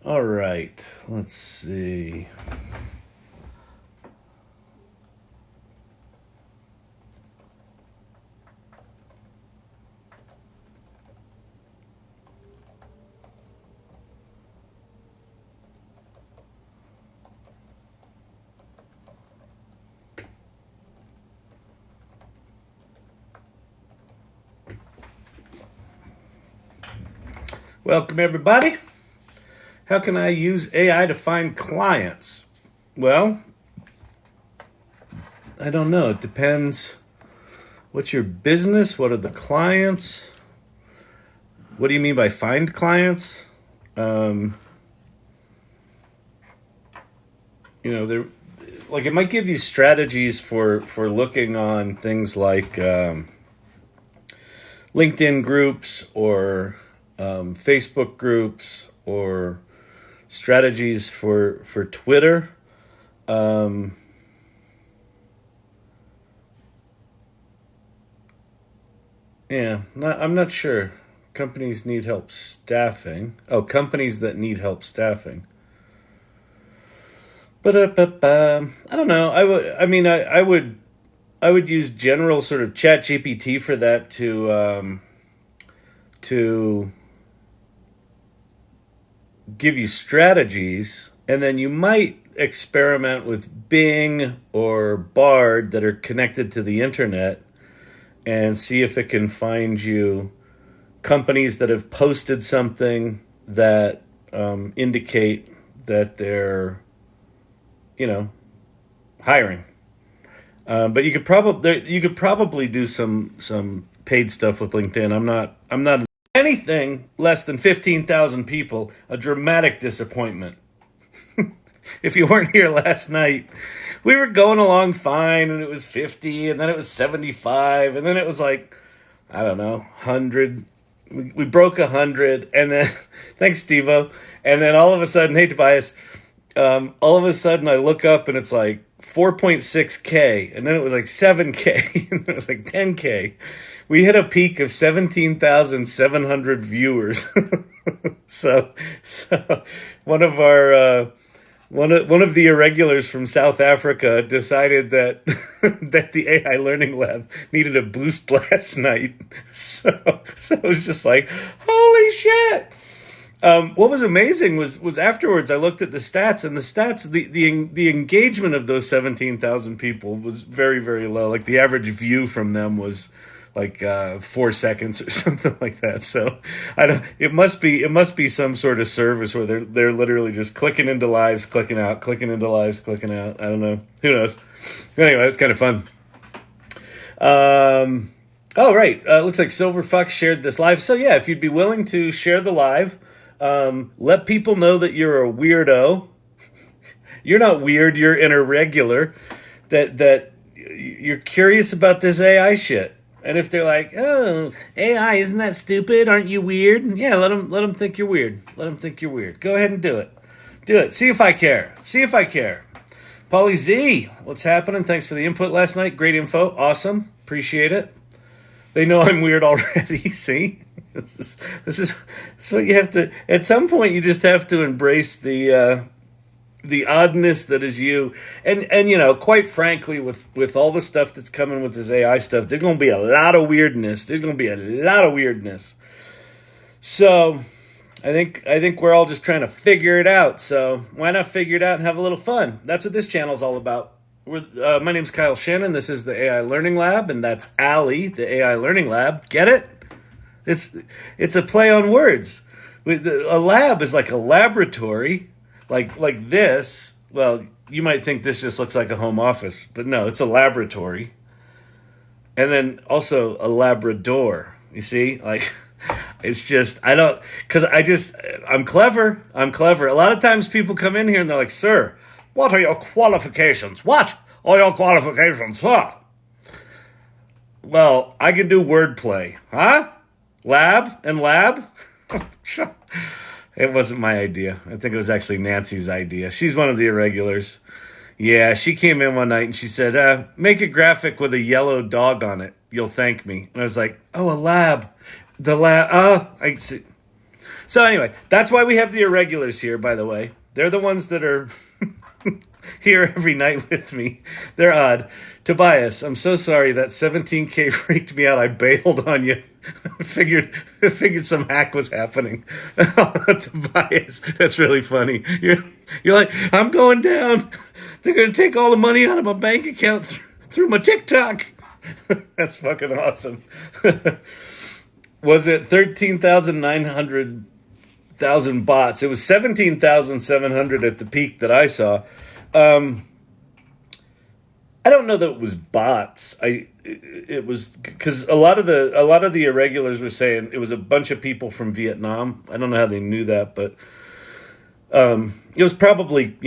All right, let's see. Welcome, everybody. How can I use AI to find clients? Well, I don't know. It depends. What's your business? What are the clients? What do you mean by find clients? There, like it might give you strategies for looking on things like LinkedIn groups or Facebook groups or strategies for Twitter. I'm not sure. Companies need help staffing. Oh, companies that need help staffing. But I don't know. I would use general sort of ChatGPT for that to give you strategies, and then you might experiment with Bing or Bard that are connected to the internet and see if it can find you companies that have posted something that indicate that they're, hiring. But you could probably do some paid stuff with LinkedIn. I'm not anything less than 15,000 people, a dramatic disappointment. If you weren't here last night, we were going along fine, and it was 50, and then it was 75, and then it was like, I don't know, 100. We broke 100, and then, thanks, Steve-O. And then all of a sudden, hey, Tobias, all of a sudden I look up, and it's like 4.6K, and then it was like 7K, and then it was like 10K. We hit a peak of 17,700 viewers. so one of the irregulars from South Africa decided that that the AI Learning Lab needed a boost last night. So it was just like, holy shit. What was amazing was afterwards I looked at the stats, and the engagement of those 17,000 people was very, very low. Like the average view from them was like 4 seconds or something like that. So it must be some sort of service where they're literally just clicking into lives, clicking out, clicking into lives, clicking out. I don't know. Who knows? Anyway, it's kind of fun. Oh, right. Looks like Silver Fox shared this live. So yeah, if you'd be willing to share the live, let people know that you're a weirdo. You're not weird. You're an irregular. That you're curious about this AI shit. And if they're like, oh, AI, isn't that stupid? Aren't you weird? Yeah, let them think you're weird. Let them think you're weird. Go ahead and do it. Do it. See if I care. Paulie Z, what's happening? Thanks for the input last night. Great info. Awesome. Appreciate it. They know I'm weird already. See? This is what you have to... At some point, you just have to embrace the oddness that is you. And quite frankly, with all the stuff that's coming with this AI stuff, there's going to be a lot of weirdness. So I think we're all just trying to figure it out. So why not figure it out and have a little fun? That's what this channel is all about. My name's Kyle Shannon. This is the AI Learning Lab, and that's ALI, the AI Learning Lab. Get it? It's a play on words. A lab is like a laboratory. Like this, well, you might think this just looks like a home office, but no, it's a laboratory. And then also a Labrador, you see? Like, it's just, I'm clever. A lot of times people come in here and they're like, sir, what are your qualifications? What are your qualifications, sir? Well, I can do wordplay. Huh? Lab and lab? It wasn't my idea. I think it was actually Nancy's idea. She's one of the irregulars. Yeah, she came in one night and she said, make a graphic with a yellow dog on it. You'll thank me. And I was like, oh, a lab. The lab. Oh, I see. So anyway, that's why we have the irregulars here, by the way. They're the ones that are here every night with me. They're odd. Tobias, I'm so sorry. That 17K freaked me out. I bailed on you. figured some hack was happening. Tobias, that's really funny. You're like, I'm going down. They're going to take all the money out of my bank account through my TikTok. That's fucking awesome. Was it 13,900,000 bots? It was 17,700 at the peak that I saw. I don't know that it was bots. It was because a lot of the irregulars were saying it was a bunch of people from Vietnam. I don't know how they knew that, but it was probably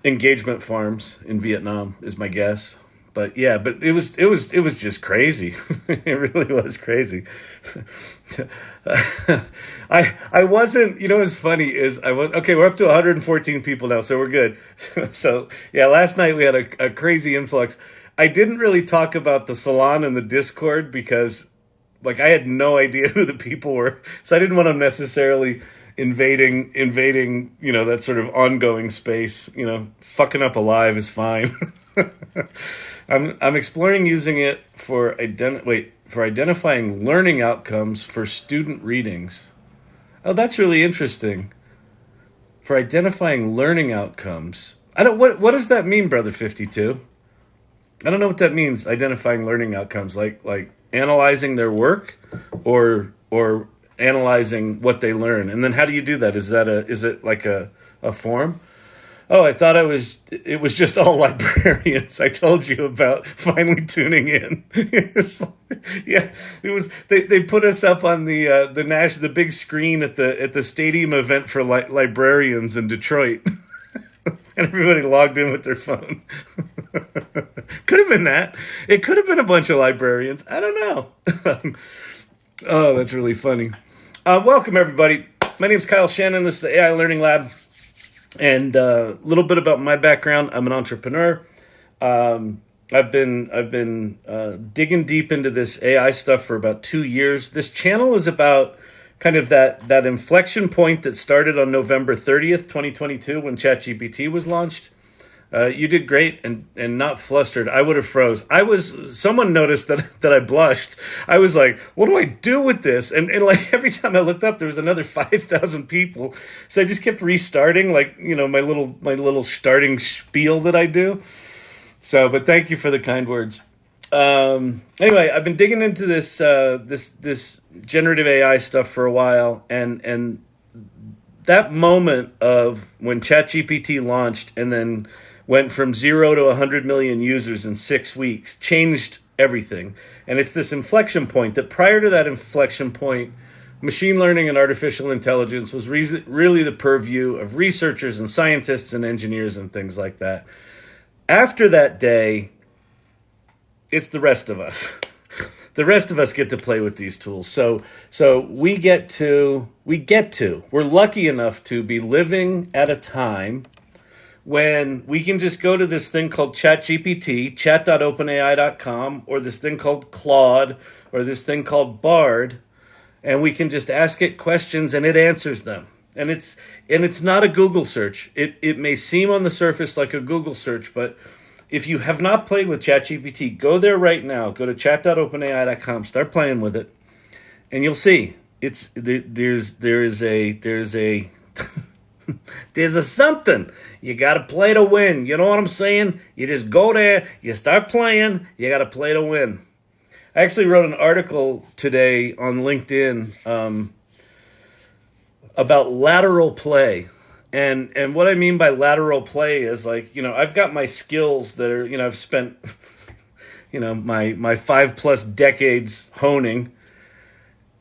engagement farms in Vietnam is my guess. But yeah, but it was just crazy. It really was crazy. I wasn't, what's funny is okay, we're up to 114 people now, so we're good. So yeah, last night we had a crazy influx. I didn't really talk about the salon and the Discord because I had no idea who the people were. So I didn't want to necessarily invading, that sort of ongoing space. Fucking up a live is fine. I'm exploring using it for identifying learning outcomes for student readings. Oh, that's really interesting. For identifying learning outcomes. What does that mean, Brother 52? I don't know what that means, identifying learning outcomes, like analyzing their work or analyzing what they learn. And then how do you do that? Is it like a form? Oh, I thought it was just all librarians. I told you about finally tuning in. Yeah, it was. They put us up on the big screen at the stadium event for librarians in Detroit, and everybody logged in with their phone. Could have been that. It could have been a bunch of librarians. I don't know. Oh, that's really funny. Welcome everybody. My name's Kyle Shannon. This is the AI Learning Lab. And a little bit about my background. I'm an entrepreneur. I've been digging deep into this AI stuff for about 2 years. This channel is about kind of that inflection point that started on November 30th, 2022, when ChatGPT was launched. You did great and not flustered. I would have froze. Someone noticed that I blushed. I was like, what do I do with this? And like every time I looked up, there was another 5,000 people. So I just kept restarting, my little starting spiel that I do. So, but thank you for the kind words. Anyway, I've been digging into this generative AI stuff for a while, and that moment of when ChatGPT launched and then went from 0 to 100 million users in 6 weeks, changed everything. And it's this inflection point that prior to that inflection point, machine learning and artificial intelligence was really the purview of researchers and scientists and engineers and things like that. After that day, it's the rest of us. The rest of us get to play with these tools. So we're lucky enough to be living at a time when we can just go to this thing called ChatGPT, chat.openai.com, or this thing called Claude, or this thing called Bard, and we can just ask it questions and it answers them. And it's not a Google search. It may seem on the surface like a Google search, but if you have not played with ChatGPT, go there right now. Go to chat.openai.com, start playing with it, and you'll see there's a something. You got to play to win. You know what I'm saying? You just go there, you start playing, you got to play to win. I actually wrote an article today on LinkedIn about lateral play. And what I mean by lateral play is I've got my skills that are, I've spent, my 5+ decades honing.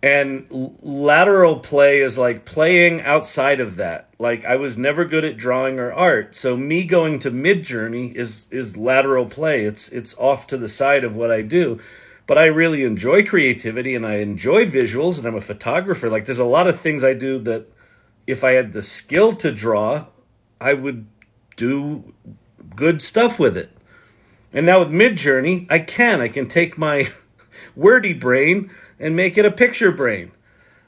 And lateral play is like playing outside of that. Like I was never good at drawing or art. So me going to Midjourney is lateral play. It's off to the side of what I do. but I really enjoy creativity and I enjoy visuals and I'm a photographer. Like there's a lot of things I do that if I had the skill to draw, I would do good stuff with it. And now with Midjourney, I can take my wordy brain and make it a picture brain.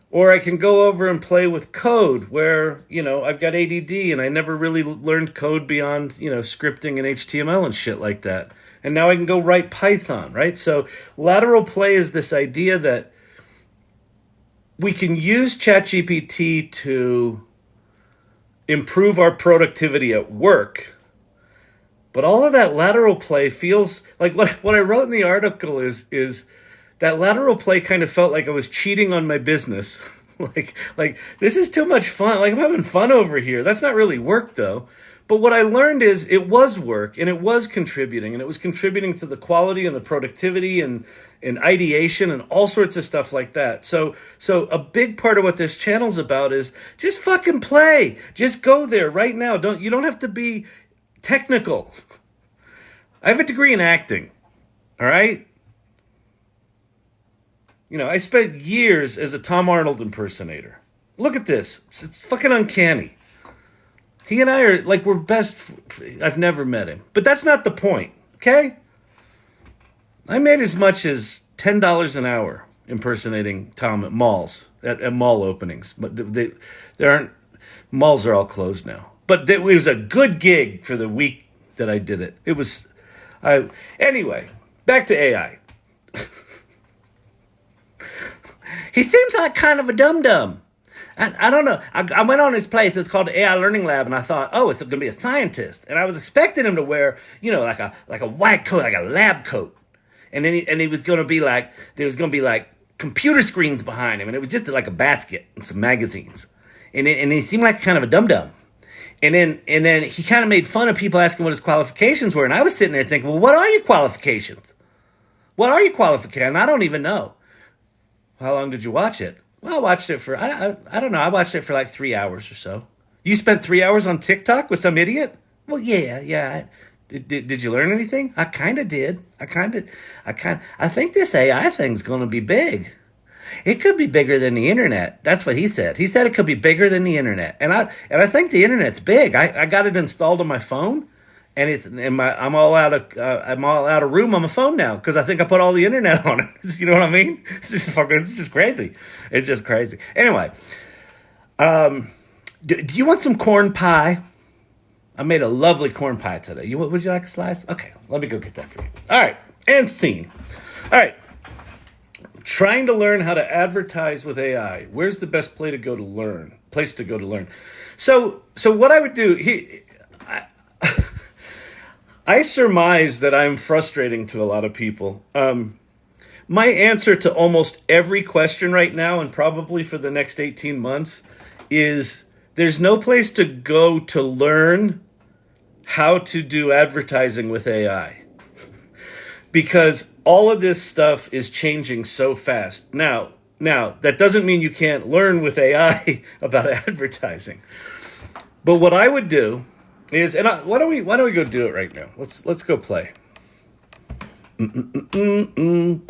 Or I can go over and play with code where, I've got ADD and I never really learned code beyond, scripting and HTML and shit like that. And now I can go write Python, right? So lateral play is this idea that we can use ChatGPT to improve our productivity at work. But all of that lateral play feels like what I wrote in the article is that lateral play kind of felt like I was cheating on my business. like this is too much fun. Like I'm having fun over here. That's not really work though. But what I learned is it was work and it was contributing and it was contributing to the quality and the productivity and ideation and all sorts of stuff like that. So a big part of what this channel's about is just fucking play. Just go there right now. You don't have to be technical. I have a degree in acting. All right? I spent years as a Tom Arnold impersonator. Look at this. It's fucking uncanny. He and I are like, we're best. I've never met him. But that's not the point, okay? I made as much as $10 an hour impersonating Tom at malls, at mall openings. But there aren't, malls are all closed now. But it was a good gig for the week that I did it. It was, anyway, back to AI. He seems like kind of a dum-dum. I don't know. I went on his place. It's called the AI Learning Lab, and I thought, oh, it's going to be a scientist. And I was expecting him to wear, like a white coat, like a lab coat. And then he was going to be like, there was going to be like computer screens behind him, and it was just like a basket and some magazines. And he seemed like kind of a dum-dum. And then he kind of made fun of people asking what his qualifications were. And I was sitting there thinking, well, what are your qualifications? What are your qualifications? And I don't even know. How long did you watch it? Well, I watched it for, I don't know. I watched it for like 3 hours or so. You spent 3 hours on TikTok with some idiot? Well, yeah. Did you learn anything? I kind of did. I think this AI thing's going to be big. It could be bigger than the internet. That's what he said. He said it could be bigger than the internet. And I think the internet's big. I got it installed on my phone. And I'm all out of room on my phone now because I think I put all the internet on it. You know what I mean? It's just crazy. It's just crazy. Anyway, do you want some corn pie? I made a lovely corn pie today. Would you like a slice? Okay, let me go get that for you. All right, and scene. All right, trying to learn how to advertise with AI. Where's the best place to go to learn? So what I would do I surmise that I'm frustrating to a lot of people. My answer to almost every question right now, and probably for the next 18 months, is there's no place to go to learn how to do advertising with AI. Because all of this stuff is changing so fast. Now, that doesn't mean you can't learn with AI about advertising. But what I would do is, and why don't we go do it right now? Let's go play. And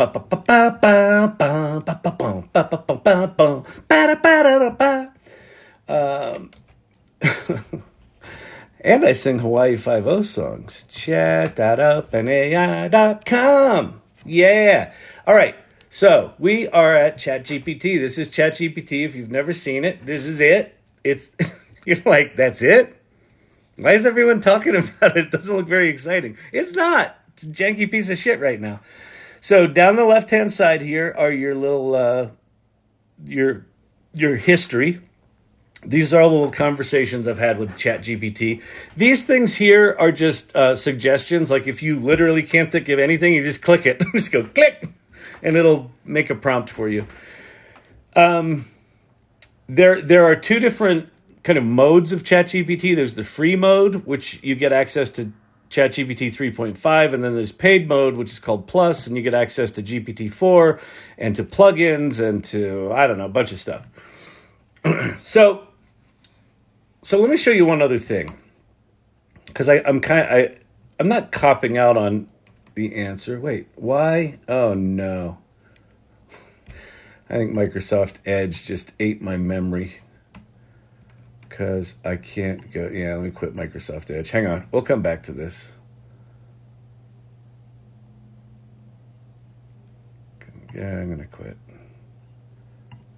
I sing Hawaii Five-0 songs. Check that out at AI.com. Yeah. All right. So we are at ChatGPT. This is ChatGPT. If you've never seen it, this is it. It's you're like, that's it? Why is everyone talking about it? It doesn't look very exciting. It's not. It's a janky piece of shit right now. So down the left-hand side here are your little, your history. These are all the little conversations I've had with ChatGPT. These things here are just suggestions. Like if you literally can't think of anything, you just click it. Just go click, and it'll make a prompt for you. There are two different kind of modes of ChatGPT. There's the free mode, which you get access to ChatGPT 3.5, and then there's paid mode, which is called Plus, and you get access to GPT-4 and to plugins and to, I don't know, a bunch of stuff. So let me show you one other thing, because I'm not copping out on the answer. Wait, why? Oh no. I think Microsoft Edge just ate my memory. Because I can't go. Yeah, let me quit Microsoft Edge. Hang on. We'll come back to this. Yeah, I'm going to quit.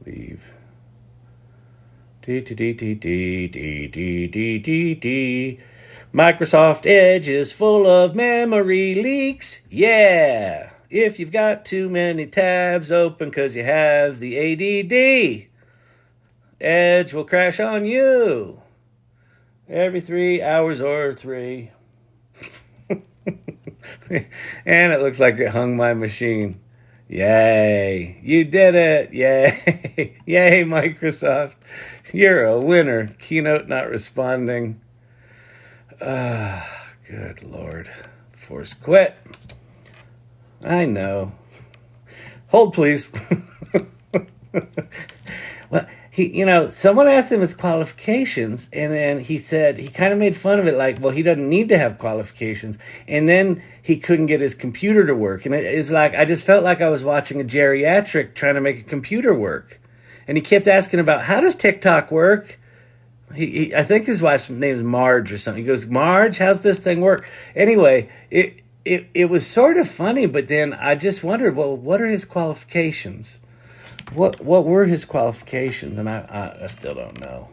Leave. Microsoft Edge is full of memory leaks. Yeah. If you've got too many tabs open because you have the ADD, Edge will crash on you every 3 hours or 3. And it looks like it hung my machine. Yay. You did it. Yay. Yay, Microsoft. You're a winner. Keynote not responding. Good Lord. Force quit. I know. Hold, please. Well, someone asked him his qualifications, and then he said, he kind of made fun of it, like, well, he doesn't need to have qualifications. And then he couldn't get his computer to work. And it's like, I just felt like I was watching a geriatric trying to make a computer work. And he kept asking about, how does TikTok work? I think his wife's name is Marge or something. He goes, Marge, how's this thing work? Anyway, it was sort of funny, but then I just wondered, well, what are his qualifications? What were his qualifications? And I still don't know.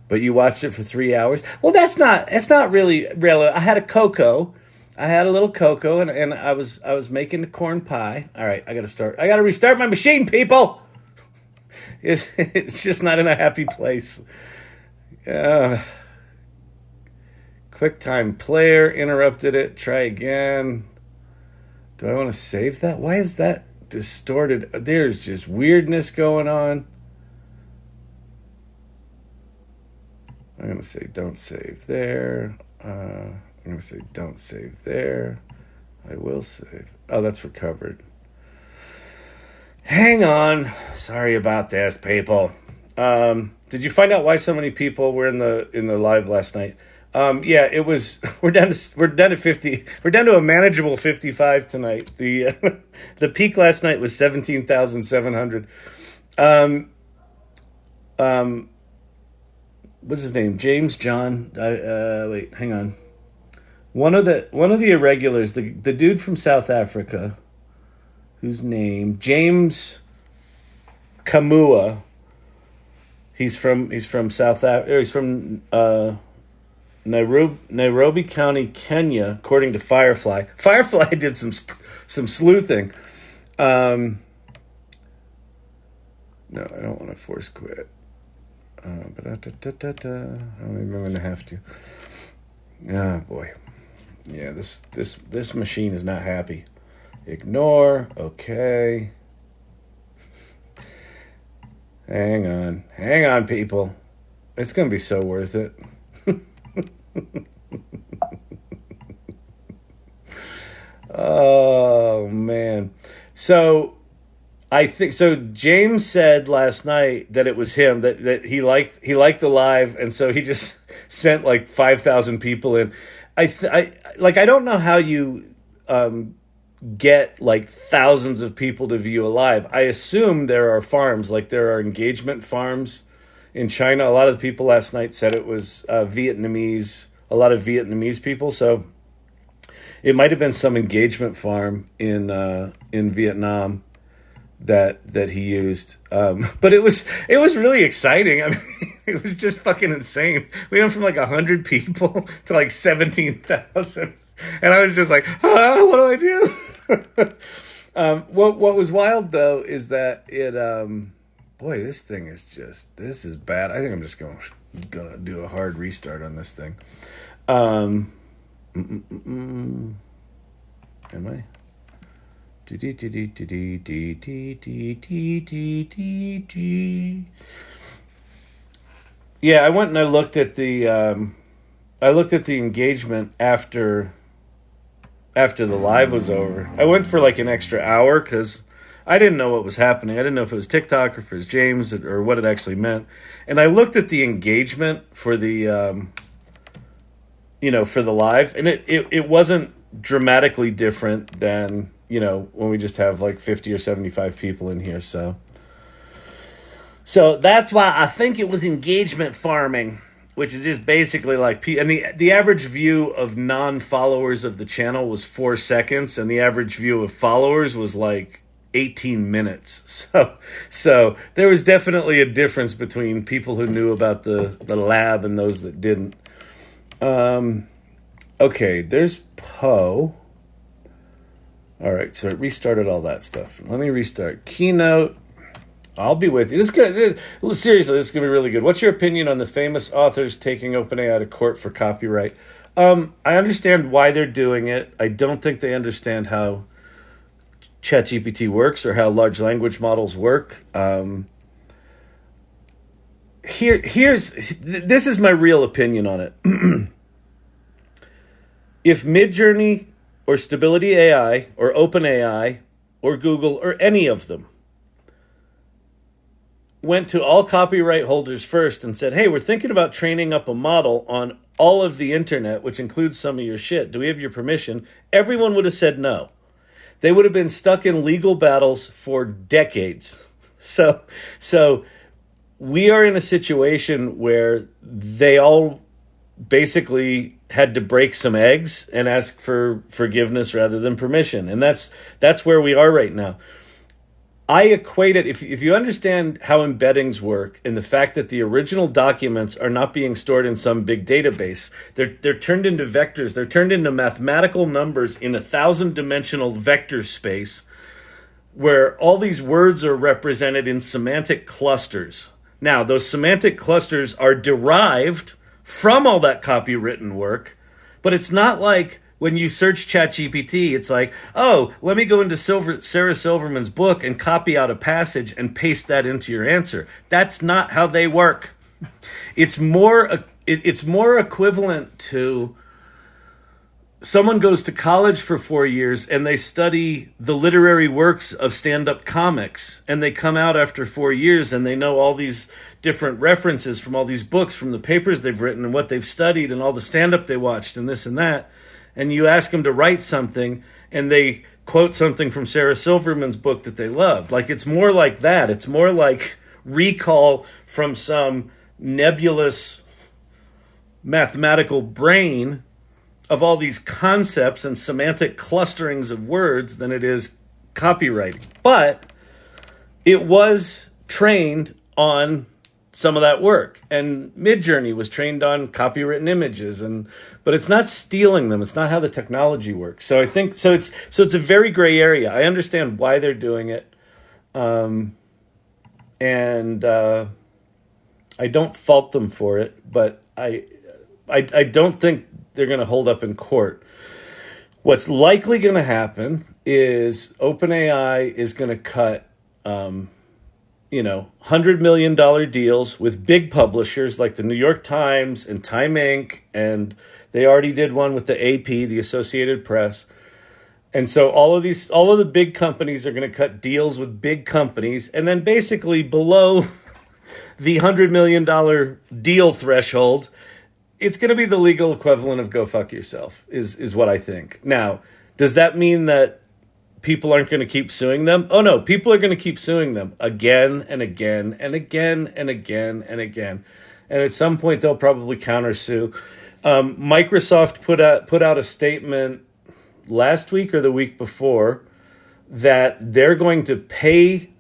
But you watched it for 3 hours? Well, that's not really relevant. I had a cocoa. I had a little cocoa, and I was making a corn pie. All right, I got to restart my machine, people. It's just not in a happy place. QuickTime Player interrupted it. Try again. Do I want to save that? Why is that distorted? There's just weirdness going on. I'm going to say don't save there. I'm going to say don't save there. I will save. Oh, that's recovered. Hang on. Sorry about this, people. Did you find out why so many people were in the live last night? Yeah, it was. We're down to 50. We're down to a manageable 55 tonight. The peak last night was 17,700. What's his name? James John. Wait, hang on. One of the irregulars, the dude from South Africa, whose name James Kamua. He's from South Africa. He's from Nairobi County, Kenya, according to Firefly. Firefly did some sleuthing. No, I don't want to force quit. But I'm going to have to. Ah, boy. Yeah, this machine is not happy. Ignore. Okay. Hang on, people. It's going to be so worth it. Oh man. So I think so. James said last night that it was him, that he liked the live, and so he just sent like 5,000 people in. I don't know how you get like thousands of people to view a live. I assume there are farms, like there are engagement farms in China. A lot of the people last night said it was Vietnamese, a lot of Vietnamese people. So it might have been some engagement farm in Vietnam that he used. But it was really exciting. I mean, it was just fucking insane. We went from like 100 people to like 17,000. And I was just like, what do I do? What was wild though is that it, boy, this is bad. I think I'm just gonna do a hard restart on this thing. Am I? Yeah, I went and I looked at the engagement after the live was over. I went for like an extra hour because I didn't know what was happening. I didn't know if it was TikTok or if it was James or what it actually meant. And I looked at the engagement for the for the live, and it wasn't dramatically different than, when we just have like 50 or 75 people in here. So that's why I think it was engagement farming, which is just basically like, and the average view of non-followers of the channel was 4 seconds, and the average view of followers was like 18 minutes. So there was definitely a difference between people who knew about the lab and those that didn't. Okay, there's Poe. All right, so it restarted all that stuff. Let me restart. Keynote. I'll be with you. Seriously, this is going to be really good. What's your opinion on the famous authors taking OpenAI to court for copyright? I understand why they're doing it. I don't think they understand how ChatGPT works or how large language models work. This is my real opinion on it. If Midjourney or Stability AI or OpenAI or Google or any of them went to all copyright holders first and said, hey, we're thinking about training up a model on all of the internet, which includes some of your shit. Do we have your permission? Everyone would have said no. They would have been stuck in legal battles for decades. So we are in a situation where they all basically had to break some eggs and ask for forgiveness rather than permission. And that's where we are right now. I equate it, if you understand how embeddings work and the fact that the original documents are not being stored in some big database, they're turned into vectors, they're turned into mathematical numbers in 1,000-dimensional vector space where all these words are represented in semantic clusters. Now, those semantic clusters are derived from all that copywritten work, but it's not like when you search ChatGPT, it's like, oh, let me go into Sarah Silverman's book and copy out a passage and paste that into your answer. That's not how they work. It's more equivalent to someone goes to college for 4 years and they study the literary works of stand-up comics, and they come out after 4 years and they know all these different references from all these books, from the papers they've written and what they've studied and all the stand-up they watched and this and that. And you ask them to write something and they quote something from Sarah Silverman's book that they loved. Like, it's more like that. It's more like recall from some nebulous mathematical brain of all these concepts and semantic clusterings of words than it is copywriting. But it was trained on some of that work, and Midjourney was trained on copywritten images, but it's not stealing them. It's not how the technology works. So I think it's a very gray area. I understand why they're doing it, and I don't fault them for it, but I don't think they're going to hold up in court. What's likely going to happen is OpenAI is going to cut $100 million deals with big publishers like the New York Times and Time Inc. And they already did one with the AP, the Associated Press. And so all of the big companies are going to cut deals with big companies. And then basically below the $100 million deal threshold, it's going to be the legal equivalent of go fuck yourself, is what I think. Now, does that mean that people aren't going to keep suing them? Oh no, people are going to keep suing them again and again and again and again and again. And at some point they'll probably countersue. Microsoft put out a statement last week or the week before that they're going to pay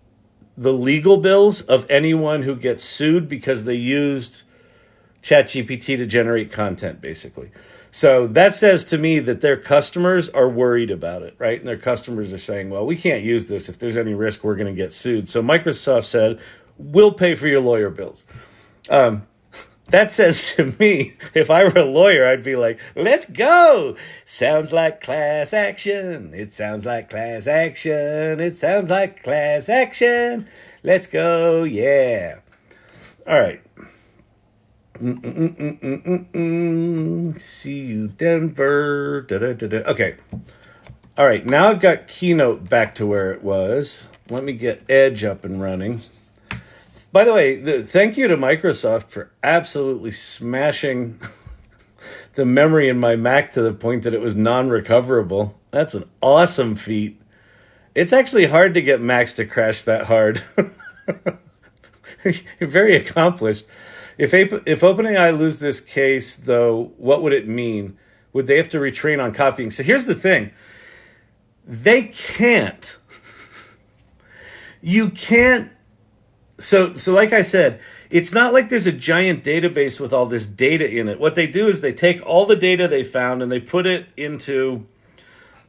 the legal bills of anyone who gets sued because they used ChatGPT to generate content, basically. So that says to me that their customers are worried about it, right? And their customers are saying, well, we can't use this. If there's any risk, we're going to get sued. So Microsoft said, we'll pay for your lawyer bills. That says to me, if I were a lawyer, I'd be like, let's go. Sounds like class action. It sounds like class action. It sounds like class action. Let's go. Yeah. All right. See you, Denver. Okay. All right. Now I've got Keynote back to where it was. Let me get Edge up and running. By the way, thank you to Microsoft for absolutely smashing the memory in my Mac to the point that it was non-recoverable. That's an awesome feat. It's actually hard to get Macs to crash that hard. You're very accomplished. If OpenAI lose this case, though, what would it mean? Would they have to retrain on copying? So here's the thing. They can't. You can't. So like I said, it's not like there's a giant database with all this data in it. What they do is they take all the data they found and they put it into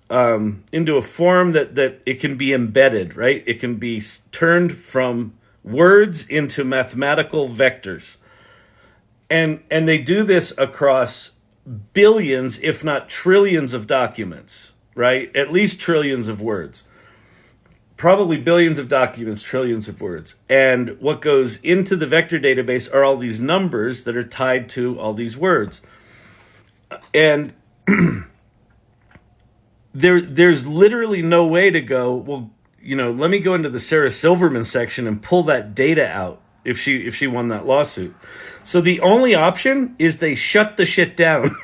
a form that it can be embedded, right? It can be turned from words into mathematical vectors. And they do this across billions, if not trillions of documents, right? At least trillions of words. Probably billions of documents, trillions of words. And what goes into the vector database are all these numbers that are tied to all these words. And there's literally no way to go, well, let me go into the Sarah Silverman section and pull that data out if she won that lawsuit. So the only option is they shut the shit down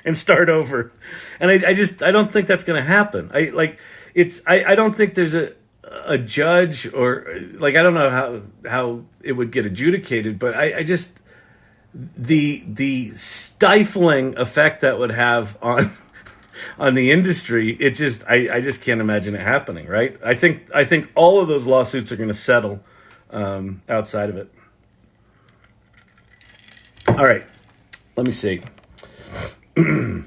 and start over. And I don't think that's going to happen. I don't think there's a judge or I don't know how it would get adjudicated, but I just the stifling effect that would have on the industry, I just can't imagine it happening, right? I think all of those lawsuits are going to settle outside of it. All right, let me see. What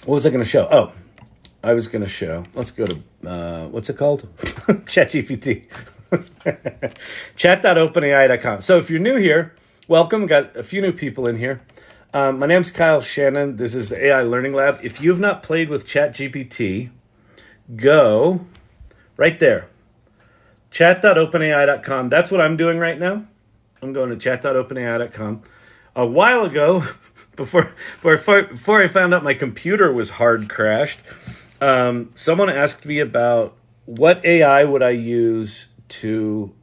was I going to show? Oh, I was going to show. Let's go to what's it called? ChatGPT. Chat.openai.com. So if you're new here, welcome. Got a few new people in here. My name's Kyle Shannon. This is the AI Learning Lab. If you have not played with ChatGPT, go right there. Chat.openai.com. That's what I'm doing right now. I'm going to chat.openai.com. A while ago, before I found out my computer was hard crashed, someone asked me about what AI would I use to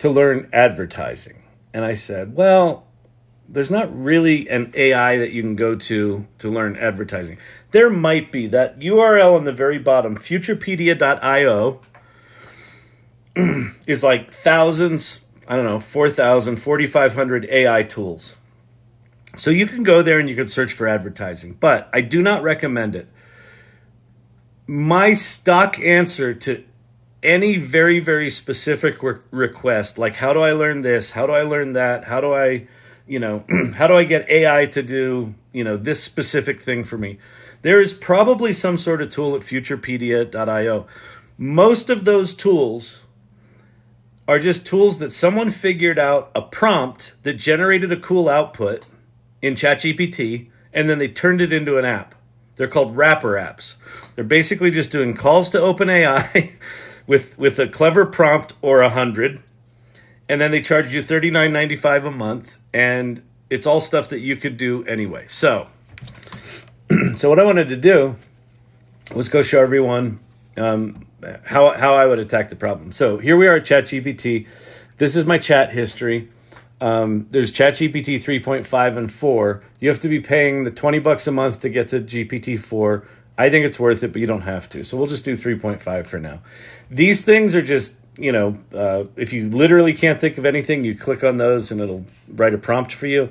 learn advertising. And I said, well, there's not really an AI that you can go to learn advertising. There might be. That URL on the very bottom, futurepedia.io, is like thousands, 4,000, 4,500 AI tools. So you can go there and you can search for advertising, but I do not recommend it. My stock answer to any very, very specific request, like how do I learn this? How do I learn that? How do I, how do I get AI to do, this specific thing for me? There is probably some sort of tool at futurepedia.io. Most of those tools are just tools that someone figured out a prompt that generated a cool output in ChatGPT, and then they turned it into an app. They're called wrapper apps. They're basically just doing calls to OpenAI with a clever prompt or 100, and then they charge you $39.95 a month, and it's all stuff that you could do anyway. So what I wanted to do was go show everyone how I would attack the problem. So here we are at ChatGPT. This is my chat history. There's ChatGPT 3.5 and 4. You have to be paying the $20 a month to get to GPT-4. I think it's worth it, but you don't have to. So we'll just do 3.5 for now. These things are just, if you literally can't think of anything, you click on those and it'll write a prompt for you.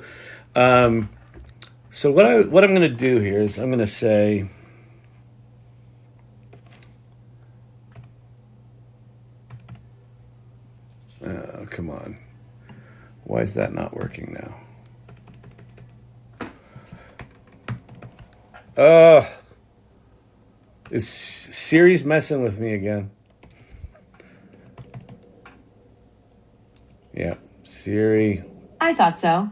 So what I'm going to do here is I'm going to say, come on. Why is that not working now? Is Siri's messing with me again? Yeah, Siri. I thought so.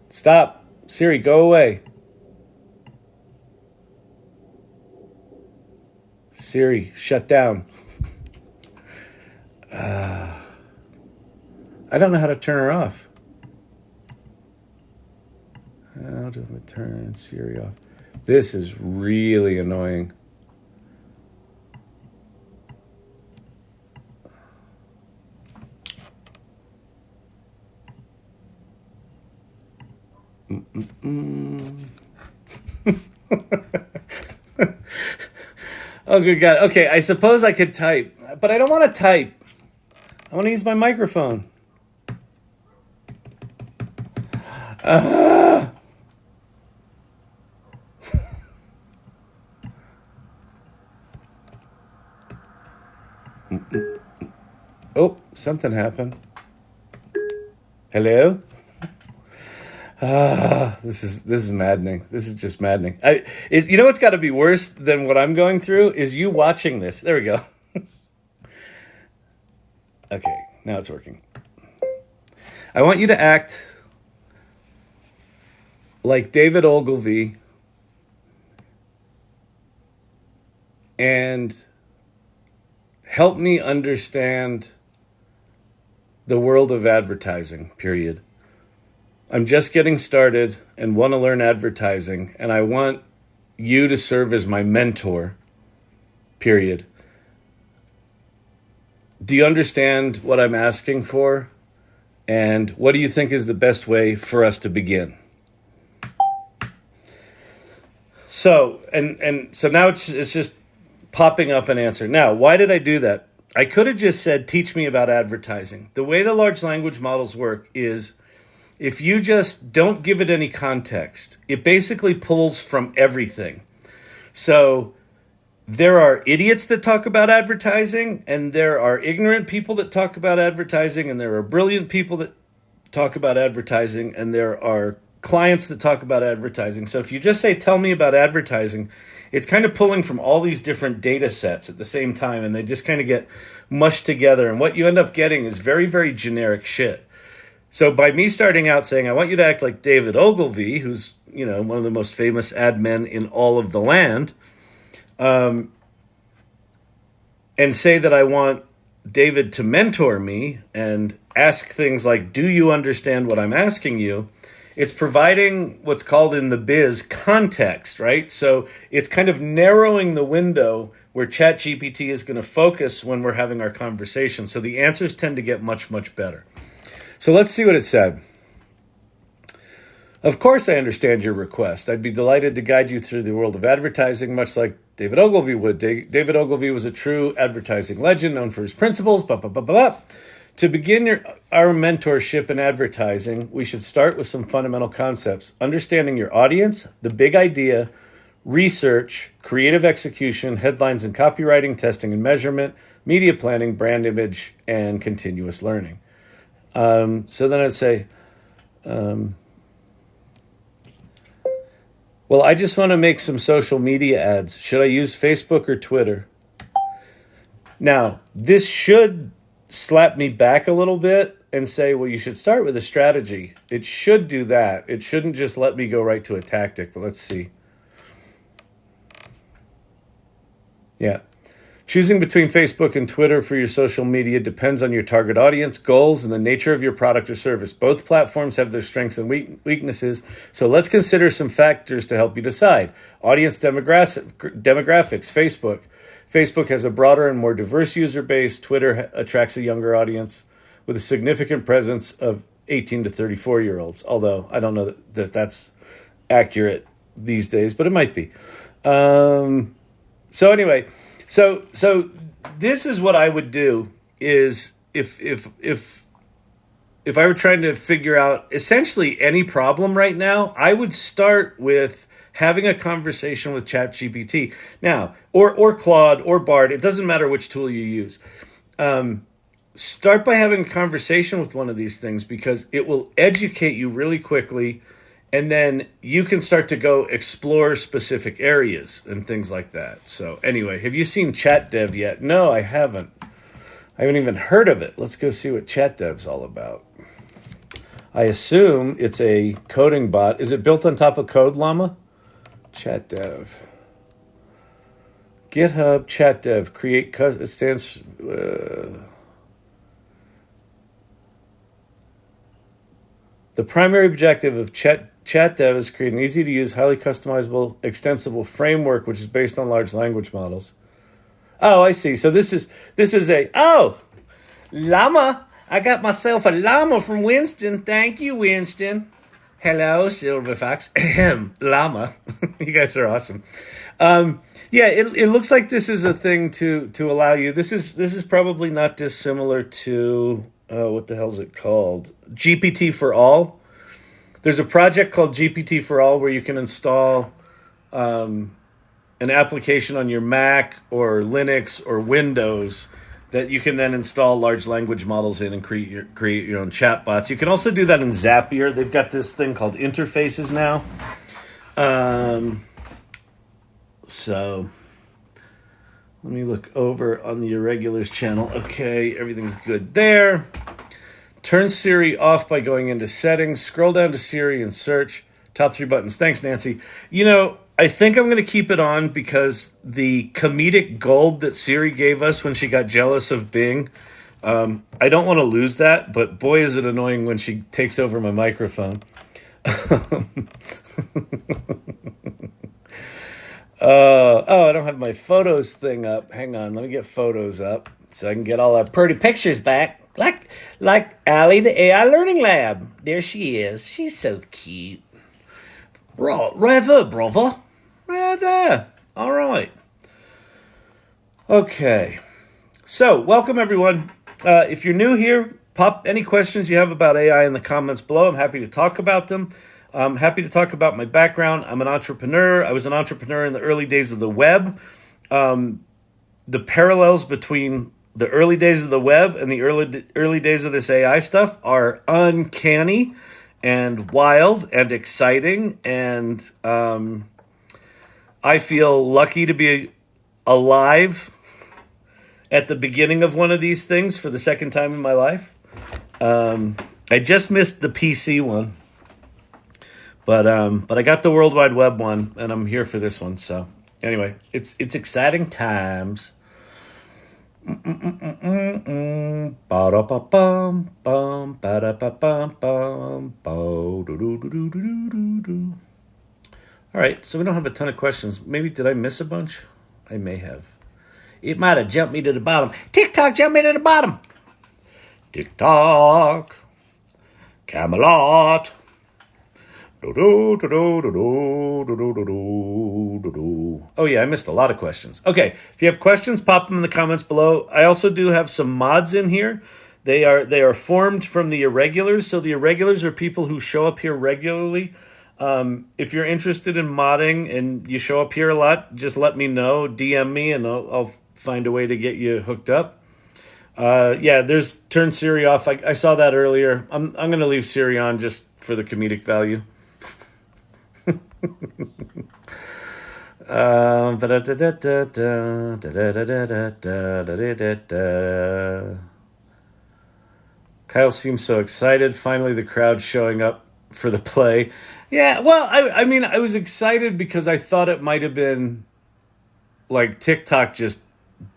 Stop. Siri, go away. Siri, shut down. I don't know how to turn her off. How do I turn Siri off? This is really annoying. Oh, good God. Okay, I suppose I could type, but I don't want to type. I want to use my microphone. Oh, something happened. Hello? This is maddening. This is just maddening. You know what's got to be worse than what I'm going through is you watching this. There we go. Okay, now it's working. I want you to act like David Ogilvy and help me understand the world of advertising, period. I'm just getting started and want to learn advertising, and I want you to serve as my mentor, period. Do you understand what I'm asking for? And what do you think is the best way for us to begin? So, so now it's just popping up an answer. Now, why did I do that? I could have just said, teach me about advertising. The way the large language models work is if you just don't give it any context, it basically pulls from everything. So there are idiots that talk about advertising, and there are ignorant people that talk about advertising, and there are brilliant people that talk about advertising, and there are clients that talk about advertising. So if you just say, tell me about advertising, it's kind of pulling from all these different data sets at the same time, and they just kind of get mushed together. And what you end up getting is very, very generic shit. So by me starting out saying, I want you to act like David Ogilvy, who's, one of the most famous ad men in all of the land, and say that I want David to mentor me and ask things like, do you understand what I'm asking you? It's providing what's called in the biz context, right? So it's kind of narrowing the window where ChatGPT is going to focus when we're having our conversation. So the answers tend to get much, much better. So let's see what it said. Of course, I understand your request. I'd be delighted to guide you through the world of advertising, much like David Ogilvy would. David Ogilvy was a true advertising legend, known for his principles, blah, blah, blah, blah, blah. To begin our mentorship in advertising, we should start with some fundamental concepts. Understanding your audience, the big idea, research, creative execution, headlines and copywriting, testing and measurement, media planning, brand image, and continuous learning. So then I'd say, well, I just want to make some social media ads. Should I use Facebook or Twitter? Now, this should slap me back a little bit and say, well, you should start with a strategy. It should do that. It shouldn't just let me go right to a tactic, but let's see. Yeah. Choosing between Facebook and Twitter for your social media depends on your target audience, goals, and the nature of your product or service. Both platforms have their strengths and weaknesses, so let's consider some factors to help you decide. Audience demographics, Facebook. Facebook has a broader and more diverse user base. Twitter attracts a younger audience with a significant presence of 18 to 34-year-olds, although I don't know that that's accurate these days, but it might be. So anyway, so this is what I would do is if I were trying to figure out essentially any problem right now, I would start with having a conversation with ChatGPT. Now, or Claude or Bard, it doesn't matter which tool you use. Start by having a conversation with one of these things because it will educate you really quickly, and then you can start to go explore specific areas and things like that. So anyway, have you seen ChatDev yet? No, I haven't. I haven't even heard of it. Let's go see what ChatDev's all about. I assume it's a coding bot. Is it built on top of Code Llama? ChatDev. GitHub ChatDev. It stands. The primary objective of ChatDev is create an easy-to-use, highly customizable, extensible framework which is based on large language models. Oh, I see. So this is llama. I got myself a llama from Winston. Thank you, Winston. Hello, Silver Fox. Llama. You guys are awesome. Yeah, it looks like this is a thing to allow you. This is probably not dissimilar to what the hell's it called? GPT for All. There's a project called GPT for All where you can install an application on your Mac or Linux or Windows that you can then install large language models in and create your own chatbots. You can also do that in Zapier. They've got this thing called interfaces now. So let me look over on the Irregulars channel. Okay, everything's good there. Turn Siri off by going into settings. Scroll down to Siri and search. Top 3 buttons. Thanks, Nancy. You know, I think I'm going to keep it on because the comedic gold that Siri gave us when she got jealous of Bing, I don't want to lose that, but boy, is it annoying when she takes over my microphone. I don't have my photos thing up. Hang on, let me get photos up so I can get all our pretty pictures back. Like Allie, the AI Learning Lab. There she is. She's so cute. Rather, brother. Rather. All right. Okay. So, welcome, everyone. If you're new here, pop any questions you have about AI in the comments below. I'm happy to talk about them. I'm happy to talk about my background. I'm an entrepreneur. I was an entrepreneur in the early days of the web. The parallels between the early days of the web and the early days of this AI stuff are uncanny and wild and exciting. And I feel lucky to be alive at the beginning of one of these things for the second time in my life. I just missed the PC one, but I got the World Wide Web one, and I'm here for this one. So anyway, it's exciting times. All right, so we don't have a ton of questions. Maybe did I miss a bunch? I may have. It might have jumped me to the bottom. TikTok jumped me to the bottom. TikTok. Camelot. Oh yeah, I missed a lot of questions. Okay, if you have questions, pop them in the comments below. I also do have some mods in here. They are formed from the Irregulars. So the Irregulars are people who show up here regularly. If you're interested in modding and you show up here a lot, just let me know. DM me and I'll find a way to get you hooked up. Yeah, there's turn Siri off. I saw that earlier. I'm going to leave Siri on just for the comedic value. Kyle seems so excited. Finally, the crowd showing up for the play. Yeah, well, I mean, I was excited because I thought it might have been like TikTok just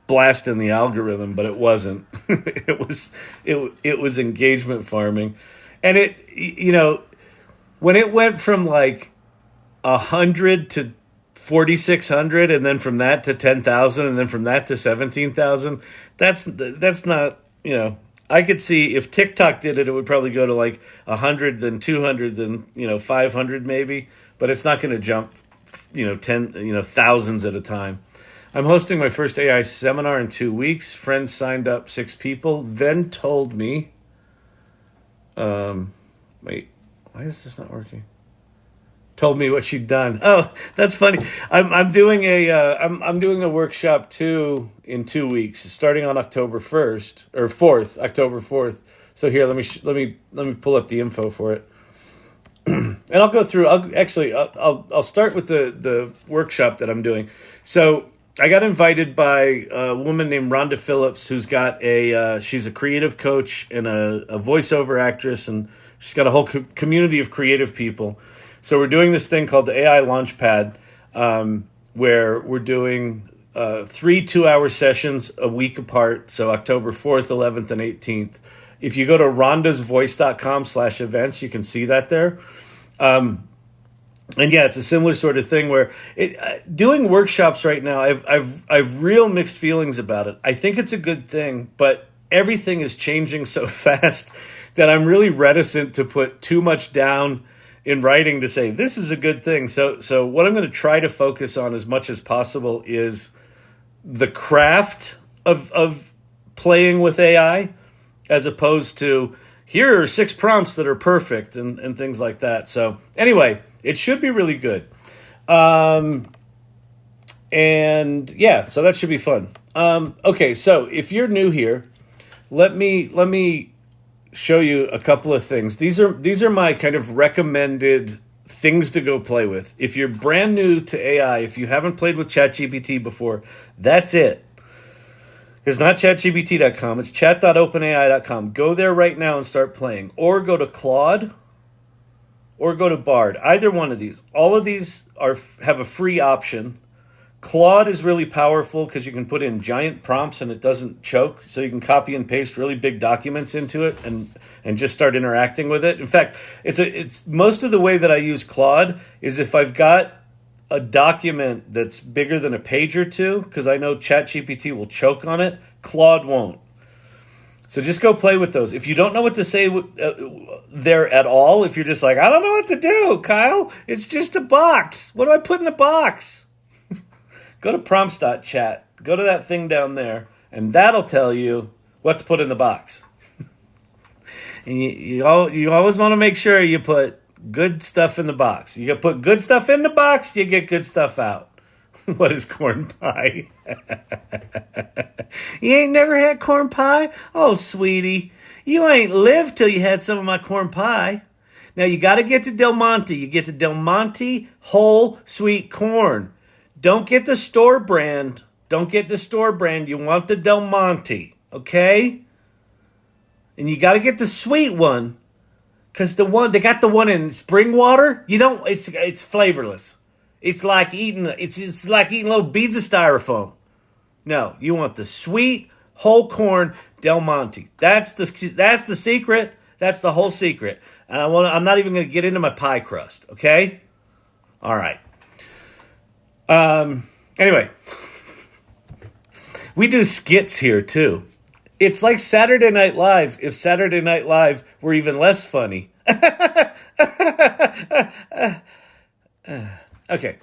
blasting the algorithm, but it wasn't. It was engagement farming, and it, you know, when it went from like 100 to 4,600, and then from that to 10,000, and then from that to 17,000. That's not, you know. I could see if TikTok did it, it would probably go to like 100, then 200, then 500 maybe. But it's not going to jump, thousands at a time. I'm hosting my first AI seminar in 2 weeks. Friends signed up 6 people, then told me. Wait, why is this not working? Told me what she'd done. Oh, that's funny. I'm doing a workshop too in 2 weeks, starting on October 1st or 4th, October 4th. So here, let me pull up the info for it, and I'll go through. I'll start with the workshop that I'm doing. So I got invited by a woman named Rhonda Phillips, who's got she's a creative coach and a voiceover actress, and she's got a whole community of creative people. So we're doing this thing called the AI Launchpad, where we're doing 3 2-hour sessions a week apart. So October 4th, 11th, and 18th. If you go to rondasvoice.com/events, you can see that there. And yeah, it's a similar sort of thing where doing workshops right now, I've real mixed feelings about it. I think it's a good thing, but everything is changing so fast that I'm really reticent to put too much down in writing to say this is a good thing. So what I'm going to try to focus on as much as possible is the craft of playing with AI, as opposed to here are 6 prompts that are perfect and things like that. So anyway, it should be really good. And yeah, so that should be fun. Okay, so if you're new here, let me show you a couple of things. These are my kind of recommended things to go play with. If you're brand new to AI, if you haven't played with ChatGPT before, that's it. It's not chatgpt.com, it's chat.openai.com. Go there right now and start playing. Or go to Claude or go to Bard. Either one of these. All of these have a free option. Claude is really powerful because you can put in giant prompts and it doesn't choke. So you can copy and paste really big documents into it and just start interacting with it. In fact, it's most of the way that I use Claude is if I've got a document that's bigger than a page or two, because I know ChatGPT will choke on it, Claude won't. So just go play with those. If you don't know what to say there at all, if you're just like, I don't know what to do, Kyle, it's just a box. What do I put in the box? Go to prompts.chat. Go to that thing down there, and that'll tell you what to put in the box. And you always want to make sure you put good stuff in the box. You put good stuff in the box, you get good stuff out. What is corn pie? You ain't never had corn pie? Oh, sweetie, you ain't lived till you had some of my corn pie. Now you got to get to Del Monte. You get to Del Monte whole sweet corn. Don't get the store brand. Don't get the store brand. You want the Del Monte, okay? And you got to get the sweet one. Because they got the one in spring water. You don't. It's flavorless. It's like eating little beads of styrofoam. No, you want the sweet whole corn Del Monte. That's the secret. That's the whole secret. And I'm not even going to get into my pie crust. Okay. All right. Anyway, we do skits here too. It's like Saturday Night Live if Saturday Night Live were even less funny. Okay.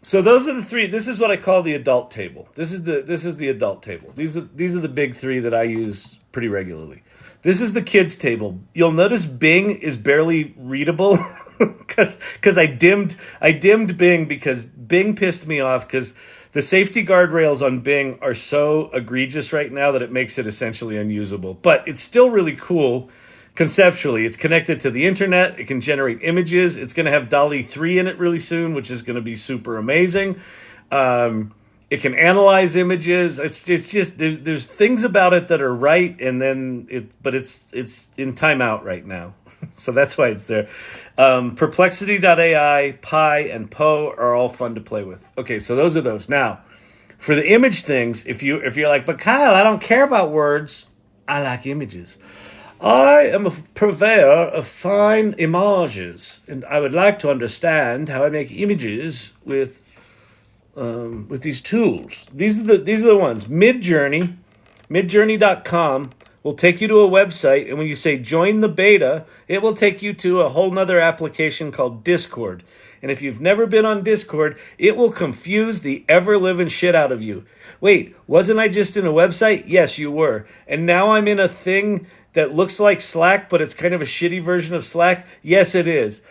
So those are the 3. This is what I call the adult table. This is the adult table. These are the big 3 that I use pretty regularly. This is the kids table. You'll notice Bing is barely readable because I dimmed Bing because Bing pissed me off because the safety guardrails on Bing are so egregious right now that it makes it essentially unusable. But it's still really cool conceptually. It's connected to the internet. It can generate images. It's going to have DALL-E 3 in it really soon, which is going to be super amazing. It can analyze images. It's just there's things about it that are right, and then it's in timeout right now. So that's why it's there. Perplexity.ai, Pi, and Poe are all fun to play with. Okay, so those are those. Now, for the image things, if you're like, but Kyle, I don't care about words. I like images. I am a purveyor of fine images, and I would like to understand how I make images with these tools. These are the ones. Midjourney, midjourney.com will take you to a website, and when you say join the beta, it will take you to a whole nother application called Discord. And if you've never been on Discord, it will confuse the ever-living shit out of you. Wait, wasn't I just in a website? Yes, you were. And now I'm in a thing that looks like Slack, but it's kind of a shitty version of Slack? Yes, it is.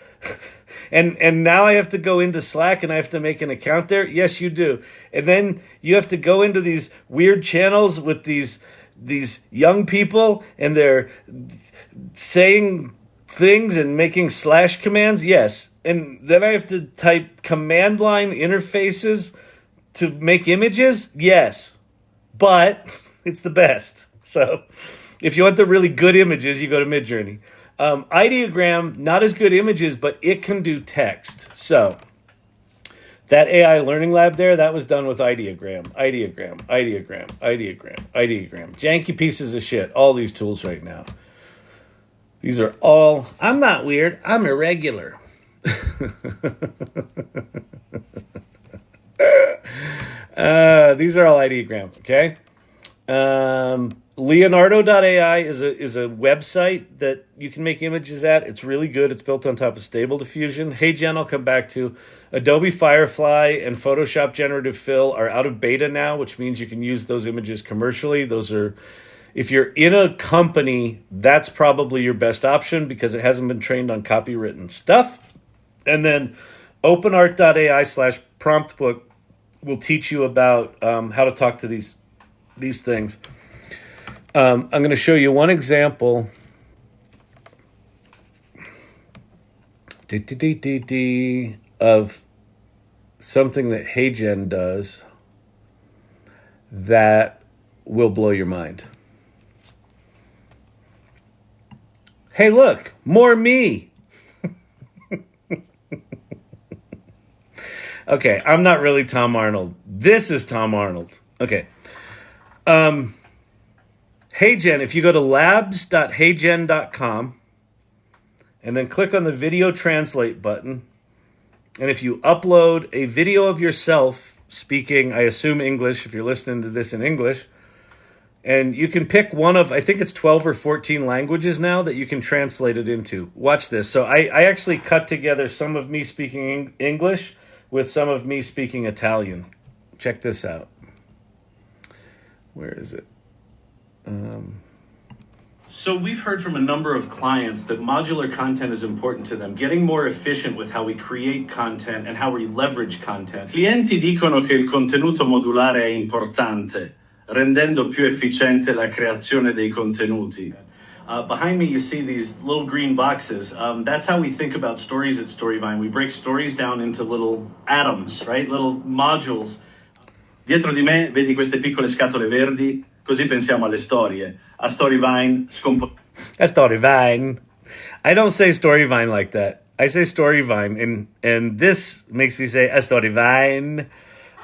And now I have to go into Slack and I have to make an account there? Yes, you do. And then you have to go into these weird channels with these young people and they're saying things and making slash commands? Yes. And then I have to type command line interfaces to make images? Yes. But it's the best. So if you want the really good images, you go to Midjourney. Ideogram, not as good images, but it can do text. So that AI learning lab there, that was done with Ideogram. Janky pieces of shit. All these tools right now. These are all, I'm not weird, I'm irregular. These are all Ideogram, okay? Leonardo.ai is a website that you can make images at. It's really good. It's built on top of Stable Diffusion. HeyGen, I'll come back to. Adobe Firefly and Photoshop Generative Fill are out of beta now, which means you can use those images commercially. Those are, if you're in a company, that's probably your best option because it hasn't been trained on copywritten stuff. And then openart.ai/promptbook will teach you about how to talk to these things. I'm going to show you one example of something that HeyGen does that will blow your mind. Hey, look, more me. Okay, I'm not really Tom Arnold. This is Tom Arnold. Okay. HeyGen, if you go to labs.heygen.com and then click on the video translate button, and if you upload a video of yourself speaking, I assume English, if you're listening to this in English, and you can pick one of, I think it's 12 or 14 languages now that you can translate it into. Watch this. So I actually cut together some of me speaking English with some of me speaking Italian. Check this out. Where is it? So we've heard from a number of clients that modular content is important to them, getting more efficient with how we create content and how we leverage content. Clienti dicono che il contenuto modulare è importante, rendendo più efficiente la creazione dei contenuti. Behind me, you see these little green boxes. That's how we think about stories at Storyvine. We break stories down into little atoms, right? Little modules. Dietro di me vedi queste piccole scatole verdi, così pensiamo alle storie. A Storyvine A Storyvine. I don't say Storyvine like that. I say Storyvine, and this makes me say a Storyvine.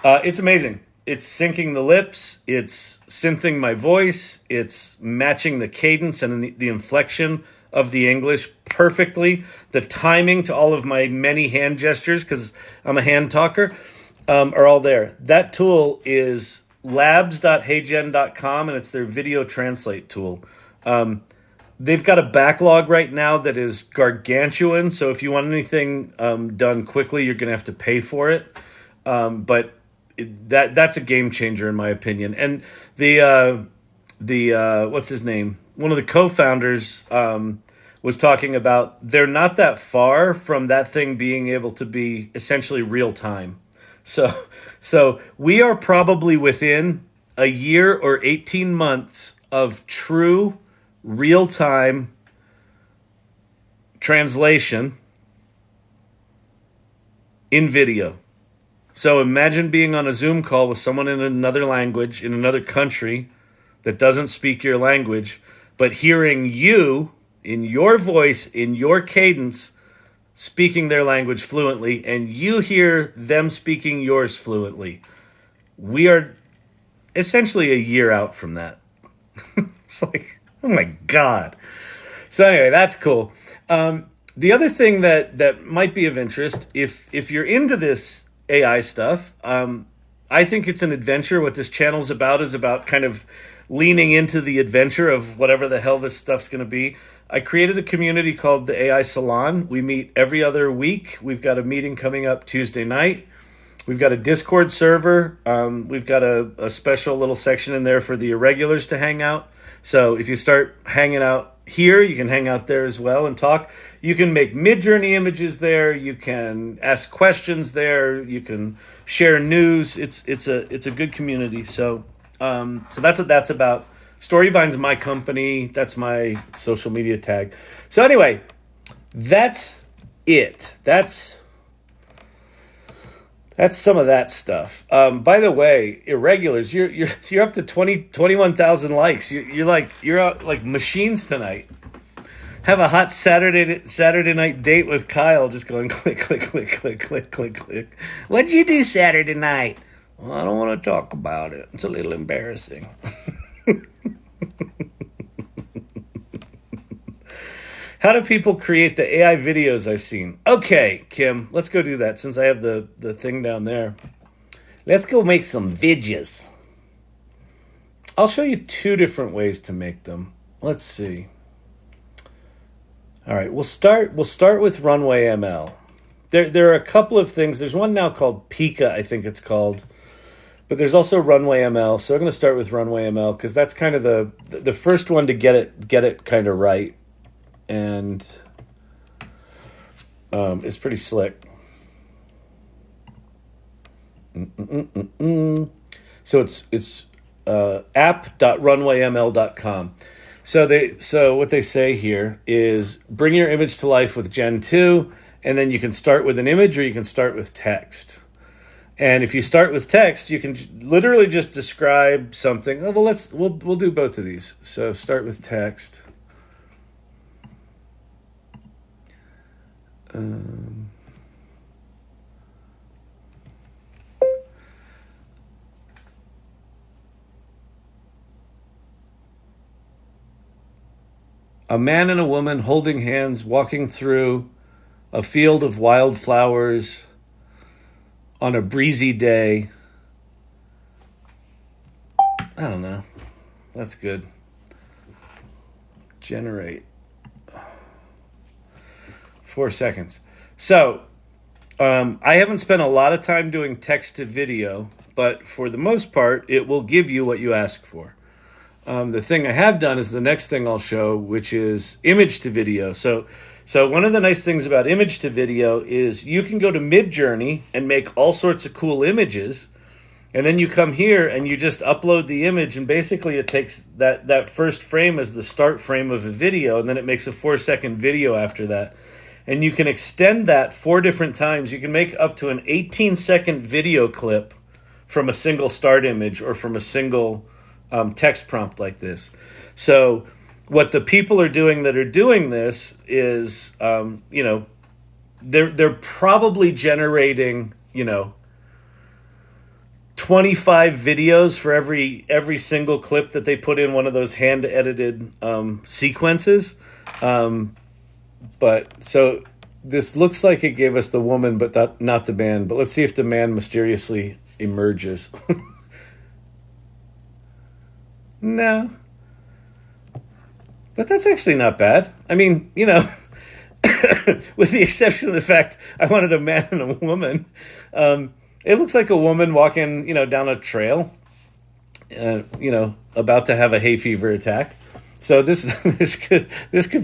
It's amazing. It's syncing the lips. It's synthing my voice. It's matching the cadence and the inflection of the English perfectly. The timing to all of my many hand gestures, because I'm a hand talker, are all there. That tool is labs.heygen.com, and it's their video translate tool. They've got a backlog right now that is gargantuan, so if you want anything done quickly, you're going to have to pay for it. But that's a game changer in my opinion. And the what's his name? One of the co-founders was talking about they're not that far from that thing being able to be essentially real time. So we are probably within a year or 18 months of true real-time translation in video. So imagine being on a Zoom call with someone in another language, in another country that doesn't speak your language, but hearing you in your voice, in your cadence, speaking their language fluently, and you hear them speaking yours fluently. We are essentially a year out from that. It's like, oh my God. So anyway, that's cool. The other thing that might be of interest, if you're into this AI stuff, I think it's an adventure. What this channel's about is about kind of leaning into the adventure of whatever the hell this stuff's going to be. I created a community called the AI Salon. We meet every other week. We've got a meeting coming up Tuesday night. We've got a Discord server. We've got a special little section in there for the irregulars to hang out. So if you start hanging out here, you can hang out there as well and talk. You can make Midjourney images there. You can ask questions there. You can share news. It's a good community. So that's what that's about. Storyvine's my company. That's my social media tag. So anyway, that's it. That's some of that stuff. By the way, irregulars, you're up to 21,000 likes. You're out like machines tonight. Have a hot Saturday night date with Kyle, just going click, click, click, click, click, click, click. What'd you do Saturday night? Well, I don't want to talk about it. It's a little embarrassing. How do people create the AI videos I've seen? Okay, Kim, let's go do that since I have the thing down there. Let's go make some vidges. I'll show you two different ways to make them. Let's see. All right, we'll start with RunwayML. There are a couple of things. There's one now called Pika, I think it's called. But there's also RunwayML. So I'm going to start with RunwayML because that's kind of the first one to get it kind of right, and it's pretty slick. So it's app.runwayml.com. So what they say here is bring your image to life with Gen 2, and then you can start with an image or you can start with text. And if you start with text, you can literally just describe something. Oh, well, we'll do both of these. So start with text. A man and a woman holding hands, walking through a field of wildflowers on a breezy day. I don't know. That's good. Generate. 4 seconds. So, I haven't spent a lot of time doing text to video, but for the most part, it will give you what you ask for. The thing I have done is the next thing I'll show, which is image to video. So one of the nice things about image to video is you can go to Midjourney and make all sorts of cool images, and then you come here and you just upload the image, and basically it takes that first frame as the start frame of a video, and then it makes a 4-second video after that. And you can extend that 4 different times. You can make up to an 18-second video clip from a single start image or from a single text prompt like this. So what the people are doing that are doing this is, they're probably generating, 25 videos for every single clip that they put in one of those hand edited sequences. But so this looks like it gave us the woman, but not the man. But let's see if the man mysteriously emerges. No. But that's actually not bad. I mean, with the exception of the fact I wanted a man and a woman, it looks like a woman walking, down a trail, about to have a hay fever attack. So this could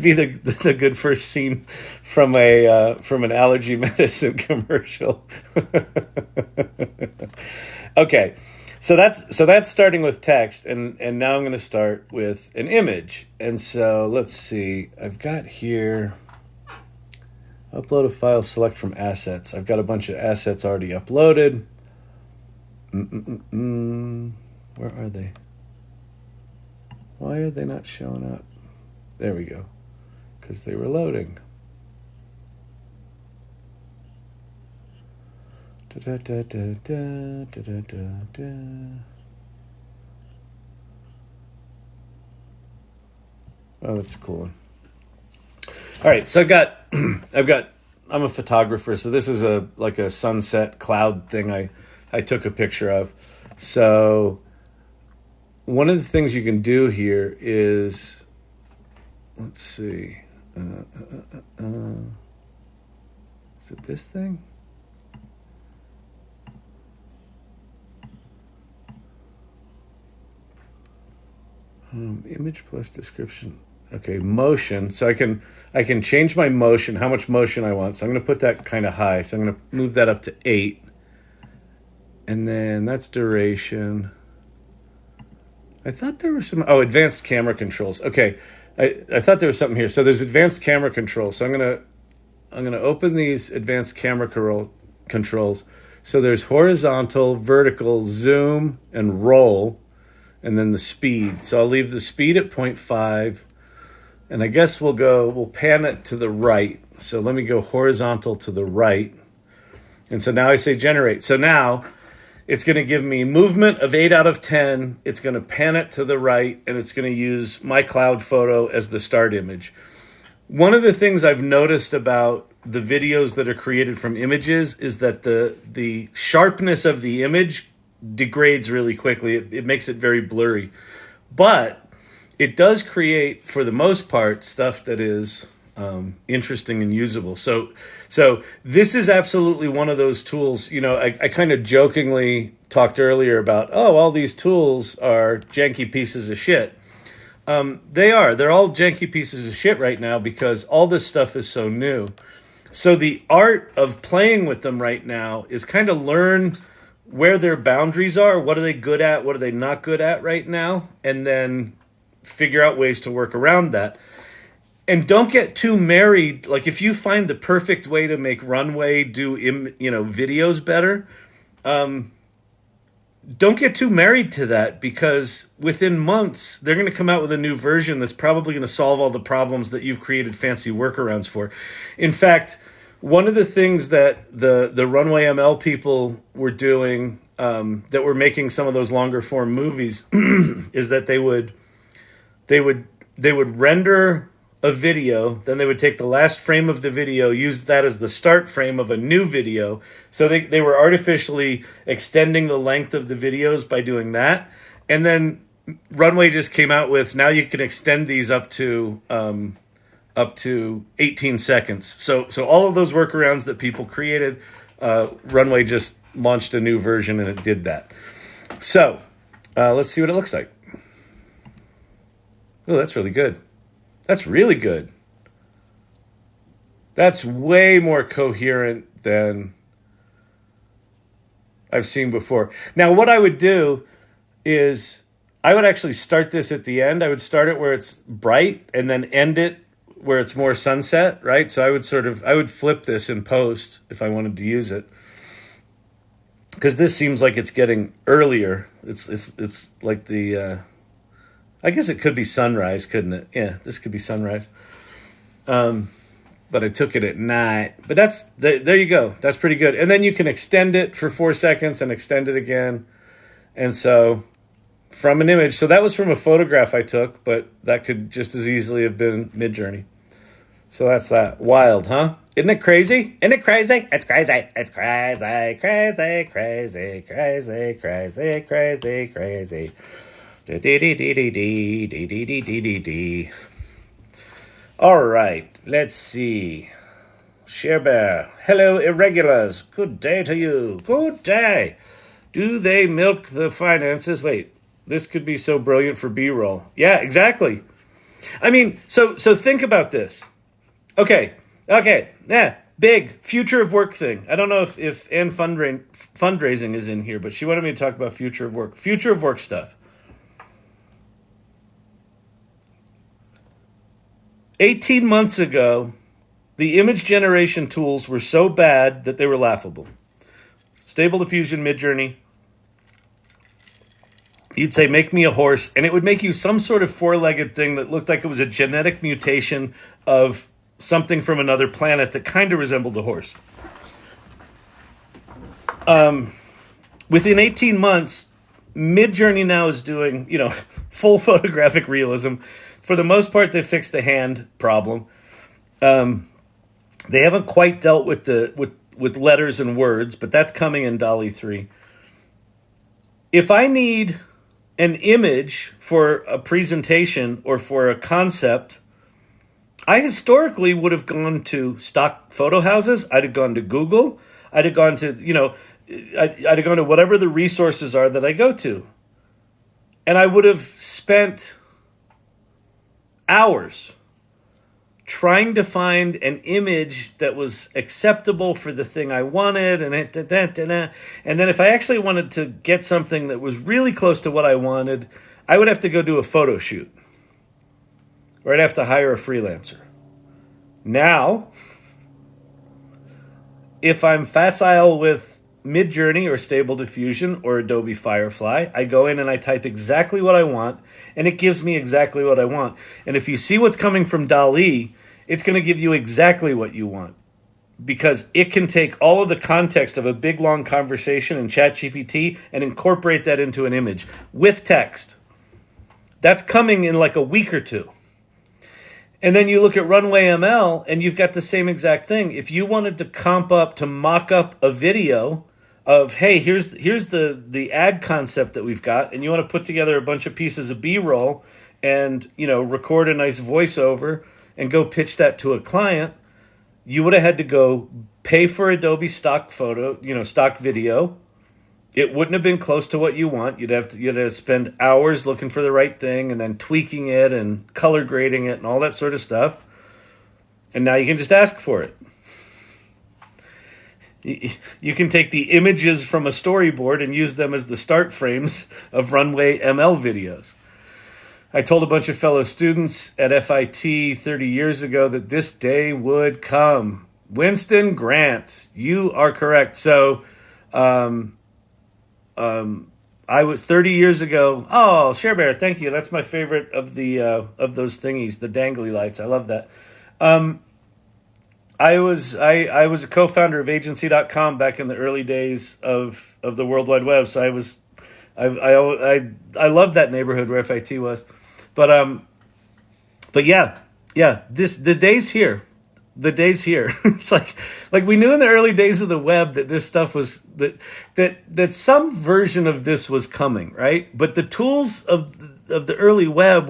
be the good first scene from an allergy medicine commercial. Okay. So that's starting with text, and now I'm going to start with an image. And so let's see. I've got here, upload a file, select from assets. I've got a bunch of assets already uploaded. Where are they? Why are they not showing up? There we go. Because they were loading. Da, da, da, da, da, da, da, da. Oh, that's cool. All right, so I'm a photographer, so this is a sunset cloud thing I took a picture of. So one of the things you can do here is, let's see, is it this thing? Image plus description. Okay, motion. So I can change my motion, how much motion I want. So I'm going to put that kind of high. So I'm going to move that up to 8. And then that's duration. I thought there was advanced camera controls. Okay, I thought there was something here. So there's advanced camera controls. So I'm gonna open these advanced camera controls. So there's horizontal, vertical, zoom, and roll. And then the speed. So I'll leave the speed at 0.5. And I guess we'll pan it to the right. So let me go horizontal to the right. And so now I say generate. So now it's going to give me movement of 8 out of 10. It's going to pan it to the right. And it's going to use my cloud photo as the start image. One of the things I've noticed about the videos that are created from images is that the sharpness of the image degrades really quickly. It makes it very blurry. But it does create, for the most part, stuff that is interesting and usable. So this is absolutely one of those tools. You know, I kind of jokingly talked earlier about, oh, all these tools are janky pieces of shit. They are. They're all janky pieces of shit right now because all this stuff is so new. So the art of playing with them right now is kind of learn where their boundaries are. What are they good at? What are they not good at right now? And then figure out ways to work around that. And don't get too married. Like if you find the perfect way to make Runway do, videos better, don't get too married to that, because within months, they're going to come out with a new version that's probably going to solve all the problems that you've created fancy workarounds for. In fact, one of the things that the RunwayML people were doing, that were making some of those longer form movies, is that they would render a video, then they would take the last frame of the video, use that as the start frame of a new video. So they were artificially extending the length of the videos by doing that. And then Runway just came out with, now you can extend these up to 18 seconds. So all of those workarounds that people created, Runway just launched a new version and it did that. So let's see what it looks like. Oh, that's really good. That's really good. That's way more coherent than I've seen before. Now, what I would do is I would actually start this at the end. I would start it where it's bright and then end it where it's more sunset, right? So I would flip this in post if I wanted to use it. Because this seems like it's getting earlier. It's like the... I guess it could be sunrise, couldn't it? Yeah, this could be sunrise. But I took it at night. But there you go. That's pretty good. And then you can extend it for 4 seconds and extend it again. And so from an image. So that was from a photograph I took, but that could just as easily have been Midjourney. So that's that. Wild, huh? Isn't it crazy? Isn't it crazy? It's crazy. It's crazy, crazy, crazy, crazy, crazy, crazy, crazy. All right, let's see. Shearbear, hello irregulars. Good day to you. Good day. Do they milk the finances? Wait, this could be so brilliant for B-roll. Yeah, exactly. I mean, so think about this. Okay, yeah, big future of work thing. I don't know if Ann fundraising is in here, but she wanted me to talk about future of work stuff. 18 months ago, the image generation tools were so bad that they were laughable. Stable Diffusion, Midjourney. You'd say, make me a horse, and it would make you some sort of four-legged thing that looked like it was a genetic mutation of something from another planet that kind of resembled a horse. Within 18 months, Midjourney now is doing, full photographic realism. For the most part, they fixed the hand problem. They haven't quite dealt with with letters and words, but that's coming in DALL-E 3. If I need an image for a presentation or for a concept, I historically would have gone to stock photo houses. I'd have gone to Google. I'd have gone to, I'd have gone to whatever the resources are that I go to. And I would have spent hours trying to find an image that was acceptable for the thing I wanted, and then if I actually wanted to get something that was really close to what I wanted, I would have to go do a photo shoot, or I'd have to hire a freelancer. Now, if I'm facile with Midjourney or Stable Diffusion or Adobe Firefly, I go in and I type exactly what I want, and it gives me exactly what I want. And if you see what's coming from DALL-E, it's going to give you exactly what you want, because it can take all of the context of a big, long conversation in ChatGPT and incorporate that into an image with text. That's coming in like a week or two. And then you look at RunwayML, and you've got the same exact thing. If you wanted to mock up a video of, hey, here's the ad concept that we've got, and you want to put together a bunch of pieces of B-roll and, record a nice voiceover and go pitch that to a client, you would have had to go pay for Adobe stock photo, stock video. It wouldn't have been close to what you want. You'd have to spend hours looking for the right thing and then tweaking it and color grading it and all that sort of stuff. And now you can just ask for it. You can take the images from a storyboard and use them as the start frames of RunwayML videos. I told a bunch of fellow students at FIT 30 years ago that this day would come. Winston Grant, you are correct. So, I was 30 years ago. Oh, Share Bear, thank you. That's my favorite of the of those thingies, the dangly lights. I love that. I was a co-founder of agency.com back in the early days of the World Wide Web. So I loved that neighborhood where FIT was. But yeah, the day's here. The day's here. It's like we knew in the early days of the web that this stuff was that some version of this was coming, right? But the tools of the early web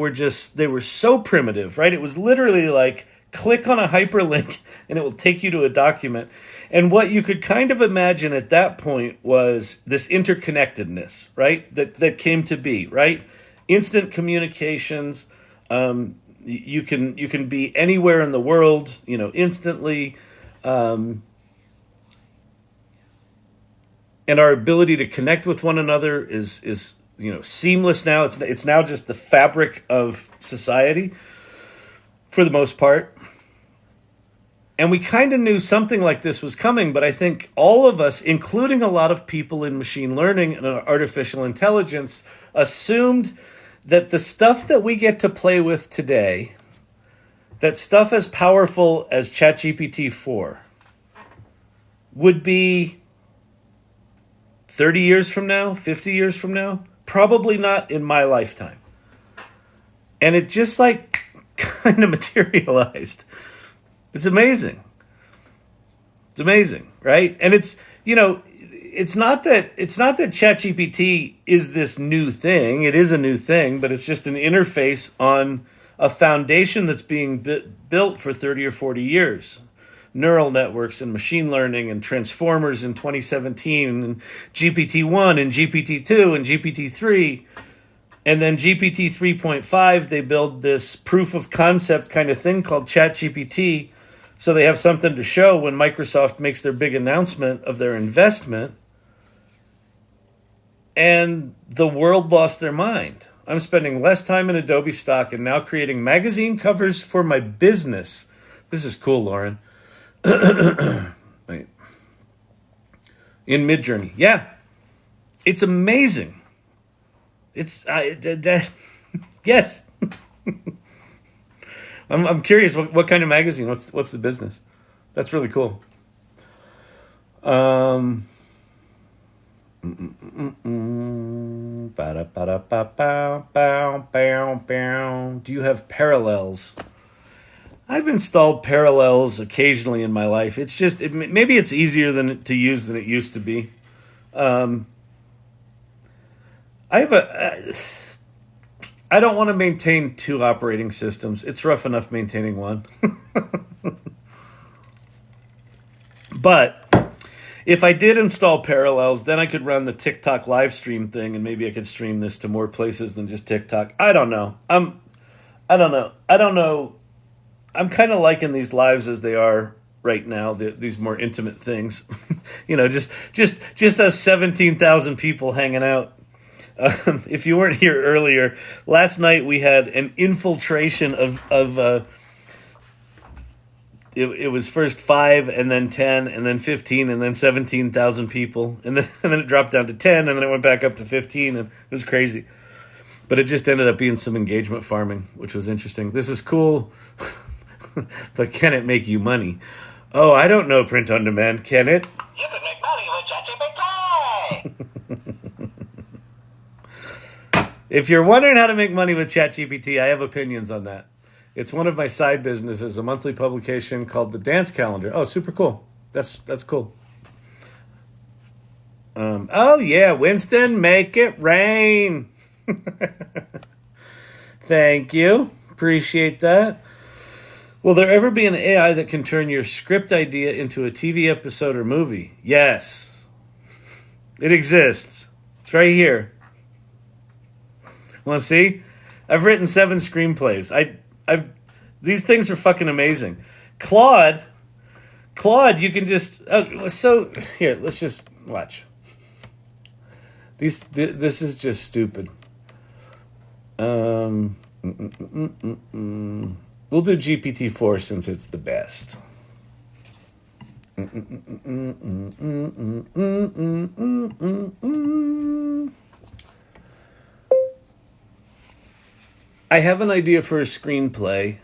they were so primitive, right? It was literally like click on a hyperlink and it will take you to a document. And what you could kind of imagine at that point was this interconnectedness, right? That came to be, right? Instant communications. You can be anywhere in the world, instantly. And our ability to connect with one another is seamless now. It's now just the fabric of society for the most part. And we kind of knew something like this was coming, but I think all of us, including a lot of people in machine learning and artificial intelligence, assumed that the stuff that we get to play with today, that stuff as powerful as ChatGPT 4, would be 30 years from now, 50 years from now, probably not in my lifetime. And it just kind of materialized. It's amazing. It's amazing, right? And it's not that ChatGPT is this new thing. It is a new thing, but it's just an interface on a foundation that's being built for 30 or 40 years. Neural networks and machine learning and transformers in 2017 and GPT-1 and GPT-2 and GPT-3. And then GPT 3.5, they build this proof of concept kind of thing called ChatGPT. So they have something to show when Microsoft makes their big announcement of their investment. And the world lost their mind. I'm spending less time in Adobe stock and now creating magazine covers for my business. This is cool, Lauren. Wait. In Midjourney. Yeah. It's amazing. It's yes. I'm curious what kind of magazine. What's the business? That's really cool. Do you have parallels? I've installed parallels occasionally in my life. It's just maybe it's easier to use than it used to be. I don't want to maintain 2 operating systems. It's rough enough maintaining one. But if I did install Parallels, then I could run the TikTok live stream thing, and maybe I could stream this to more places than just TikTok. I don't know. I don't know. I'm kind of liking these lives as they are right now. These more intimate things, just us 17,000 people hanging out. If you weren't here earlier, last night we had an infiltration of it was first 5 and then 10 and then 15 and then 17,000 people and then it dropped down to 10 and then it went back up to 15 and it was crazy. But it just ended up being some engagement farming, which was interesting. This is cool, but can it make you money? Oh, I don't know, print on demand. Can it? You can make money with ChatGPT. If you're wondering how to make money with ChatGPT, I have opinions on that. It's one of my side businesses, a monthly publication called The Dance Calendar. Oh, super cool. That's cool. Oh yeah, Winston, make it rain. Thank you. Appreciate that. Will there ever be an AI that can turn your script idea into a TV episode or movie? Yes. It exists. It's right here. Want to see? I've written 7 screenplays. I've these things are fucking amazing. Claude, you can just so here. Let's just watch. This is just stupid. We'll do GPT-4 since it's the best. I have an idea for a screenplay,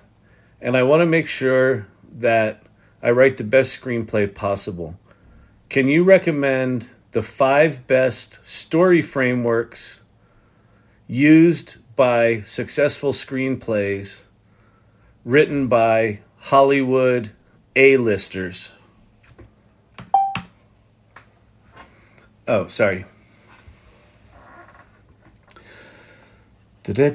and I want to make sure that I write the best screenplay possible. Can you recommend the 5 best story frameworks used by successful screenplays written by Hollywood A-listers? Oh, sorry. So, the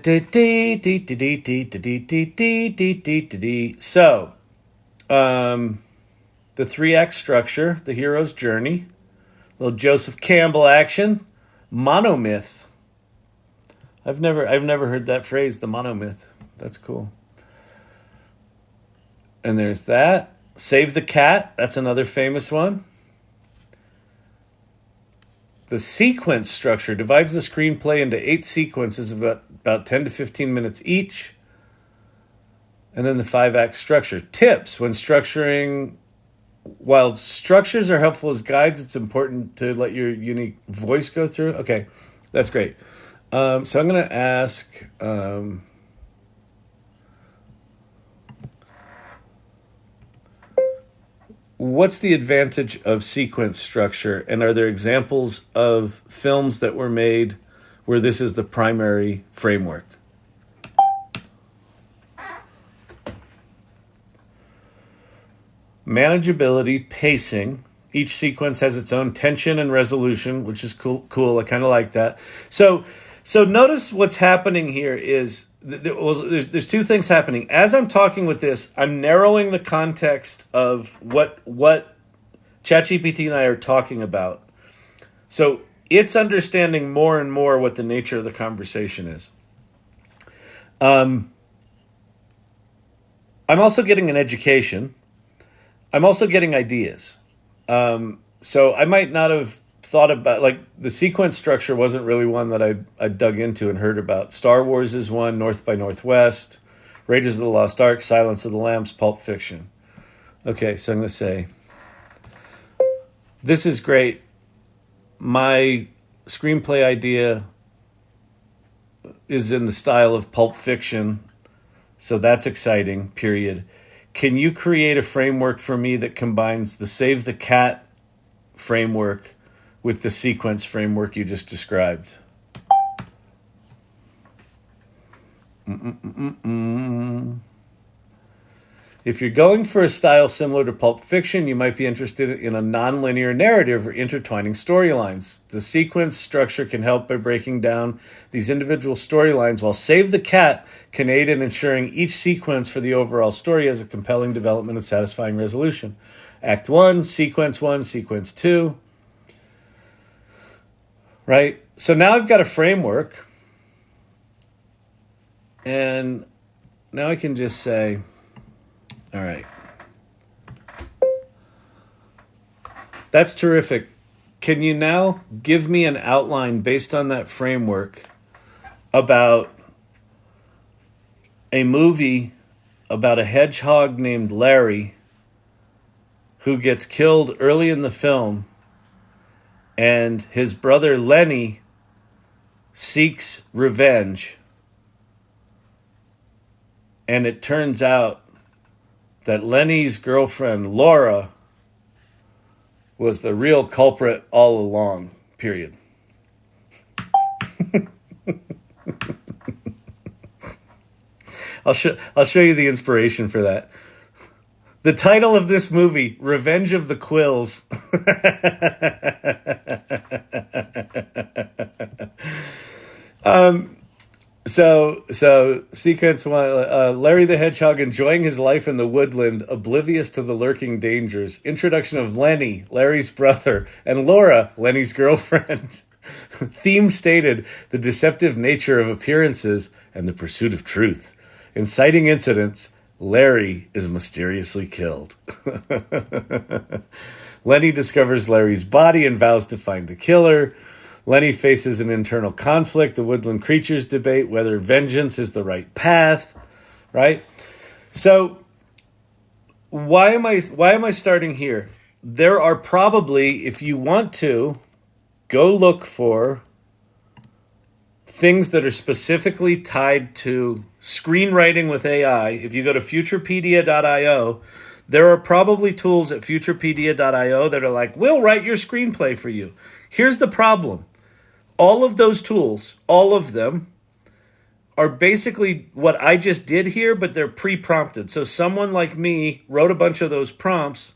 3-act structure, the hero's journey, little Joseph Campbell action, monomyth. I've never heard that phrase, the monomyth. That's cool. And there's that. Save the Cat. That's another famous one. The sequence structure divides the screenplay into 8 sequences of about 10 to 15 minutes each. And then the 5-act structure. Tips when structuring. While structures are helpful as guides, it's important to let your unique voice go through. Okay, that's great. So I'm going to ask... what's the advantage of sequence structure? And are there examples of films that were made where this is the primary framework? Manageability, pacing. Each sequence has its own tension and resolution, which is cool. I kind of like that. So notice what's happening here is there's 2 things happening. As I'm talking with this, I'm narrowing the context of what ChatGPT and I are talking about. So it's understanding more and more what the nature of the conversation is. I'm also getting an education. I'm also getting ideas. So I might not have thought about, like, the sequence structure wasn't really one that I dug into and heard about. Star Wars is one, North by Northwest, Raiders of the Lost Ark, Silence of the Lambs, Pulp Fiction. Okay, so I'm going to say, this is great. My screenplay idea is in the style of Pulp Fiction, so that's exciting, period. Can you create a framework for me that combines the Save the Cat framework with the sequence framework you just described? If you're going for a style similar to Pulp Fiction, you might be interested in a nonlinear narrative or intertwining storylines. The sequence structure can help by breaking down these individual storylines, while Save the Cat can aid in ensuring each sequence for the overall story has a compelling development and satisfying resolution. Act 1, Sequence 1, Sequence 2. Right? So now I've got a framework, and now I can just say, all right, that's terrific. Can you now give me an outline based on that framework about a movie about a hedgehog named Larry who gets killed early in the film, and his brother Lenny seeks revenge, and it turns out that Lenny's girlfriend Laura was the real culprit all along, period. I'll show you the inspiration for that. The title of this movie, Revenge of the Quills. So sequence one, Larry the Hedgehog enjoying his life in the woodland, oblivious to the lurking dangers. Introduction of Lenny, Larry's brother, and Laura, Lenny's girlfriend. Theme stated, the deceptive nature of appearances and the pursuit of truth. Inciting incidents, Larry is mysteriously killed. Lenny discovers Larry's body and vows to find the killer. Lenny faces an internal conflict. The woodland creatures debate whether vengeance is the right path, right? So why am I starting here? There are probably, if you want to, go look for things that are specifically tied to screenwriting with AI. If you go to futurepedia.io, there are probably tools at futurepedia.io that are like, we'll write your screenplay for you. Here's the problem. All of those tools, all of them, are basically what I just did here, but they're pre-prompted. So someone like me wrote a bunch of those prompts,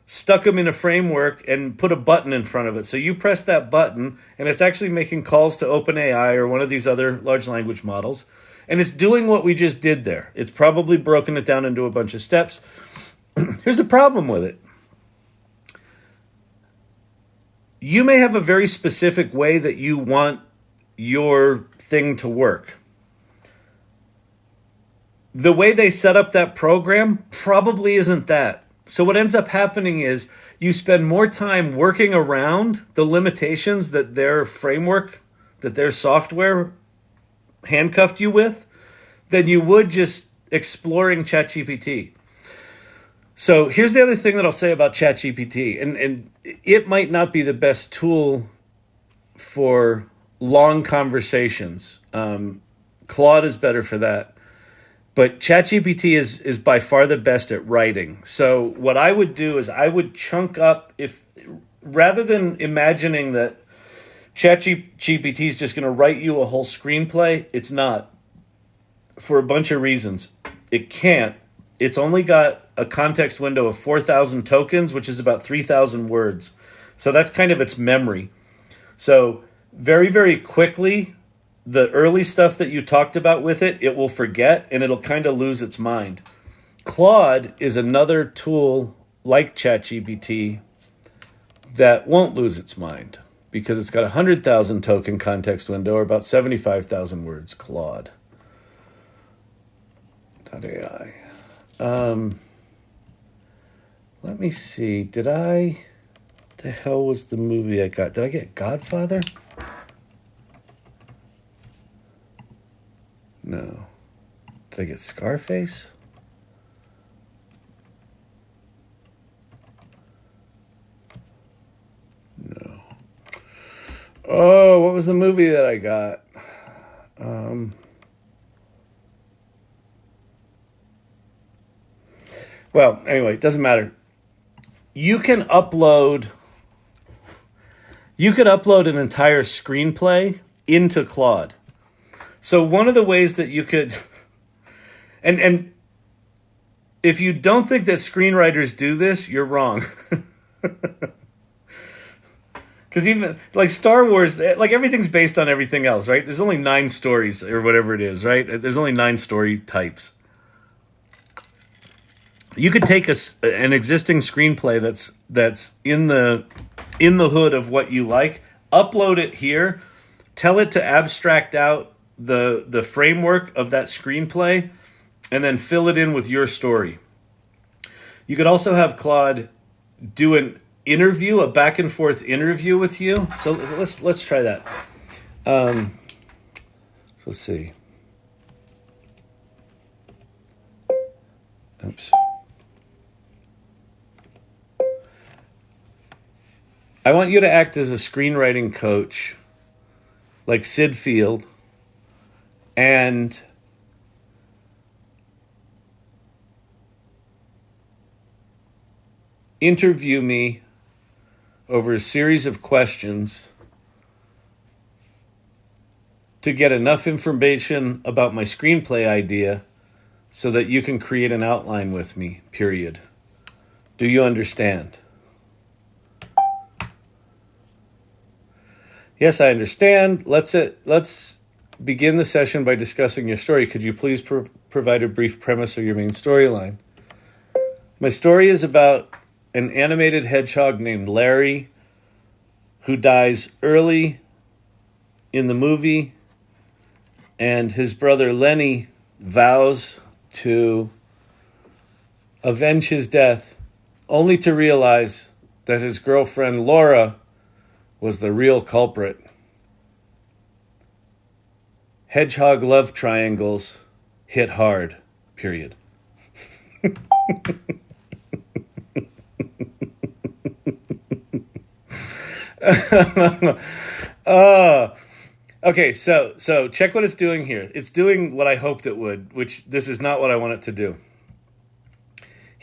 stuck them in a framework, and put a button in front of it. So you press that button, and it's actually making calls to OpenAI or one of these other large language models, and it's doing what we just did there. It's probably broken it down into a bunch of steps. Here's the problem with it. You may have a very specific way that you want your thing to work. The way they set up that program probably isn't that. So what ends up happening is you spend more time working around the limitations that their framework, that their software handcuffed you with, than you would just exploring ChatGPT. So here's the other thing that I'll say about ChatGPT, and it might not be the best tool for long conversations. Claude is better for that. But ChatGPT is by far the best at writing. So what I would do is I would chunk up, if rather than imagining that ChatGPT is just going to write you a whole screenplay, it's not. For a bunch of reasons. It can't. It's only got a context window of 4,000 tokens, which is about 3,000 words. So that's kind of its memory. So very, very quickly, the early stuff that you talked about with it, it will forget and it'll kind of lose its mind. Claude is another tool like ChatGPT that won't lose its mind because it's got a 100,000 token context window or about 75,000 words. Claude. .ai. Let me see. The hell was the movie I got? Did I get Godfather? No. Did I get Scarface? No. Oh, what was the movie that I got? Well, anyway, it doesn't matter. You can upload an entire screenplay into Claude. So one of the ways that you could, and if you don't think that screenwriters do this, you're wrong. Because even like Star Wars, like everything's based on everything else, right? There's only 9 stories or whatever it is, right? There's only 9 story types. You could take an existing screenplay that's in the hood of what you like, upload it here, tell it to abstract out the framework of that screenplay, and then fill it in with your story. You could also have Claude do an interview, a back and forth interview with you. So let's try that. So let's see. Oops. I want you to act as a screenwriting coach, like Sid Field, and interview me over a series of questions to get enough information about my screenplay idea so that you can create an outline with me, period. Do you understand? Yes, I understand. Let's begin the session by discussing your story. Could you please provide a brief premise of your main storyline? My story is about an animated hedgehog named Larry who dies early in the movie, and his brother Lenny vows to avenge his death, only to realize that his girlfriend Laura was the real culprit. Hedgehog love triangles hit hard, period. Okay, so check what it's doing here. It's doing what I hoped it would, which this is not what I want it to do.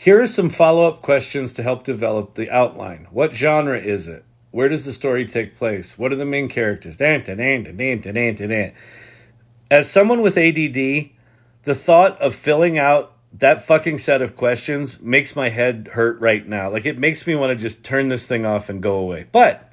Here are some follow-up questions to help develop the outline. What genre is it? Where does the story take place? What are the main characters? As someone with ADD, the thought of filling out that fucking set of questions makes my head hurt right now. Like, it makes me want to just turn this thing off and go away. But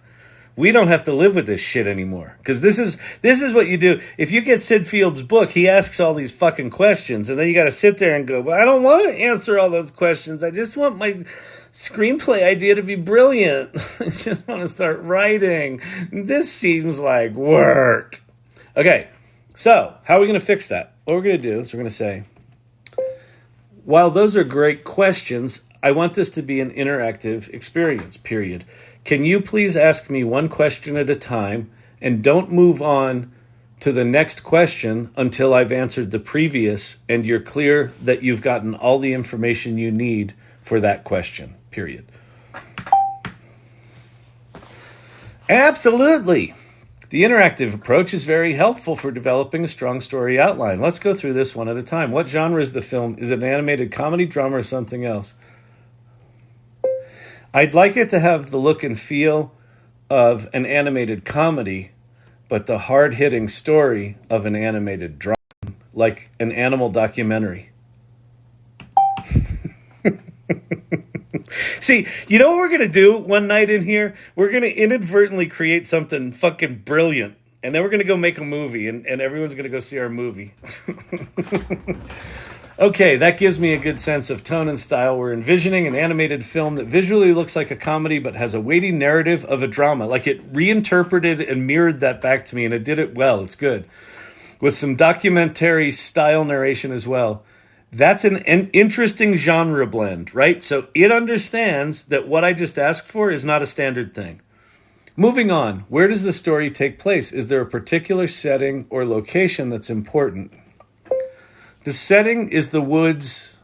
we don't have to live with this shit anymore. Because this is what you do. If you get Sid Field's book, he asks all these fucking questions, and then you got to sit there and go, well, I don't want to answer all those questions. I just want my screenplay idea to be brilliant. I just want to start writing. This seems like work. Okay, so how are we going to fix that? What we're going to do is we're going to say, while those are great questions, I want this to be an interactive experience, period. Can you please ask me one question at a time and don't move on to the next question until I've answered the previous and you're clear that you've gotten all the information you need for that question, period. Absolutely. The interactive approach is very helpful for developing a strong story outline. Let's go through this one at a time. What genre is the film? Is it an animated comedy, drama, or something else? I'd like it to have the look and feel of an animated comedy, but the hard-hitting story of an animated drama, like an animal documentary. See, you know what we're going to do one night in here? We're going to inadvertently create something fucking brilliant, and then we're going to go make a movie, and everyone's going to go see our movie. Okay, that gives me a good sense of tone and style. We're envisioning an animated film that visually looks like a comedy but has a weighty narrative of a drama. Like, it reinterpreted and mirrored that back to me, and it did it well. It's good. With some documentary style narration as well. That's an interesting genre blend, right? So it understands that what I just asked for is not a standard thing. Moving on, where does the story take place? Is there a particular setting or location that's important? The setting is the woods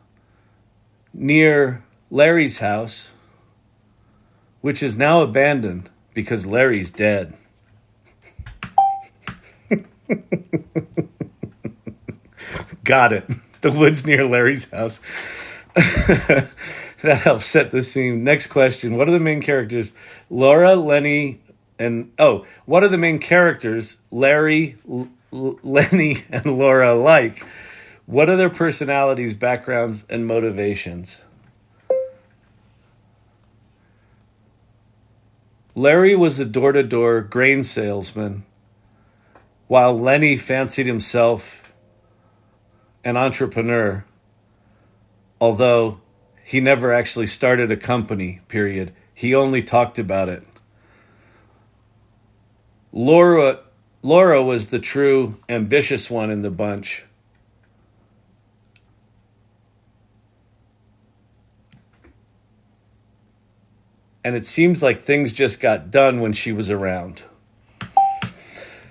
near Larry's house, which is now abandoned because Larry's dead. Got it. The woods near Larry's house. That helps set the scene. Next question. What are the main characters? Laura, Lenny, and... Oh, what are the main characters Larry, Lenny, and Laura like? What are their personalities, backgrounds, and motivations? Larry was a door-to-door grain salesman, while Lenny fancied himself an entrepreneur, although he never actually started a company, period. He only talked about it. Laura was the true ambitious one in the bunch. And it seems like things just got done when she was around.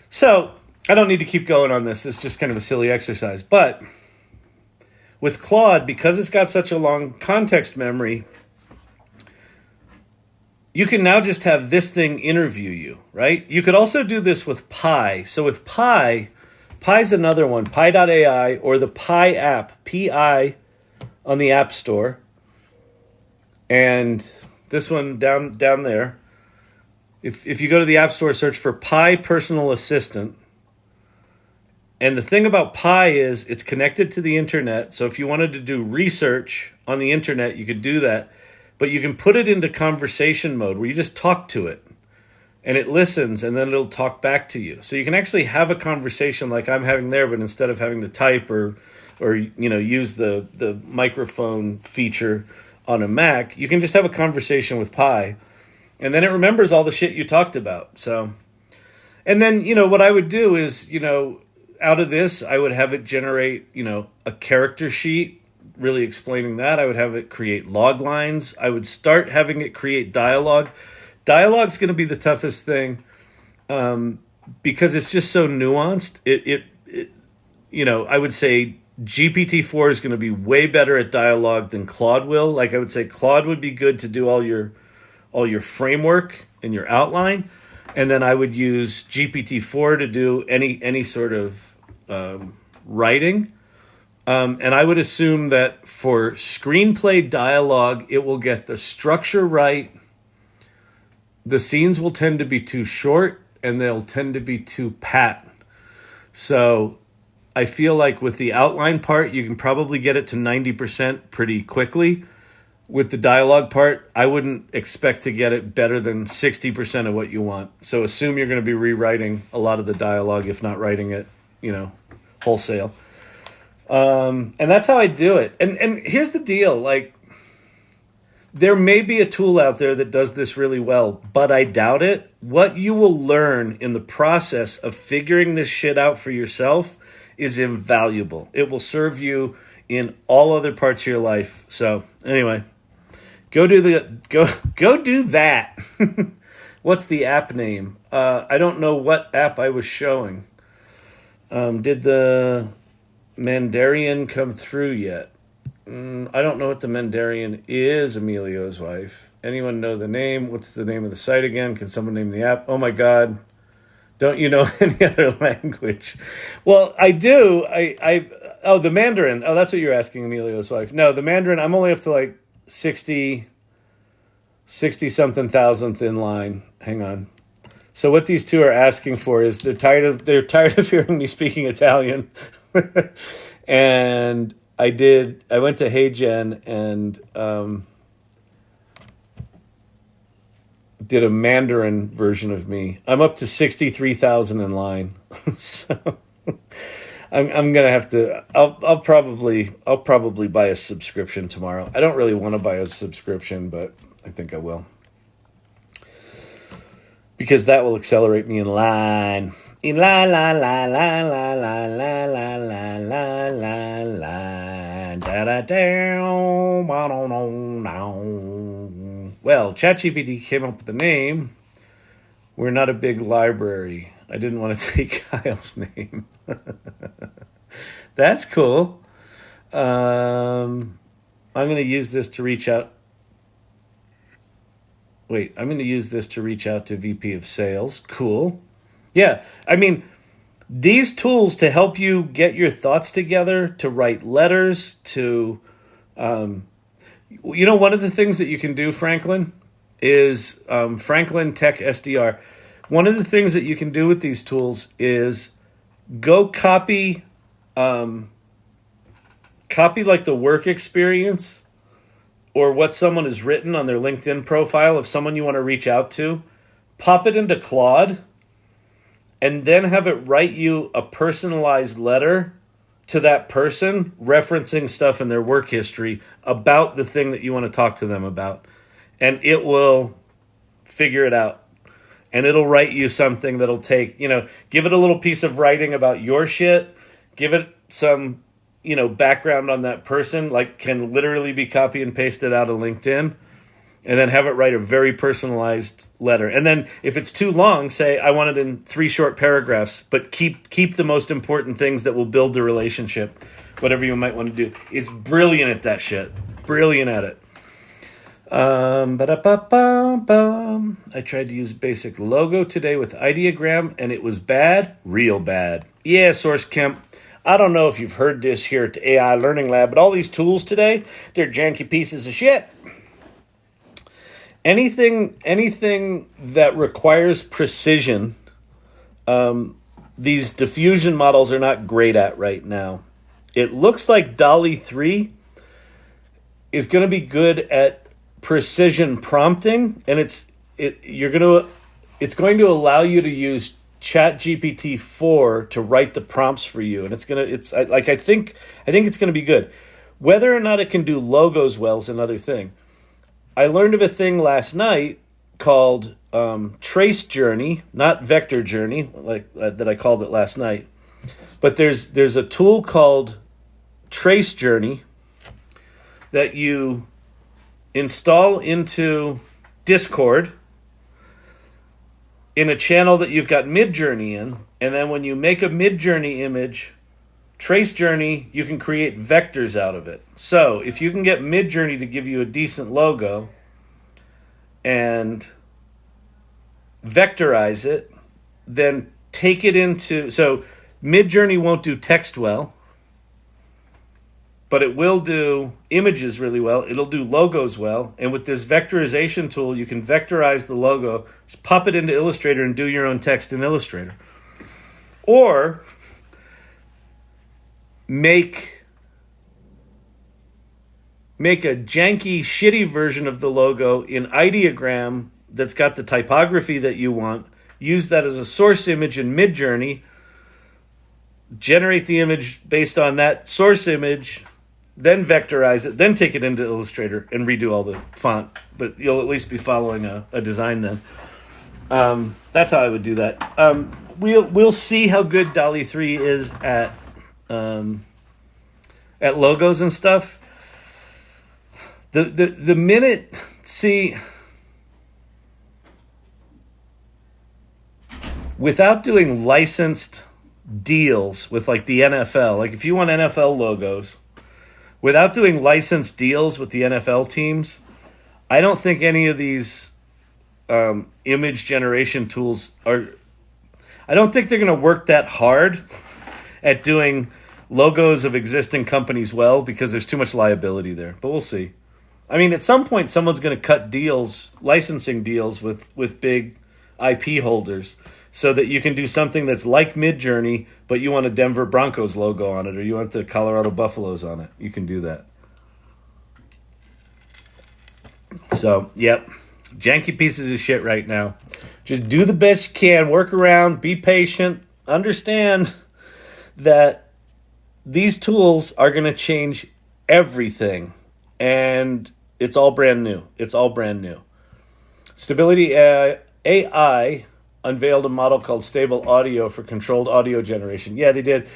So, I don't need to keep going on this. It's just kind of a silly exercise. But with Claude, because it's got such a long context memory, you can now just have this thing interview you, right? You could also do this with Pi. So with Pi, Pi's another one, Pi.ai, or the Pi app, Pi, on the App Store. And this one down there, if you go to the App Store, search for Pi Personal Assistant. And the thing about Pi is it's connected to the internet. So if you wanted to do research on the internet, you could do that. but you can put it into conversation mode where you just talk to it and it listens and then it'll talk back to you. So you can actually have a conversation like I'm having there, but instead of having to type or use the microphone feature on a Mac, you can just have a conversation with Pi, and then it remembers all the shit you talked about. So, and then, what I would do is, out of this, I would have it generate, a character sheet, really explaining that. I would have it create log lines. I would start having it create dialogue. Dialogue's going to be the toughest thing because it's just so nuanced. I would say GPT-4 is going to be way better at dialogue than Claude will. Like I would say Claude would be good to do all your framework and your outline. And then I would use GPT-4 to do any sort of writing. And I would assume that for screenplay dialogue, it will get the structure right. The scenes will tend to be too short and they'll tend to be too pat. So I feel like with the outline part, you can probably get it to 90% pretty quickly. With the dialogue part, I wouldn't expect to get it better than 60% of what you want. So assume you're going to be rewriting a lot of the dialogue, if not writing it, wholesale. And that's how I do it. And here's the deal. Like, there may be a tool out there that does this really well, but I doubt it. What you will learn in the process of figuring this shit out for yourself is invaluable. It will serve you in all other parts of your life. So anyway, go do that. What's the app name? I don't know what app I was showing. Did the Mandarin come through yet? I don't know what the Mandarin is, Emilio's wife. Anyone know the name? What's the name of the site again? Can someone name the app? Oh my God. Don't you know any other language? Well, I do. The Mandarin. Oh, that's what you're asking, Emilio's wife. No, the Mandarin, I'm only up to like 60 something thousandth in line. Hang on. So what these two are asking for is they're tired of hearing me speaking Italian. And I went to HeyGen and did a Mandarin version of me. I'm up to 63,000 in line. So I'm gonna have to. I'll probably buy a subscription tomorrow. I don't really want to buy a subscription, but I think I will because that will accelerate me in line. In la la la la la la la la la la la la da da down. Well, ChatGPT came up with the name. We're not a big library. I didn't want to take Kyle's name. That's cool. I'm going to use this to reach out. Wait, I'm going to use this to reach out to VP of Sales. Cool. Yeah, I mean, these tools to help you get your thoughts together, to write letters, to, one of the things that you can do, Franklin, is Franklin Tech SDR. One of the things that you can do with these tools is go copy like the work experience or what someone has written on their LinkedIn profile of someone you want to reach out to, pop it into Claude, and then have it write you a personalized letter to that person referencing stuff in their work history about the thing that you want to talk to them about. And it will figure it out. And it'll write you something that'll take, give it a little piece of writing about your shit, give it some, background on that person, like can literally be copy and pasted out of LinkedIn. And then have it write a very personalized letter. And then if it's too long, say, I want it in 3 short paragraphs, but keep the most important things that will build the relationship, whatever you might want to do. It's brilliant at that shit. Brilliant at it. I tried to use basic logo today with ideogram, and it was bad. Real bad. Yeah, Source Kemp. I don't know if you've heard this here at the AI Learning Lab, but all these tools today, they're janky pieces of shit. Anything that requires precision, these diffusion models are not great at right now. It looks like DALL-E 3 is going to be good at precision prompting, and it's going to allow you to use ChatGPT 4 to write the prompts for you, and I think it's going to be good. Whether or not it can do logos well is another thing. I learned of a thing last night called Trace Journey, not Vector Journey, that I called it last night. But there's a tool called Trace Journey that you install into Discord in a channel that you've got Midjourney in, and then when you make a Midjourney image, Trace Journey, you can create vectors out of it. So if you can get Midjourney to give you a decent logo and vectorize it, then take it into... So Midjourney won't do text well, but it will do images really well. It'll do logos well. And with this vectorization tool, you can vectorize the logo, just pop it into Illustrator and do your own text in Illustrator. Or make a janky, shitty version of the logo in ideogram that's got the typography that you want. Use that as a source image in Midjourney. Generate the image based on that source image, then vectorize it, then take it into Illustrator and redo all the font. But you'll at least be following a design then. That's how I would do that. We'll see how good DALL-E 3 is at logos and stuff. The minute, see, without doing licensed deals with like the NFL, like if you want NFL logos, without doing licensed deals with the NFL teams, I don't think any of these image generation tools I don't think they're going to work that hard at doing logos of existing companies well, because there's too much liability there. But we'll see. I mean, at some point, someone's going to cut deals, licensing deals with big IP holders, so that you can do something that's like Midjourney, but you want a Denver Broncos logo on it, or you want the Colorado Buffaloes on it. You can do that. So, yep. Janky pieces of shit right now. Just do the best you can. Work around. Be patient. Understand that these tools are going to change everything. And it's all brand new. It's all brand new. Stability AI unveiled a model called Stable Audio for controlled audio generation. Yeah, they did.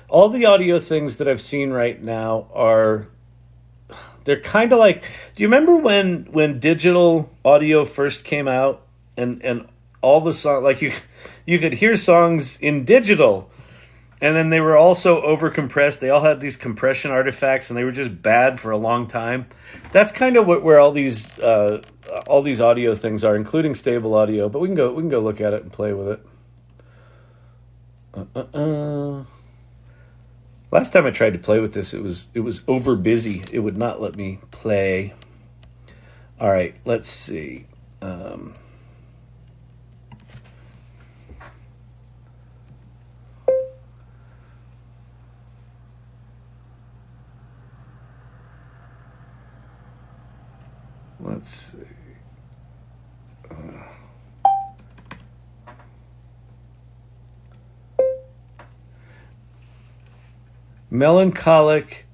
All the audio things that I've seen right now they're kind of like, do you remember when digital audio first came out and all the songs, like you could hear songs in digital, and then they were also over compressed. They all had these compression artifacts, and they were just bad for a long time. That's kind of where all these audio things are, including Stable Audio. But we can go look at it and play with it. Last time I tried to play with this, it was over busy. It would not let me play. All right, let's see. Let's see. Melancholic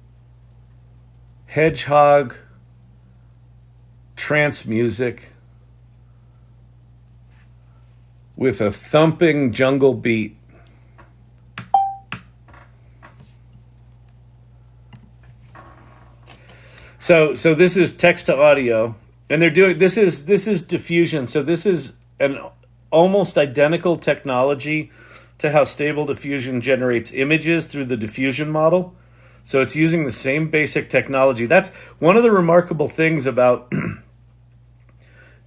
hedgehog trance music with a thumping jungle beat. So this is text to audio, and they're doing this is diffusion. So this is an almost identical technology to how Stable Diffusion generates images through the diffusion model. So it's using the same basic technology. That's one of the remarkable things about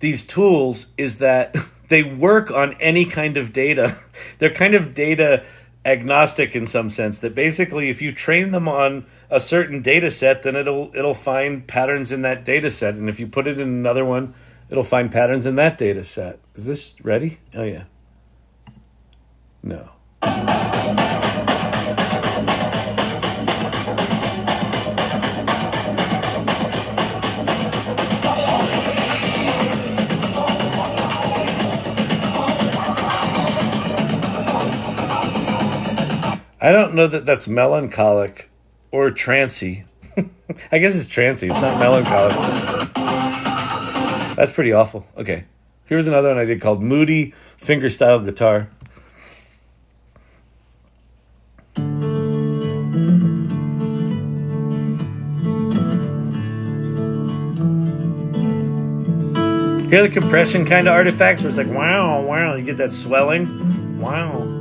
these tools, is that they work on any kind of data. They're kind of data agnostic in some sense, that basically if you train them on a certain data set, then it'll find patterns in that data set. And if you put it in another one, it'll find patterns in that data set. Is this ready? Oh, yeah. No. I don't know that that's melancholic or trancy. I guess it's trancy. It's not melancholic. That's pretty awful. Okay. Here's another one I did called Moody Fingerstyle Guitar. Hear the compression kind of artifacts where it's like, wow, wow, you get that swelling. Wow.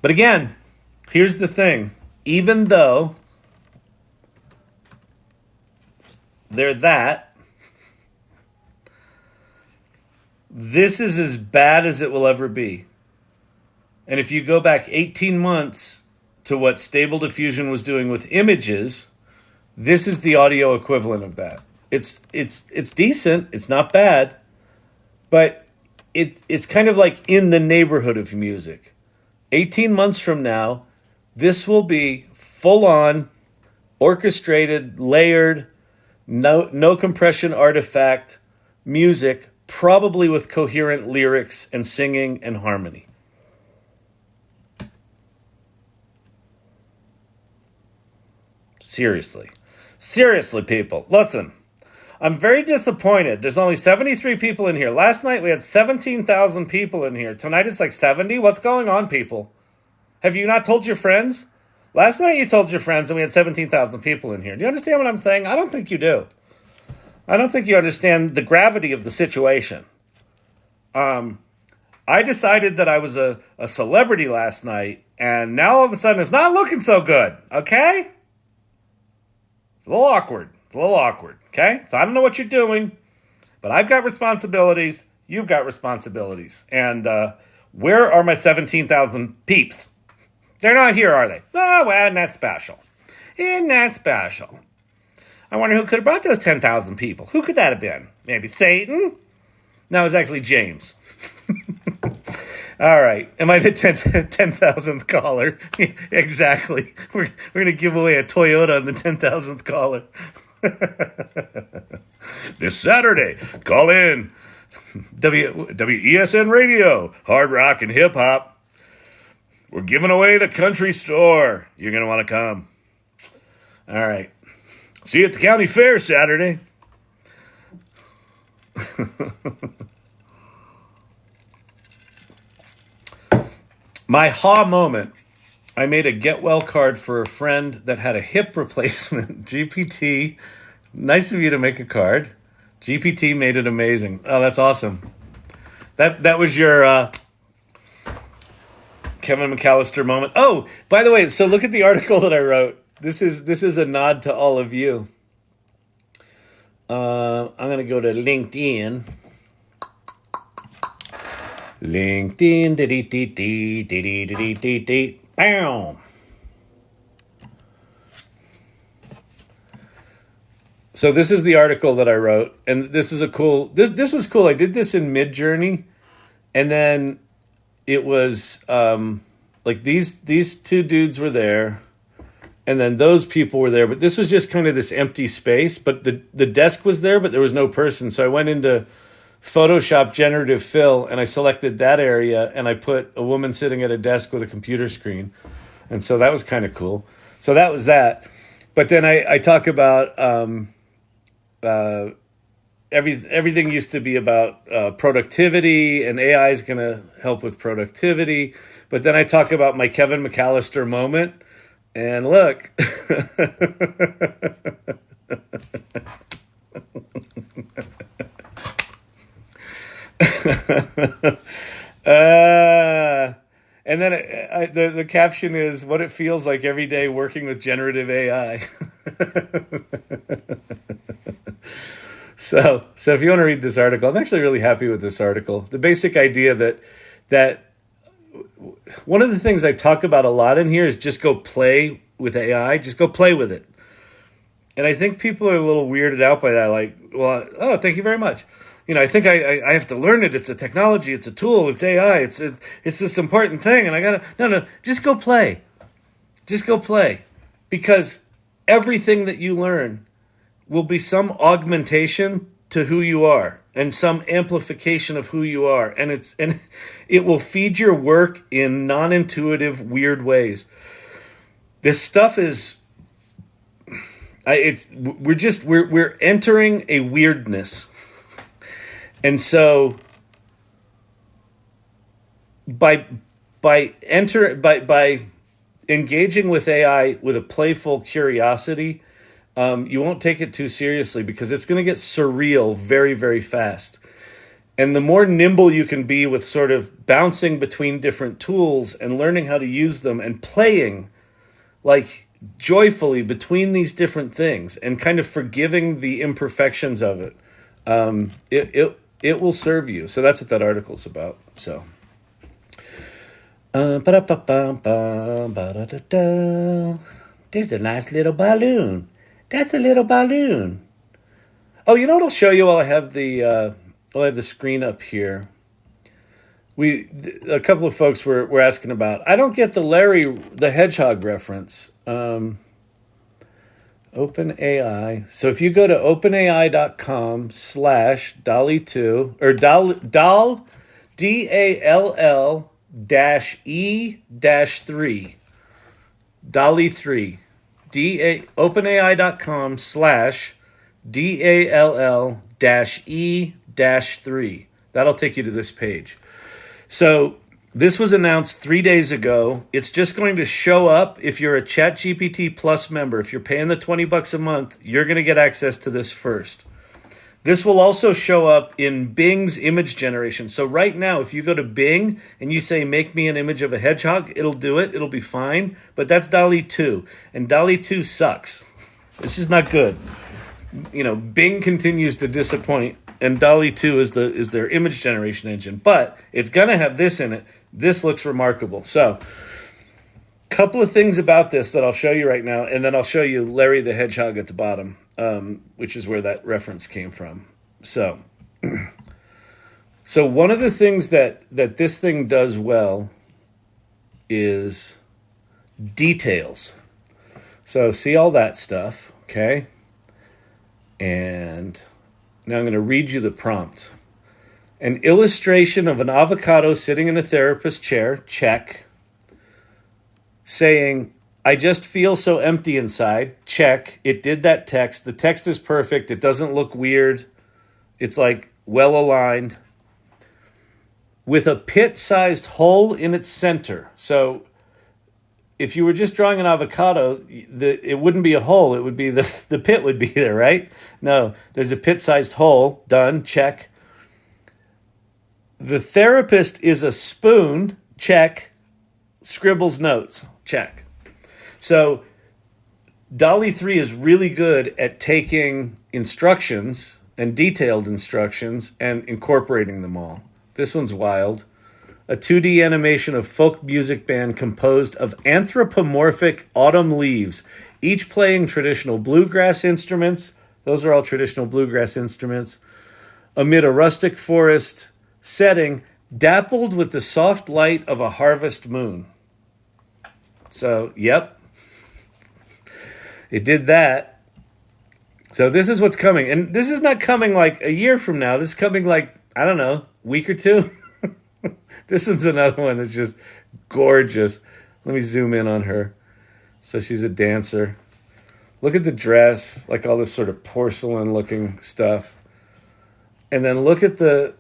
But again, here's the thing. Even though they're that, this is as bad as it will ever be. And if you go back 18 months to what Stable Diffusion was doing with images, this is the audio equivalent of that. It's decent. It's not bad, but it's kind of like in the neighborhood of music. 18 months from now, this will be full on, orchestrated, layered, no compression artifact music, probably with coherent lyrics and singing and harmony. Seriously, people, listen. I'm very disappointed. There's only 73 people in here. Last night we had 17,000 people in here. Tonight it's like 70. What's going on, people? Have you not told your friends? Last night you told your friends and we had 17,000 people in here. Do you understand what I'm saying? I don't think you do. I don't think you understand the gravity of the situation. I decided that I was a celebrity last night, and now all of a sudden it's not looking so good, okay? It's a little awkward. Okay? So I don't know what you're doing, but I've got responsibilities. You've got responsibilities. And where are my 17,000 peeps? They're not here, are they? Oh, well, isn't that special? I wonder who could have brought those 10,000 people. Who could that have been? Maybe Satan? No, it was actually James. All right. Am I the 10,000th caller? Exactly. We're going to give away a Toyota on the 10,000th caller. This Saturday, call in. WESN Radio, hard rock and hip hop. We're giving away the country store. You're going to want to come. All right. See you at the county fair Saturday. My ha moment. I made a get well card for a friend that had a hip replacement. GPT, nice of you to make a card. GPT made it amazing. Oh, that's awesome. That was your Kevin McAllister moment. Oh, by the way, so look at the article that I wrote. This is a nod to all of you. I'm going to go to LinkedIn. LinkedIn. Bow. So this is the article that I wrote, and this is a cool. This was cool. I did this in Midjourney, and then it was like these two dudes were there, and then those people were there. But this was just kind of this empty space. But the desk was there, but there was no person. So I went into Photoshop generative fill, and I selected that area, and I put a woman sitting at a desk with a computer screen, and so that was kind of cool. So that was that. But then I talk about everything used to be about productivity, and AI is going to help with productivity. But then I talk about my Kevin McAllister moment, and look. And then the caption is what it feels like every day working with generative AI. So if you want to read this article, I'm actually really happy with this article. The basic idea that one of the things I talk about a lot in here is just go play with AI, just go play with it. And I think people are a little weirded out by that, like, well, oh, thank you very much. You know, I think I have to learn it. It's a technology. It's a tool. It's AI. It's this important thing. And I got to, no, just go play. Just go play. Because everything that you learn will be some augmentation to who you are and some amplification of who you are, and it will feed your work in non-intuitive, weird ways. This stuff is, we're entering a weirdness, and so by engaging with AI with a playful curiosity, you won't take it too seriously because it's going to get surreal very, very fast. And the more nimble you can be with sort of bouncing between different tools and learning how to use them and playing like joyfully between these different things and kind of forgiving the imperfections of it, it will serve you. So that's what that article's about. So. There's a nice little balloon. That's a little balloon. Oh, you know what I'll show you while I have the screen up here? A couple of folks were asking about. I don't get the Larry the Hedgehog reference. OpenAI. So if you go to openai.com/DALL-E2 or DALL DALL-E-3 DALL-E3 openai.com/DALL-E-3. That'll take you to this page. So this was announced 3 days ago. It's just going to show up if you're a ChatGPT Plus member. If you're paying the $20 a month, you're going to get access to this first. This will also show up in Bing's image generation. So right now, if you go to Bing and you say, make me an image of a hedgehog, it'll do it. It'll be fine. But that's DALL-E 2. And DALL-E 2 sucks. It's just not good. You know, Bing continues to disappoint. And DALL-E 2 is their image generation engine. But it's going to have this in it. This looks remarkable. So, couple of things about this that I'll show you right now. And then I'll show you Larry the Hedgehog at the bottom. Which is where that reference came from. So one of the things that this thing does well is details. So see all that stuff, okay? And now I'm going to read you the prompt. An illustration of an avocado sitting in a therapist's chair, check. Saying, I just feel so empty inside. Check. It did that text. The text is perfect. It doesn't look weird. It's like well aligned. With a pit-sized hole in its center. So if you were just drawing an avocado, it wouldn't be a hole. It would be the pit would be there, right? No, there's a pit-sized hole. Done. Check. The therapist is a spoon. Check. Scribbles notes. Check. So DALL-E 3 is really good at taking instructions and detailed instructions and incorporating them all. This one's wild. A 2D animation of folk music band composed of anthropomorphic autumn leaves, each playing traditional bluegrass instruments. Those are all traditional bluegrass instruments. Amid a rustic forest setting, dappled with the soft light of a harvest moon. So, yep. It did that. So this is what's coming. And this is not coming like a year from now. This is coming like, I don't know, a week or two. This is another one that's just gorgeous. Let me zoom in on her. So she's a dancer. Look at the dress, like all this sort of porcelain looking stuff. And then look at the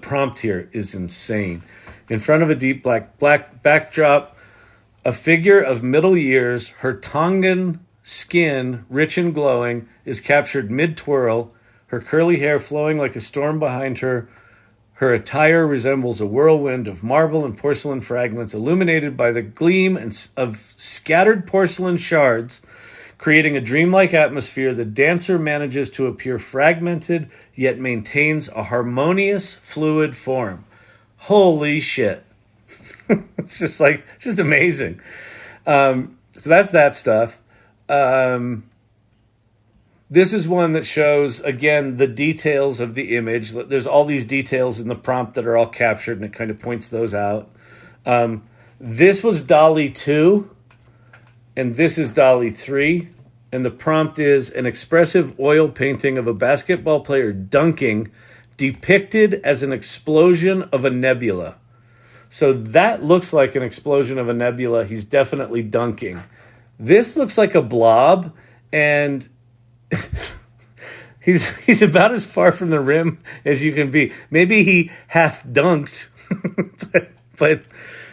prompt here is insane. In front of a deep black backdrop, a figure of middle years, her Tongan skin, rich and glowing, is captured mid-twirl, her curly hair flowing like a storm behind her. Her attire resembles a whirlwind of marble and porcelain fragments illuminated by the gleam of scattered porcelain shards, creating a dreamlike atmosphere. The dancer manages to appear fragmented, yet maintains a harmonious, fluid form. Holy shit. It's just amazing. So that's that stuff. This is one that shows, again, the details of the image. There's all these details in the prompt that are all captured, and it kind of points those out. This was DALL-E 2, and this is DALL-E 3. and the prompt is an expressive oil painting of a basketball player dunking depicted as an explosion of a nebula. So that looks like an explosion of a nebula. He's definitely dunking. This looks like a blob, and he's about as far from the rim as you can be. Maybe he half dunked, but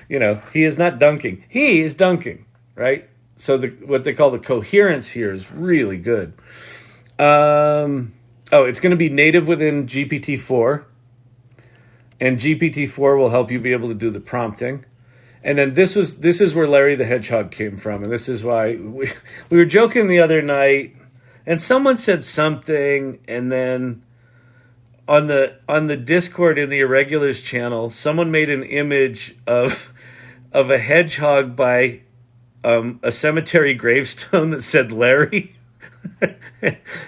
you know, he is not dunking. He is dunking, right? So what they call the coherence here is really good. It's going to be native within GPT-4. And GPT-4 will help you be able to do the prompting. And then this is where Larry the Hedgehog came from. And this is why we were joking the other night, and someone said something, and then on the Discord in the Irregulars channel, someone made an image of a hedgehog by a cemetery gravestone that said Larry.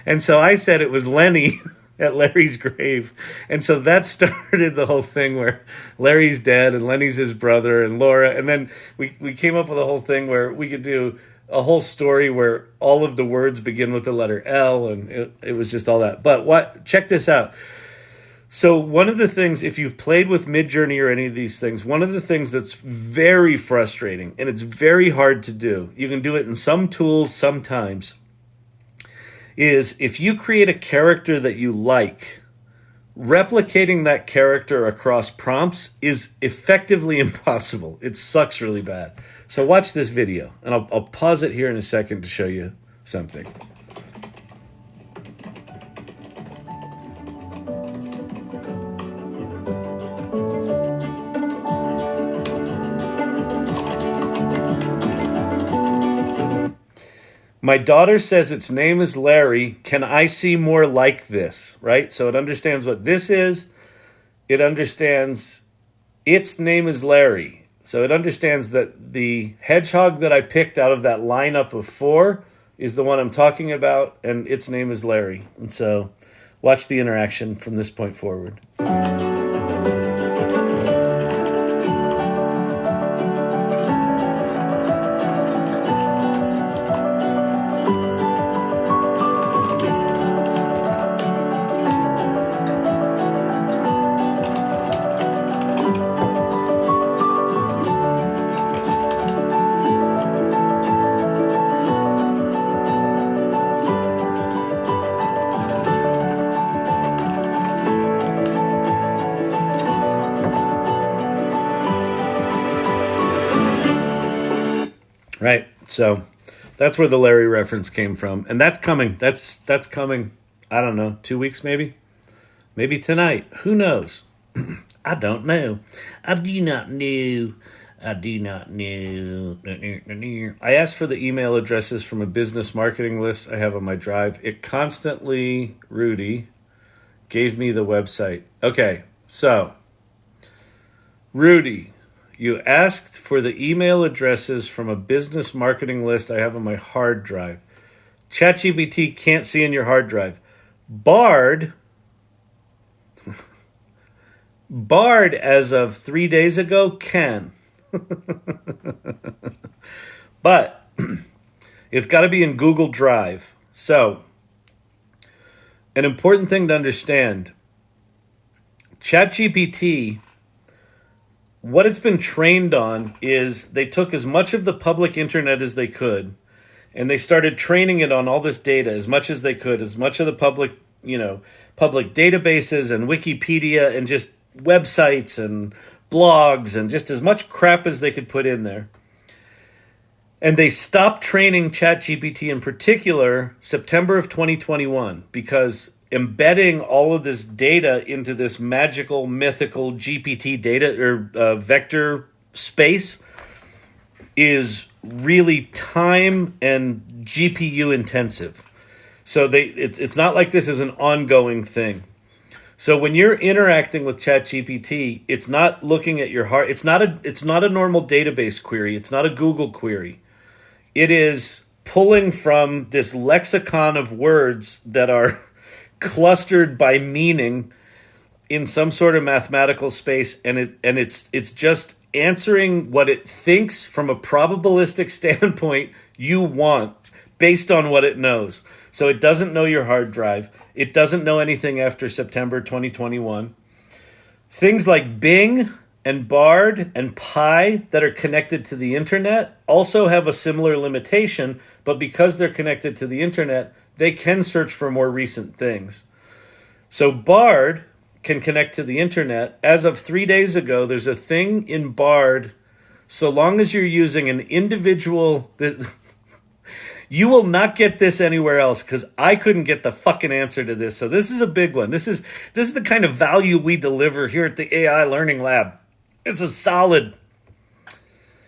And so I said it was Lenny at Larry's grave. And so that started the whole thing where Larry's dead and Lenny's his brother and Laura. And then we came up with a whole thing where we could do a whole story where all of the words begin with the letter L, and it was just all that. But check this out. So one of the things, if you've played with Midjourney or any of these things, one of the things that's very frustrating, and it's very hard to do, you can do it in some tools sometimes, is if you create a character that you like, replicating that character across prompts is effectively impossible. It sucks really bad. So watch this video, and I'll pause it here in a second to show you something. My daughter says its name is Larry. Can I see more like this? Right? So it understands what this is. It understands its name is Larry. So it understands that the hedgehog that I picked out of that lineup of 4 is the one I'm talking about, and its name is Larry. And so watch the interaction from this point forward. Right. So that's where the Larry reference came from. And that's coming. That's coming, I don't know, 2 weeks maybe? Maybe tonight. Who knows? I don't know. I do not know. I do not know. I asked for the email addresses from a business marketing list I have on my drive. It constantly, Rudy, gave me the website. Okay, so, Rudy, you asked for the email addresses from a business marketing list I have on my hard drive. ChatGPT can't see in your hard drive. Bard, as of 3 days ago, can. But it's got to be in Google Drive. So, an important thing to understand, ChatGPT, what it's been trained on is they took as much of the public internet as they could, and they started training it on all this data as much as they could, as much of the public, public databases and Wikipedia and just websites and blogs and just as much crap as they could put in there. And they stopped training ChatGPT in particular September of 2021 because embedding all of this data into this magical, mythical GPT data or vector space is really time and GPU intensive. So it's not like this is an ongoing thing. So when you're interacting with ChatGPT, it's not looking at your heart. It's not a normal database query. It's not a Google query. It is pulling from this lexicon of words that are clustered by meaning in some sort of mathematical space, and it's just answering what it thinks from a probabilistic standpoint you want based on what it knows. So it doesn't know your hard drive. It doesn't know anything after September 2021. Things like Bing and Bard and Pi that are connected to the internet also have a similar limitation, but because they're connected to the internet, they can search for more recent things. So Bard can connect to the internet. As of 3 days ago, there's a thing in Bard, so long as you're using an individual... You will not get this anywhere else because I couldn't get the fucking answer to this. So this is a big one. This is the kind of value we deliver here at the AI Learning Lab. It's a solid.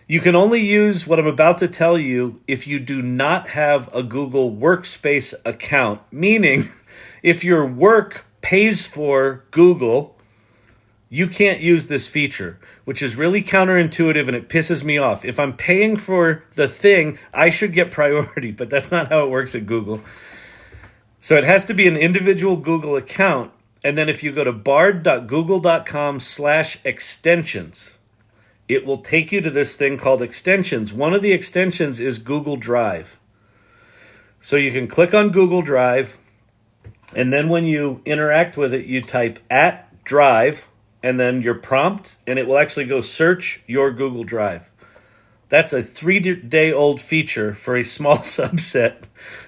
You can only use what I'm about to tell you if you do not have a Google Workspace account, meaning if your work pays for Google, you can't use this feature, which is really counterintuitive and it pisses me off. If I'm paying for the thing, I should get priority, but that's not how it works at Google. So it has to be an individual Google account. And then if you go to bard.google.com/extensions, it will take you to this thing called extensions. One of the extensions is Google Drive. So you can click on Google Drive, and then when you interact with it, you type @drive, and then your prompt, and it will actually go search your Google Drive. That's a 3-day-old feature for a small subset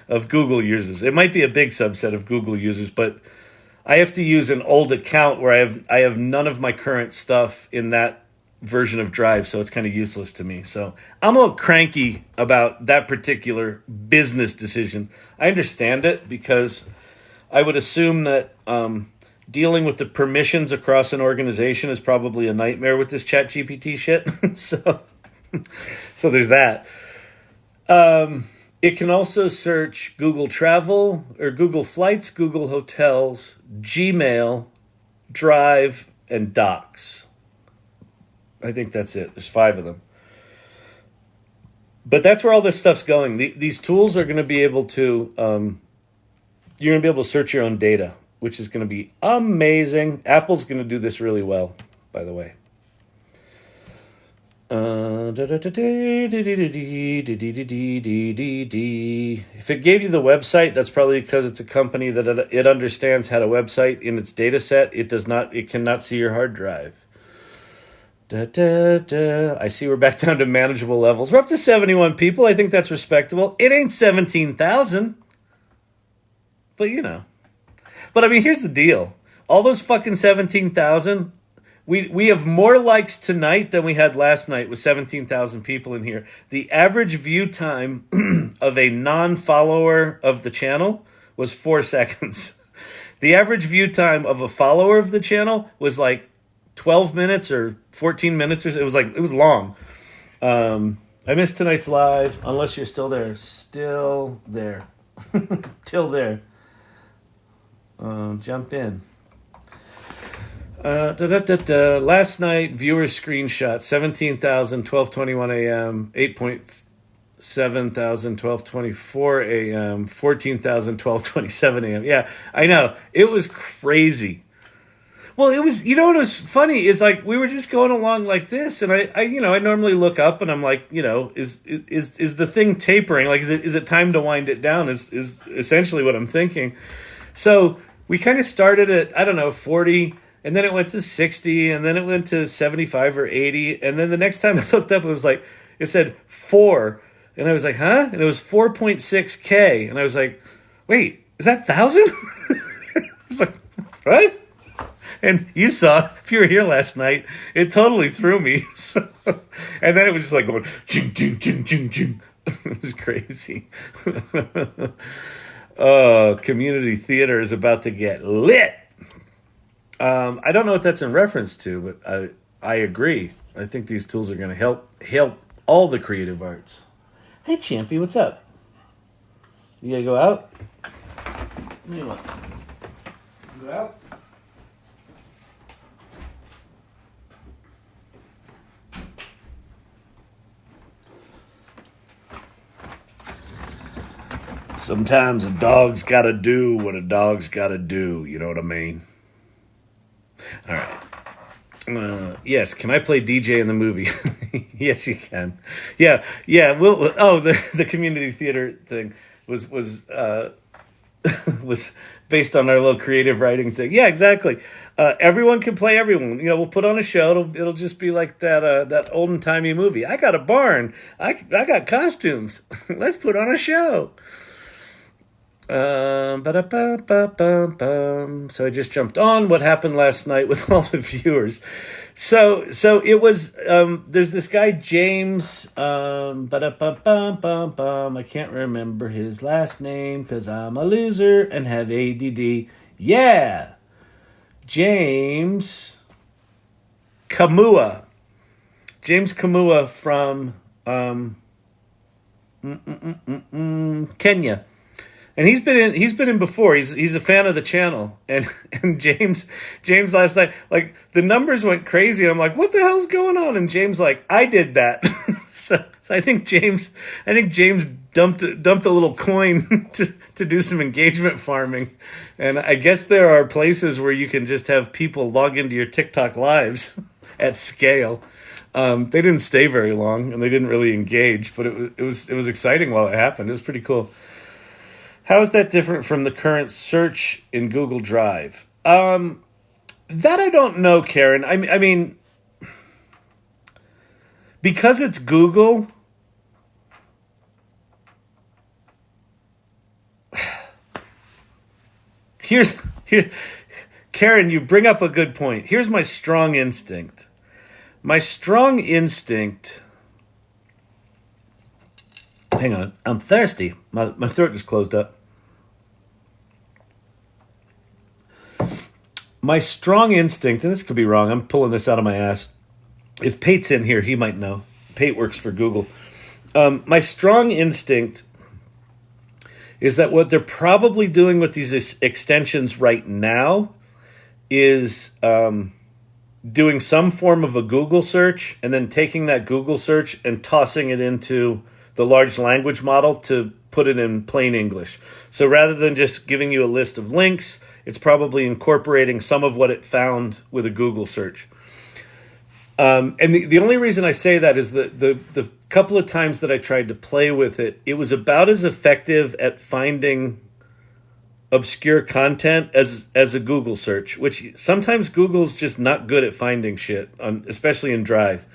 of Google users. It might be a big subset of Google users, but I have to use an old account where I have none of my current stuff in that version of Drive, so it's kind of useless to me. So I'm a little cranky about that particular business decision. I understand it because I would assume that dealing with the permissions across an organization is probably a nightmare with this ChatGPT shit. so there's that. It can also search Google Travel or Google Flights, Google Hotels, Gmail, Drive, and Docs. I think that's it. There's 5 of them. But that's where all this stuff's going. These tools are going to be able to, you're going to be able to search your own data, which is going to be amazing. Apple's going to do this really well, by the way. If it gave you the website, that's probably because it's a company that it understands how to website in its data set. It cannot see your hard drive. I see we're back down to manageable levels. We're up to 71 people. I think that's respectable. It ain't 17,000. But you know. But I mean, here's the deal. All those fucking 17,000, we have more likes tonight than we had last night with 17,000 people in here. The average view time of a non-follower of the channel was 4 seconds. The average view time of a follower of the channel was like 12 minutes or 14 minutes. It was long. I missed tonight's live, unless you're still there. Still there. Till there. Jump in. Last night, viewer screenshot, 17,000, 12:21 a.m., 8.7,000, 12:24 a.m., 14,000, 12:27 a.m. Yeah, I know. It was crazy. Well, it was, you know what was funny is like we were just going along like this, and I normally look up and I'm like, is the thing tapering? Like, is it time to wind it down? Is essentially what I'm thinking. So we kind of started at, I don't know, 40, and then it went to 60, and then it went to 75 or 80, and then the next time I looked up, it said 4, and I was like, huh? And it was 4.6K, and I was like, wait, is that 1,000? I was like, what? And you saw, if you were here last night, it totally threw me. So, and then it was just like going, ching, ching, ching, ching, ching. It was crazy. Oh, community theater is about to get lit. I don't know what that's in reference to, but I agree. I think these tools are going to help all the creative arts. Hey, Champy, what's up? You got to go out? Go out? Sometimes a dog's got to do what a dog's got to do. You know what I mean? All right. Yes, can I play DJ in the movie? Yes, you can. Yeah. The community theater thing. was was based on our little creative writing thing. Yeah, exactly. Everyone can play everyone. We'll put on a show. It'll just be like that olden timey movie. I got a barn. I got costumes. Let's put on a show. Ba-da-ba-ba-ba-bum. So I just jumped on what happened last night with all the viewers. So it was there's this guy James ba-da-ba-bum-bum-bum. I can't remember his last name because I'm a loser and have ADD. Yeah, James Kamua. James Kamua from Kenya. And he's been in before. He's a fan of the channel. And James last night, like, the numbers went crazy. And I'm like, what the hell's going on? And James like, I did that. so I think James dumped a little coin to do some engagement farming. And I guess there are places where you can just have people log into your TikTok lives at scale. They didn't stay very long and they didn't really engage, but it was exciting while it happened. It was pretty cool. How is that different from the current search in Google Drive? That I don't know, Karen. I mean, because it's Google, here, Karen, you bring up a good point. Here's my strong instinct. My strong instinct. Hang on, I'm thirsty. My throat just closed up. My strong instinct, and this could be wrong, I'm pulling this out of my ass. If Pate's in here, he might know. Pate works for Google. My strong instinct is that what they're probably doing with these extensions right now is doing some form of a Google search and then taking that Google search and tossing it into the large language model to put it in plain English. So rather than just giving you a list of links, it's probably incorporating some of what it found with a Google search. And the only reason I say that is the couple of times that I tried to play with it, it was about as effective at finding obscure content as a Google search, which sometimes Google's just not good at finding shit, especially in Drive.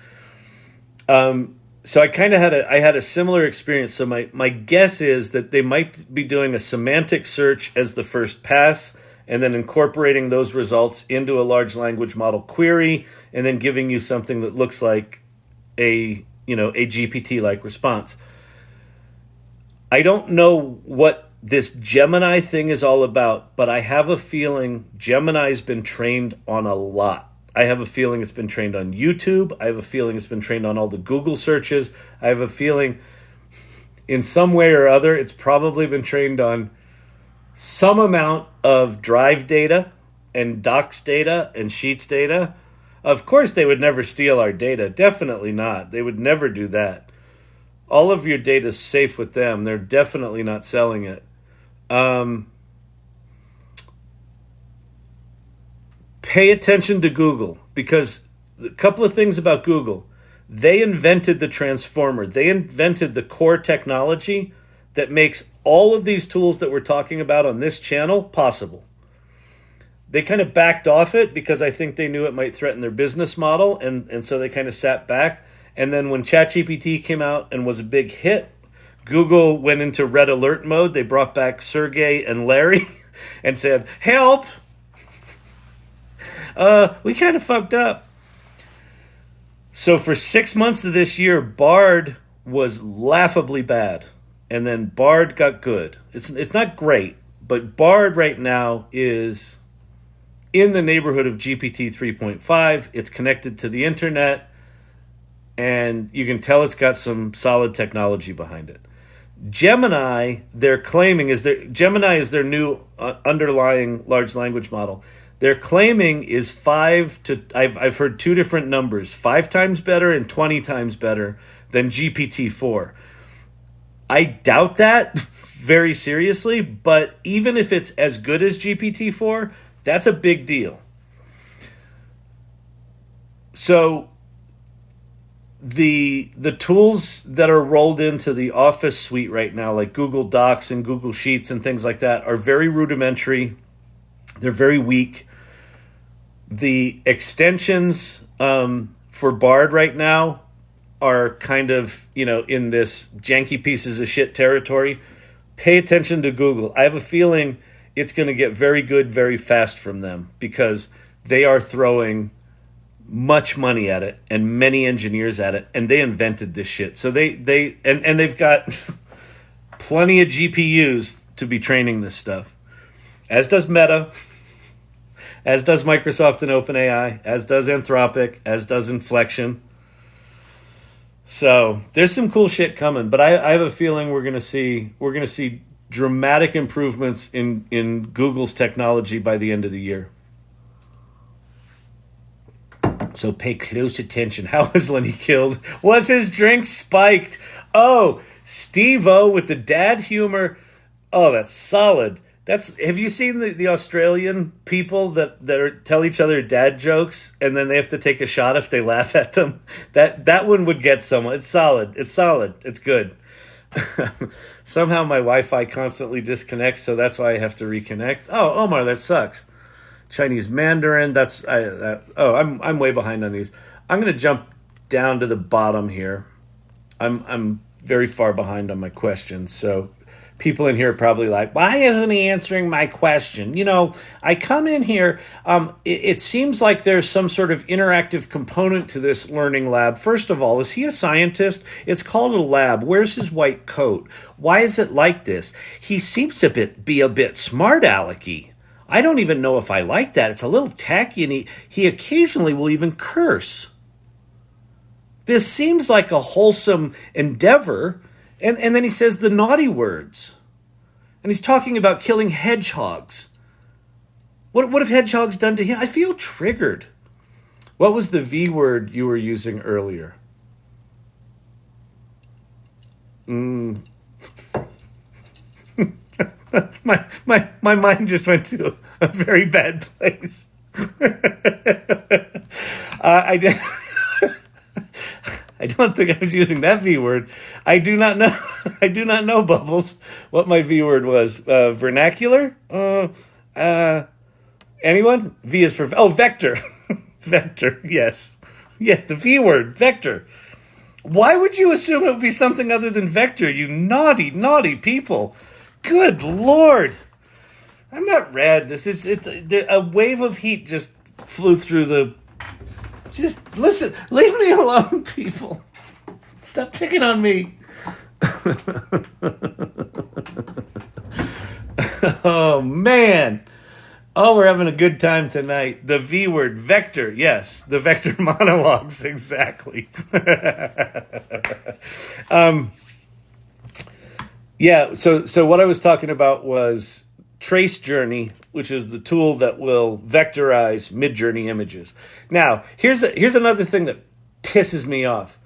So I kind of had a similar experience. So my guess is that they might be doing a semantic search as the first pass and then incorporating those results into a large language model query and then giving you something that looks like a GPT-like response. I don't know what this Gemini thing is all about, but I have a feeling Gemini's been trained on a lot. I have a feeling it's been trained on YouTube. I have a feeling it's been trained on all the Google searches. I have a feeling in some way or other it's probably been trained on some amount of Drive data and Docs data and Sheets data. Of course, they would never steal our data. Definitely not. They would never do that. All of your data is safe with them. They're definitely not selling it. Pay attention to Google, because a couple of things about Google. They invented the transformer. They invented the core technology that makes all of these tools that we're talking about on this channel possible. They kind of backed off it because I think they knew it might threaten their business model, and so they kind of sat back. And then when ChatGPT came out and was a big hit, Google went into red alert mode. They brought back Sergey and Larry and said, help! We kind of fucked up. So for 6 months of this year, Bard was laughably bad. And then Bard got good. It's not great, but Bard right now is in the neighborhood of GPT 3.5. It's connected to the internet, and you can tell it's got some solid technology behind it. Gemini, they're claiming, Gemini is their new underlying large language model. They're claiming is I've heard two different numbers, 5 times better and 20 times better than GPT-4. I doubt that very seriously, but even if it's as good as GPT-4, that's a big deal. So the tools that are rolled into the Office suite right now, like Google Docs and Google Sheets and things like that, are very rudimentary. They're very weak. The extensions for Bard right now are kind of, in this janky pieces of shit territory. Pay attention to Google. I have a feeling it's going to get very good very fast from them, because they are throwing much money at it and many engineers at it, and they invented this shit. So they've got plenty of GPUs to be training this stuff. As does Meta, as does Microsoft and OpenAI, as does Anthropic, as does Inflection. So there's some cool shit coming, but I have a feeling we're gonna see dramatic improvements in Google's technology by the end of the year. So pay close attention. How was Lenny killed? Was his drink spiked? Oh, Steve-O with the dad humor. Oh, that's solid. Have you seen the Australian people that tell each other dad jokes and then they have to take a shot if they laugh at them? That one would get someone. It's solid. It's good. Somehow my Wi-Fi constantly disconnects, so that's why I have to reconnect. Oh, Omar, that sucks. Chinese Mandarin. I'm way behind on these. I'm going to jump down to the bottom here. I'm very far behind on my questions, so people in here are probably like, why isn't he answering my question? I come in here, it seems like there's some sort of interactive component to this learning lab. First of all, is he a scientist? It's called a lab. Where's his white coat? Why is it like this? He seems to be a bit smart alecky. I don't even know if I like that. It's a little tacky, and he occasionally will even curse. This seems like a wholesome endeavor. And then he says the naughty words. And he's talking about killing hedgehogs. What have hedgehogs done to him? I feel triggered. What was the V word you were using earlier? My mind just went to a very bad place. I don't think I was using that V word. I do not know. I do not know, Bubbles, what my V word was. Vernacular? Anyone? V is for... Oh, vector. Vector, yes. Yes, the V word, vector. Why would you assume it would be something other than vector, you naughty, naughty people? Good Lord. I'm not red. It's a wave of heat just flew through the... Just listen. Leave me alone, people. Stop picking on me. Oh, man. Oh, we're having a good time tonight. The V word, vector. Yes, the vector monologues. Exactly. Yeah, so what I was talking about was Trace Journey, which is the tool that will vectorize Midjourney images. Now, here's another thing that pisses me off.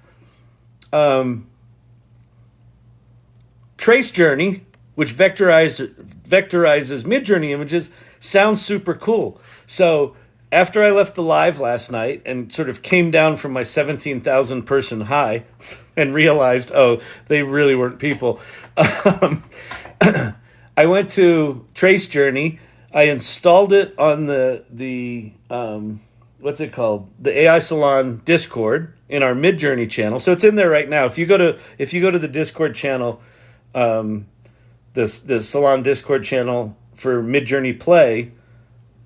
Trace Journey, which vectorizes Midjourney images, sounds super cool. So after I left the live last night and sort of came down from my 17,000 person high and realized, oh, they really weren't people, I went to Trace Journey. I installed it on the what's it called? The AI Salon Discord in our Midjourney channel. So it's in there right now. If you go to the Discord channel, the Salon Discord channel for Midjourney Play,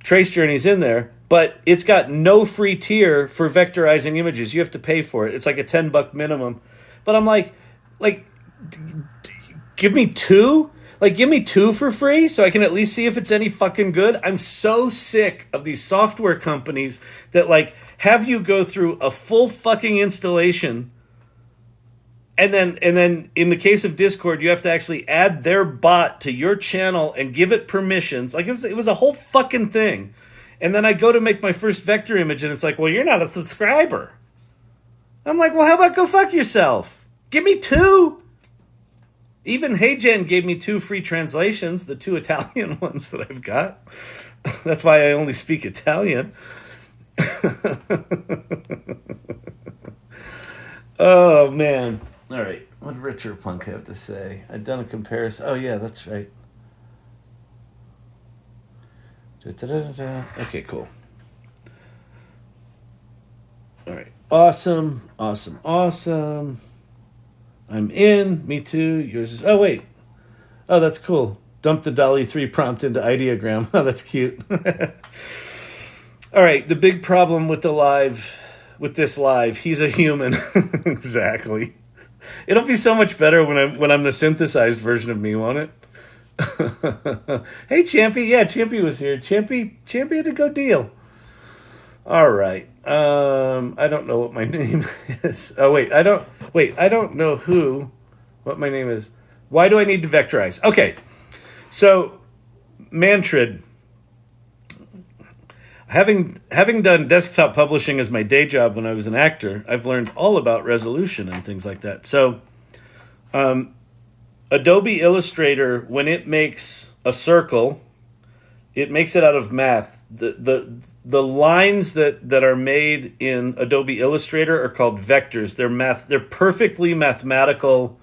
Trace Journey's in there, but it's got no free tier for vectorizing images. You have to pay for it. It's like a $10 minimum. But I'm like, give me two? Like, give me two for free so I can at least see if it's any fucking good. I'm so sick of these software companies that, like, have you go through a full fucking installation, and then in the case of Discord, you have to actually add their bot to your channel and give it permissions. Like, it was a whole fucking thing. And then I go to make my first vector image, and it's like, well, you're not a subscriber. I'm like, well, how about go fuck yourself? Give me two. Even HeyGen gave me 2 free translations, the 2 Italian ones that I've got. That's why I only speak Italian. Oh man. All right. What did Richard Punk have to say? I'd done a comparison. Oh yeah, that's right. Da-da-da-da. Okay, cool. All right. Awesome. Awesome. Awesome. I'm in. Me too. Yours is. Oh wait. Oh, that's cool. Dump the Dolly 3 prompt into ideogram. Oh, that's cute. All right. The big problem with this live, he's a human. Exactly. It'll be so much better when I'm the synthesized version of me, won't it? Hey, Champy. Yeah, Champy was here. Champy had a good deal. All right. I don't know what my name is. Oh wait, I don't know what my name is. Why do I need to vectorize? Okay. So, Mantrid, having done desktop publishing as my day job when I was an actor, I've learned all about resolution and things like that. So, Adobe Illustrator, when it makes a circle, it makes it out of math. The lines that are made in Adobe Illustrator are called vectors. They're perfectly mathematical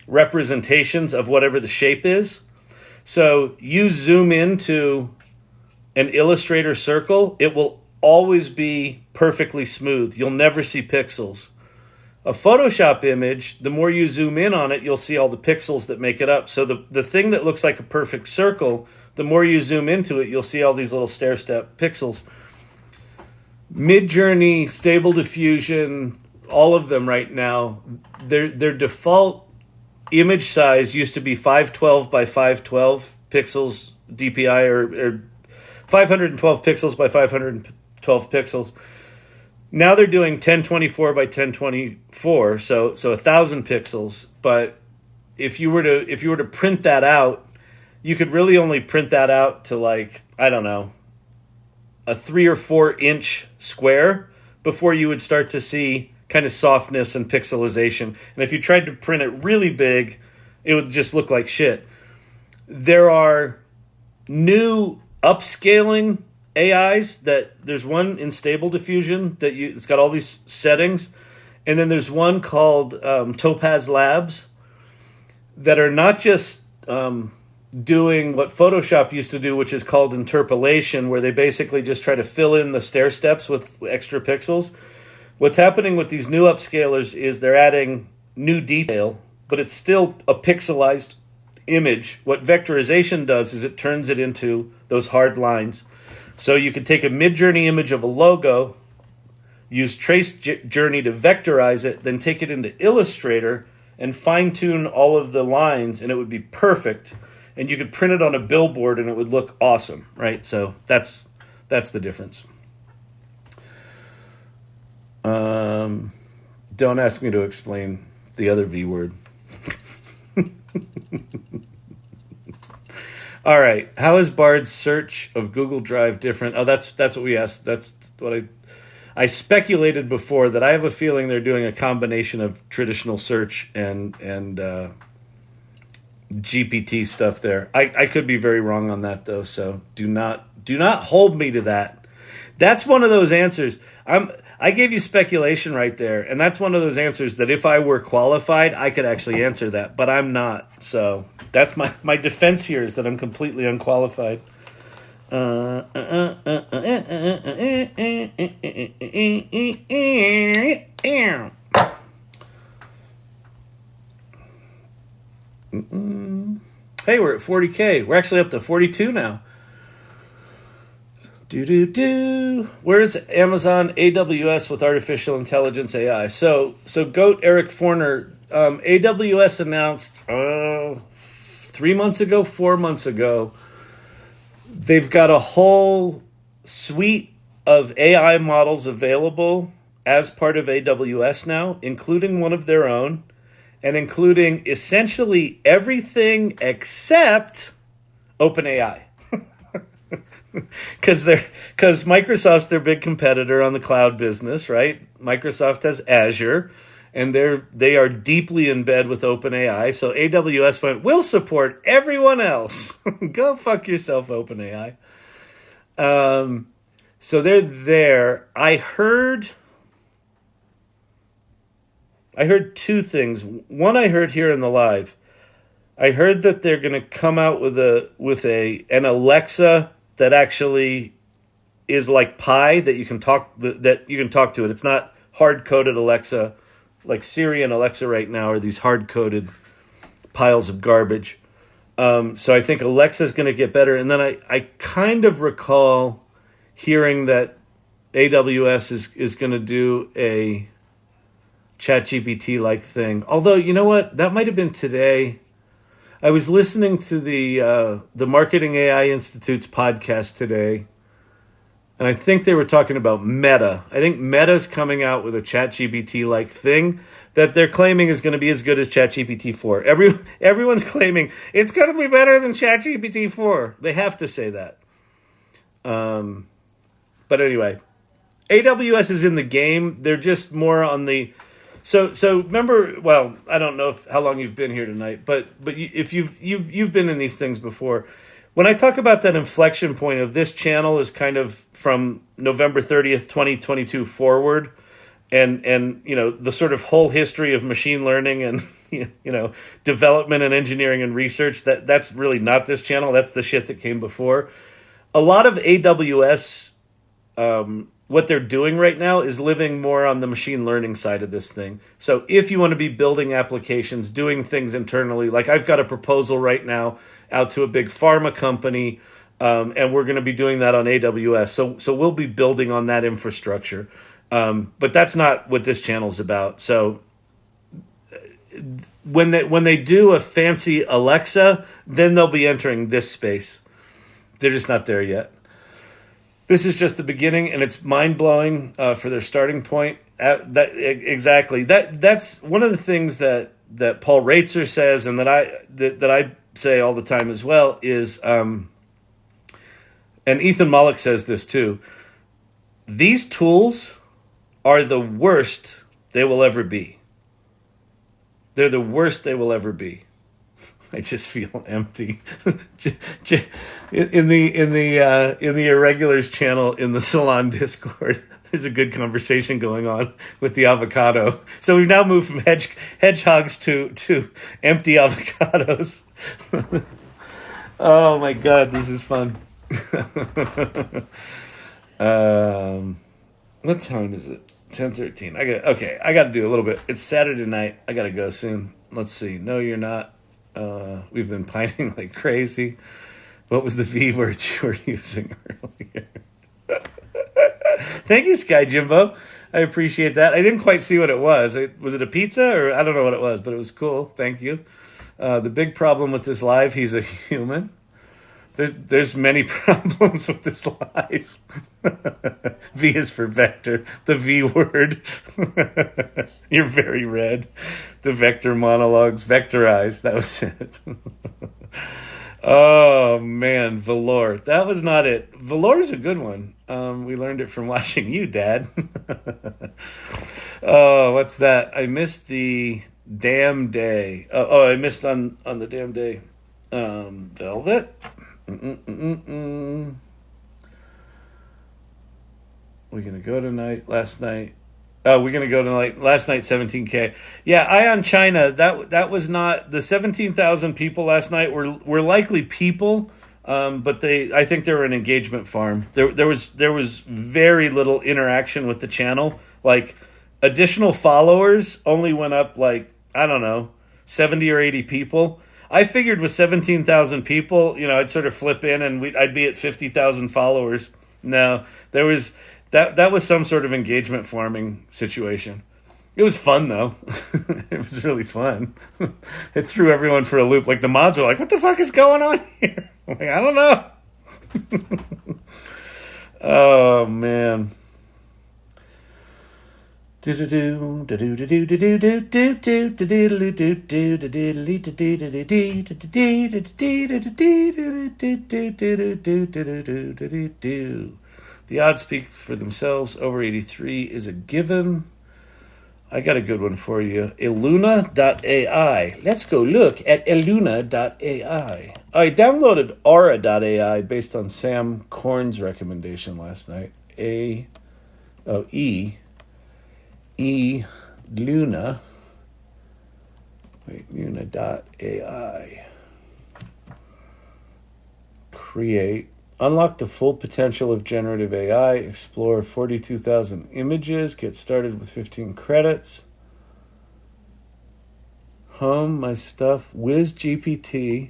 representations of whatever the shape is. So you zoom into an Illustrator circle, it will always be perfectly smooth. You'll never see pixels. A Photoshop image, the more you zoom in on it, you'll see all the pixels that make it up. So the thing that looks like a perfect circle, the more you zoom into it, you'll see all these little stair-step pixels. Midjourney, Stable Diffusion, all of them right now, their default image size used to be 512 by 512 pixels DPI, or 512 pixels by 512 pixels. Now they're doing 1024 by 1024, so 1,000 pixels. But if you were to print that out, you could really only print that out to, like, I don't know, a 3 or 4 inch square before you would start to see kind of softness and pixelization. And if you tried to print it really big, it would just look like shit. There are new upscaling AIs there's one in Stable Diffusion it's got all these settings, and then there's one called Topaz Labs that are not just doing what Photoshop used to do, which is called interpolation, where they basically just try to fill in the stair steps with extra pixels. What's happening with these new upscalers is they're adding new detail, but it's still a pixelized image. What vectorization does is it turns it into those hard lines. So you could take a Midjourney image of a logo, use Trace Journey to vectorize it, then take it into Illustrator and fine-tune all of the lines, and it would be perfect. And you could print it on a billboard, and it would look awesome, right? So that's the difference. Don't ask me to explain the other V word. All right. How is Bard's search of Google Drive different? Oh, that's what we asked. That's what I speculated before, that I have a feeling they're doing a combination of traditional search and GPT stuff there. I could be very wrong on that though, so do not hold me to that. That's one of those answers. I gave you speculation right there, and that's one of those answers that if I were qualified, I could actually answer that, but I'm not. So that's my defense here, is that I'm completely unqualified. Hey, we're at 40K. We're actually up to 42 now. Where's Amazon AWS with artificial intelligence AI? So Goat Eric Forner, AWS announced 3 months ago, 4 months ago, they've got a whole suite of AI models available as part of AWS now, including one of their own, and including essentially everything except OpenAI. Because Microsoft's their big competitor on the cloud business, right? Microsoft has Azure, and they are deeply in bed with OpenAI. So AWS went, we'll support everyone else. Go fuck yourself, OpenAI. So they're there. I heard I heard two things. One, I heard here in the live. I heard that they're going to come out with an Alexa that actually is like Pi, that you can talk to it. It's not hard coded Alexa like Siri and Alexa right now are these hard coded piles of garbage. So I think Alexa is going to get better. And then I kind of recall hearing that AWS is going to do a ChatGPT like thing. Although, you know what? That might have been today. I was listening to the Marketing AI Institute's podcast today, and I think they were talking about Meta. I think Meta's coming out with a ChatGPT like thing that they're claiming is going to be as good as ChatGPT 4. Everyone's claiming it's going to be better than ChatGPT 4. They have to say that. But anyway, AWS is in the game. They're just more on the... So remember, well, I don't know how long you've been here tonight, but if you've been in these things before. When I talk about that inflection point of this channel is kind of from November 30th, 2022 forward, and you know, the sort of whole history of machine learning and you know, development and engineering and research, that's really not this channel. That's the shit that came before. A lot of AWS, what they're doing right now is living more on the machine learning side of this thing. So if you want to be building applications, doing things internally, like I've got a proposal right now out to a big pharma company, and we're going to be doing that on AWS. So we'll be building on that infrastructure. But that's not what this channel's about. So when they do a fancy Alexa, then they'll be entering this space. They're just not there yet. This is just the beginning, and it's mind-blowing for their starting point. That's one of the things that Paul Raitzer says, and that I say all the time as well, is, and Ethan Mollick says this too, these tools are the worst they will ever be. They're the worst they will ever be. I just feel empty. in the Irregulars channel in the Salon Discord, there's a good conversation going on with the avocado. So we've now moved from hedgehogs to empty avocados. Oh my God, this is fun. What time is it? 10:13. I got to do a little bit. It's Saturday night. I got to go soon. Let's see. No, you're not. We've been pining like crazy. What was the V word you were using earlier? Thank you, Sky Jimbo. I appreciate that. I didn't quite see what it was. Was it a pizza or I don't know what it was, but it was cool. Thank you. The big problem with this live, he's a human. There's many problems with this live. V is for vector. The V word. You're very red. The vector monologues. Vectorized. That was it. Oh, man. Velour. That was not it. Velour's a good one. We learned it from watching you, Dad. Oh, what's that? I missed the damn day. I missed on the damn day. Velvet. We're gonna go tonight. Last night. We're gonna go tonight. Last night, 17K. Yeah, Ion China. That was not the 17,000 people last night. Were likely people, but I think they were an engagement farm. There was very little interaction with the channel. Like additional followers only went up like I don't know 70 or 80 people. I figured with 17,000 people, you know, I'd sort of flip in and I'd be at 50,000 followers. No, there was that was some sort of engagement farming situation. It was fun though. It was really fun. It threw everyone for a loop. Like the mods were like, "What the fuck is going on here?" I'm like, I don't know. Oh man. The odds speak for themselves. Over 83 is a given. I got a good one for you. Illuna.ai. Let's go look at Illuna.ai. I downloaded Aura.ai based on Sam Korn's recommendation last night. E Luna. Wait, Muna.ai. Create. Unlock the full potential of generative AI. Explore 42,000 images. Get started with 15 credits. Home, my stuff. Wiz GPT.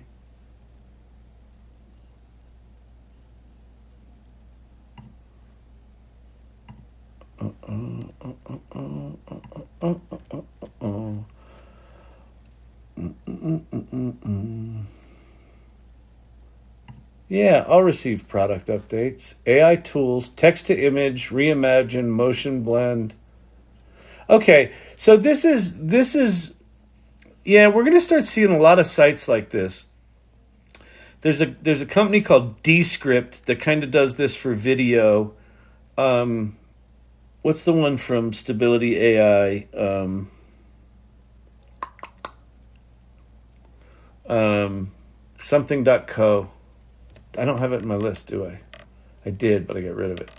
Yeah, I'll receive product updates. AI tools, text to image, reimagine, motion blend. Okay, so this is yeah, we're going to start seeing a lot of sites like this. There's a company called Descript that kind of does this for video. What's the one from Stability AI? Something.co. I don't have it in my list, do I? I did, but I got rid of it.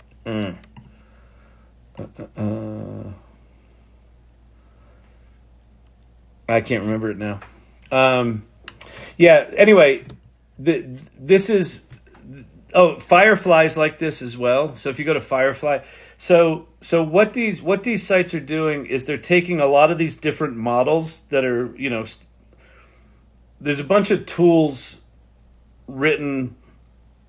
I can't remember it now. Yeah, anyway, this is... Oh, Firefly's like this as well. So if you go to Firefly... So what these sites are doing is they're taking a lot of these different models that are, there's a bunch of tools written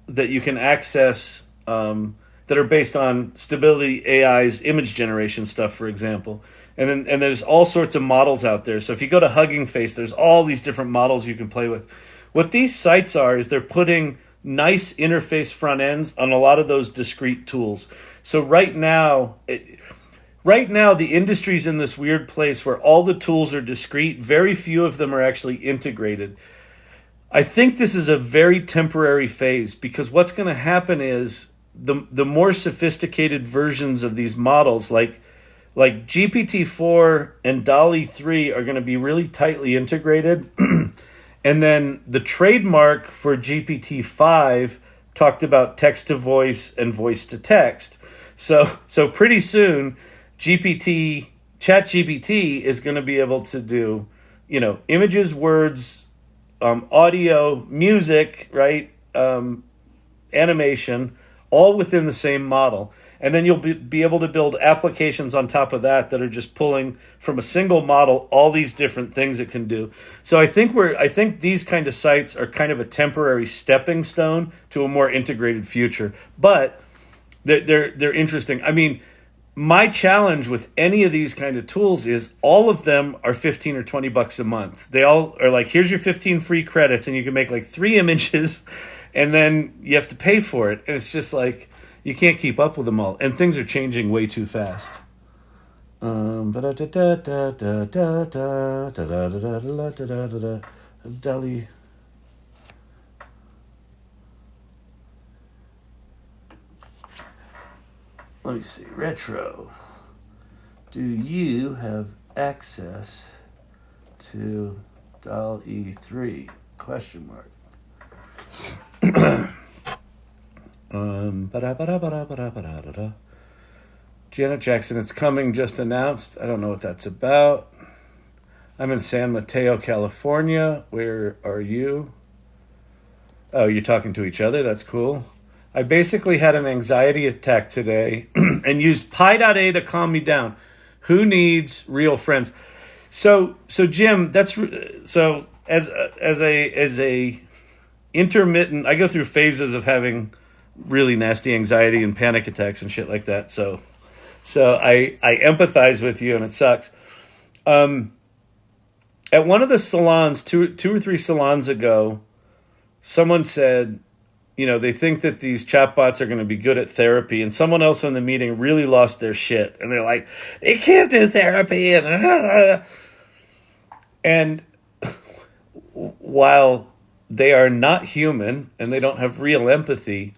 that you can access that are based on Stability AI's image generation stuff, for example. And there's all sorts of models out there. So if you go to Hugging Face, there's all these different models you can play with. What these sites are is they're putting nice interface front ends on a lot of those discrete tools. So right now the industry's in this weird place where all the tools are discrete. Very few of them are actually integrated. I think this is a very temporary phase because what's going to happen is the more sophisticated versions of these models, like GPT-4 and DALL-E 3, are going to be really tightly integrated. And then the trademark for GPT-5 talked about text to voice and voice to text. So pretty soon, ChatGPT is going to be able to do, images, words, audio, music, right? Animation, all within the same model. And then you'll be able to build applications on top of that are just pulling from a single model all these different things it can do. So I think these kind of sites are kind of a temporary stepping stone to a more integrated future. But they're interesting. I mean, my challenge with any of these kind of tools is all of them are $15 or $20 a month. They all are like, here's your 15 free credits, and you can make like 3 images, and then you have to pay for it. And it's just like, you can't keep up with them all. And things are changing way too fast. Dolly. Let me see. Retro. Do you have access to DALL-E 3? Question mark. Janet Jackson, it's coming, just announced. I don't know what that's about. I'm in San Mateo, California. Where are you? Oh, you're talking to each other? That's cool. I basically had an anxiety attack today and used Pi.A to calm me down. Who needs real friends? So Jim, that's so as a intermittent. I go through phases of having really nasty anxiety and panic attacks and shit like that. So I empathize with you, and it sucks. At one of the salons, two or three salons ago, someone said, they think that these chatbots are going to be good at therapy, and someone else in the meeting really lost their shit, and they're like, they can't do therapy, and while they are not human and they don't have real empathy,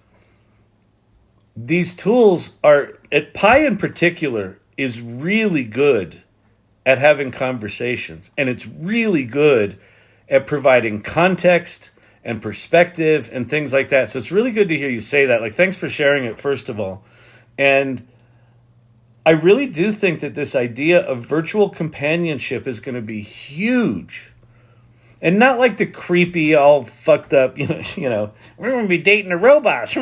these tools at Pi in particular, is really good at having conversations, and it's really good at providing context and perspective and things like that. So it's really good to hear you say that. Like, thanks for sharing it, first of all. And I really do think that this idea of virtual companionship is going to be huge. And not like the creepy, all fucked up, we're going to be dating a robot.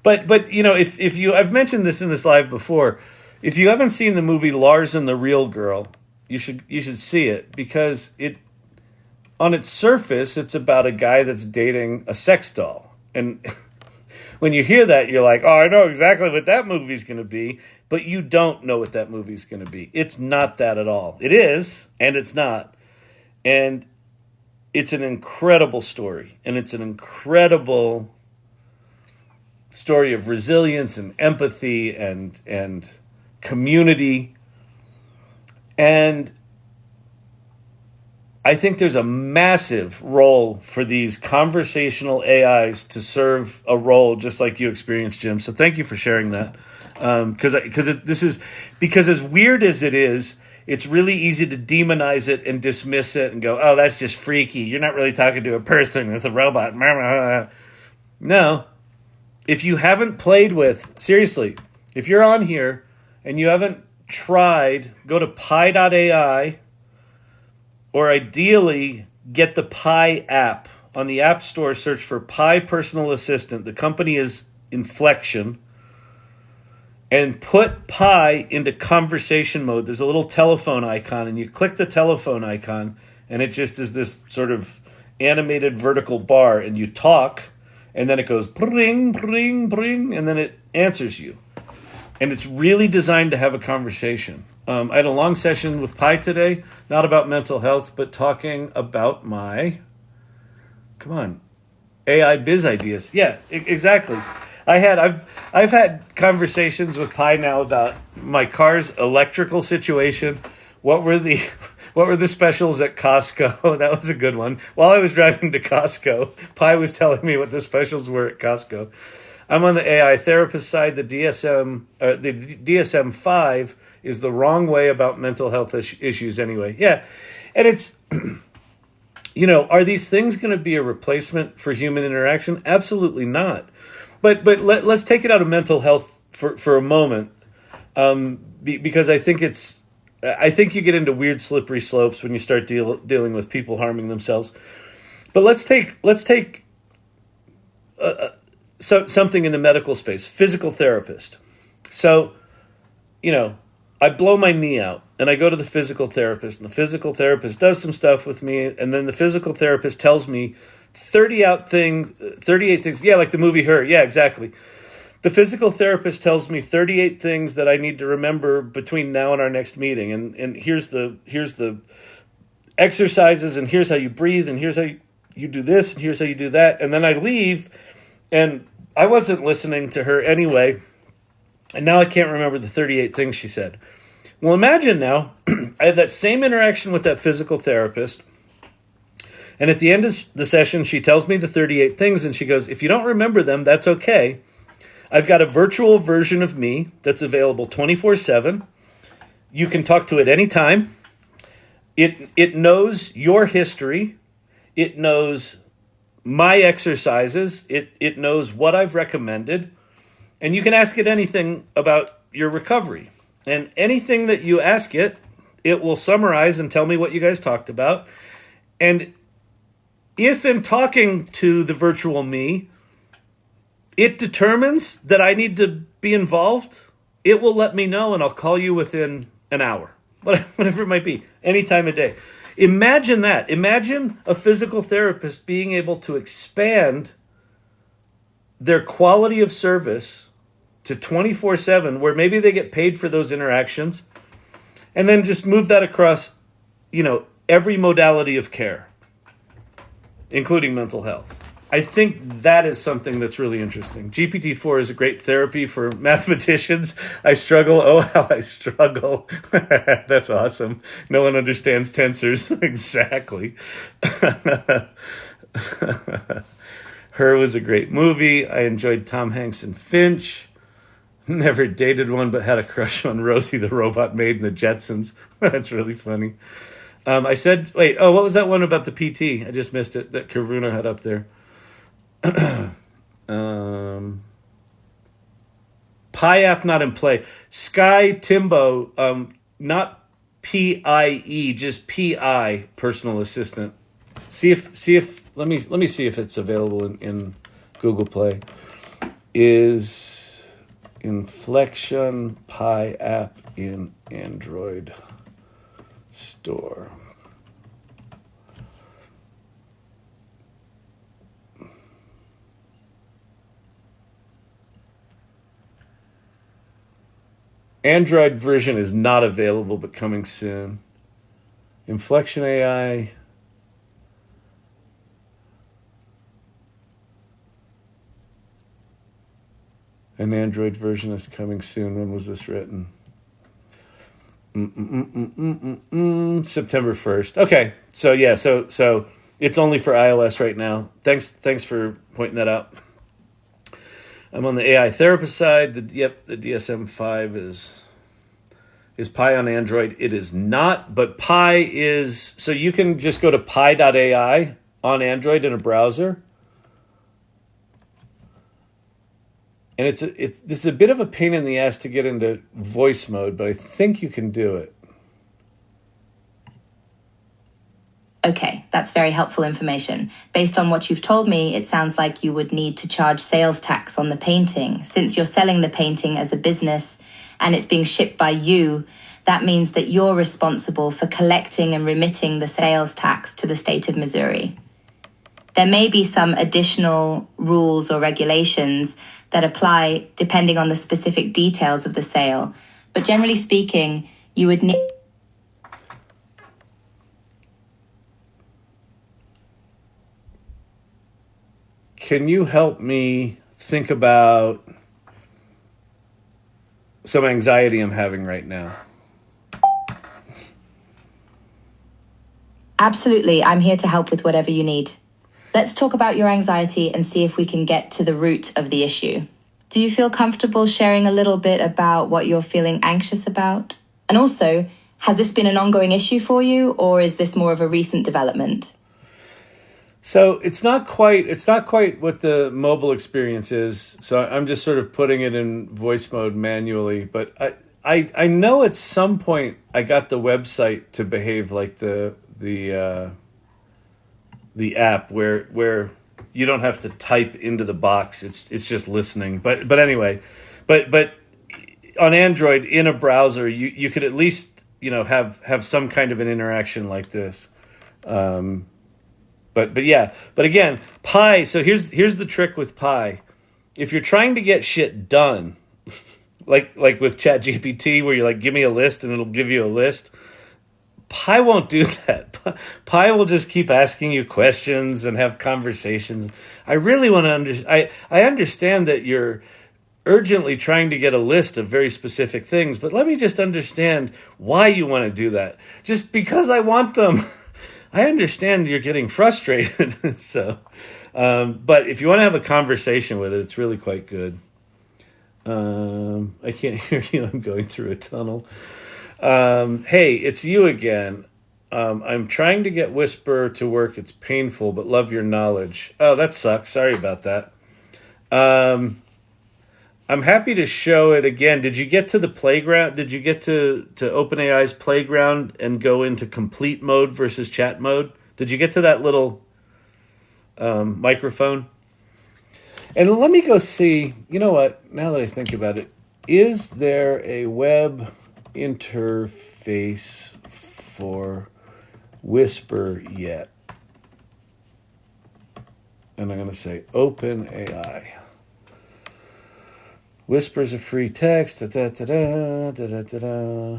But if you, I've mentioned this in this live before. If you haven't seen the movie Lars and the Real Girl, you should see it, because on its surface, it's about a guy that's dating a sex doll. And when you hear that, you're like, oh, I know exactly what that movie's going to be. But you don't know what that movie's going to be. It's not that at all. It is, and it's not. And it's an incredible story. And it's an incredible story of resilience and empathy and community. And I think there's a massive role for these conversational AIs to serve a role just like you experienced, Jim. So thank you for sharing that. Because as weird as it is, it's really easy to demonize it and dismiss it and go, oh, that's just freaky. You're not really talking to a person. It's a robot. No. If you haven't played with, seriously, if you're on here and you haven't tried, go to pi.ai, or ideally get the Pi app. On the App Store, search for Pi Personal Assistant. The company is Inflection. And put Pi into conversation mode. There's a little telephone icon, and you click the telephone icon, and it just is this sort of animated vertical bar, and you talk, and then it goes bring, bring, bring, and then it answers you. And it's really designed to have a conversation. I had a long session with Pi today, not about mental health, but talking about my, AI biz ideas. Yeah, exactly. I've had conversations with Pi now about my car's electrical situation. What were the specials at Costco? That was a good one. While I was driving to Costco, Pi was telling me what the specials were at Costco. I'm on the AI therapist side. The DSM-5 is the wrong way about mental health issues anyway. Yeah, and it's, are these things going to be a replacement for human interaction? Absolutely not. But let's take it out of mental health for a moment, because I think you get into weird slippery slopes when you start dealing with people harming themselves. But let's take something in the medical space, physical therapist. So, I blow my knee out and I go to the physical therapist, and the physical therapist does some stuff with me, and then the physical therapist tells me 38 things. Yeah, like the movie Her. Yeah, exactly. The physical therapist tells me 38 things that I need to remember between now and our next meeting. And here's the exercises, and here's how you breathe, and here's how you do this, and here's how you do that. And then I leave, and I wasn't listening to her anyway. And now I can't remember the 38 things she said. Well, imagine now I have that same interaction with that physical therapist. And at the end of the session, she tells me the 38 things, and she goes, if you don't remember them, that's okay. I've got a virtual version of me that's available 24/7. You can talk to it anytime. It knows your history. It knows my exercises. It knows what I've recommended. And you can ask it anything about your recovery. And anything that you ask it, it will summarize and tell me what you guys talked about. And if in talking to the virtual me, it determines that I need to be involved, it will let me know, and I'll call you within an hour, whatever it might be, any time of day. Imagine that. Imagine a physical therapist being able to expand their quality of service to 24/7, where maybe they get paid for those interactions, and then just move that across, every modality of care, including mental health. I think that is something that's really interesting. GPT-4 is a great therapy for mathematicians. I struggle. Oh, how I struggle. That's awesome. No one understands tensors. Exactly. Her was a great movie. I enjoyed Tom Hanks and Finch. Never dated one, but had a crush on Rosie the robot maid in the Jetsons. That's really funny. I said, what was that one about the PT? I just missed it, that Karuna had up there. Pi app not in play. Sky Timbo, not PIE, just PI, personal assistant. See if let me see if it's available in Google Play. Is Inflection Pi app in Android store? Android version is not available, but coming soon. Inflection AI. An Android version is coming soon. When was this written? September 1st. Okay, so yeah, so it's only for iOS right now. Thanks for pointing that out. I'm on the AI therapist side. The DSM-5 is Pi on Android. It is not, but Pi is, so you can just go to pi.ai on Android in a browser. And this is a bit of a pain in the ass to get into voice mode, but I think you can do it. Okay, that's very helpful information. Based on what you've told me, it sounds like you would need to charge sales tax on the painting. Since you're selling the painting as a business and it's being shipped by you, that means that you're responsible for collecting and remitting the sales tax to the state of Missouri. There may be some additional rules or regulations that apply depending on the specific details of the sale. But generally speaking, you would need... Can you help me think about some anxiety I'm having right now? Absolutely, I'm here to help with whatever you need. Let's talk about your anxiety and see if we can get to the root of the issue. Do you feel comfortable sharing a little bit about what you're feeling anxious about? And also, has this been an ongoing issue for you, or is this more of a recent development? So it's not quite what the mobile experience is. So I'm just sort of putting it in voice mode manually. But I know at some point I got the website to behave like the app where you don't have to type into the box. It's just listening. But anyway, but on Android in a browser you could at least have some kind of an interaction like this. But yeah, but again, Pi. So here's the trick with Pi. If you're trying to get shit done, like with ChatGPT, where you're like, give me a list and it'll give you a list. Pi won't do that. Pi will just keep asking you questions and have conversations. I really want to understand. I understand that you're urgently trying to get a list of very specific things, but let me just understand why you want to do that. Just because I want them. I understand you're getting frustrated. So, but if you want to have a conversation with it, it's really quite good. I can't hear you. I'm going through a tunnel. Hey, it's you again. I'm trying to get Whisper to work. It's painful, but love your knowledge. Oh, that sucks. Sorry about that. I'm happy to show it again. Did you get to the playground? Did you get to OpenAI's playground and go into complete mode versus chat mode? Did you get to that little microphone? And let me go see, you know what, now that I think about it, is there a web interface for Whisper yet? And I'm going to say OpenAI. Whisper's a free text. Da, da, da, da, da, da, da, da.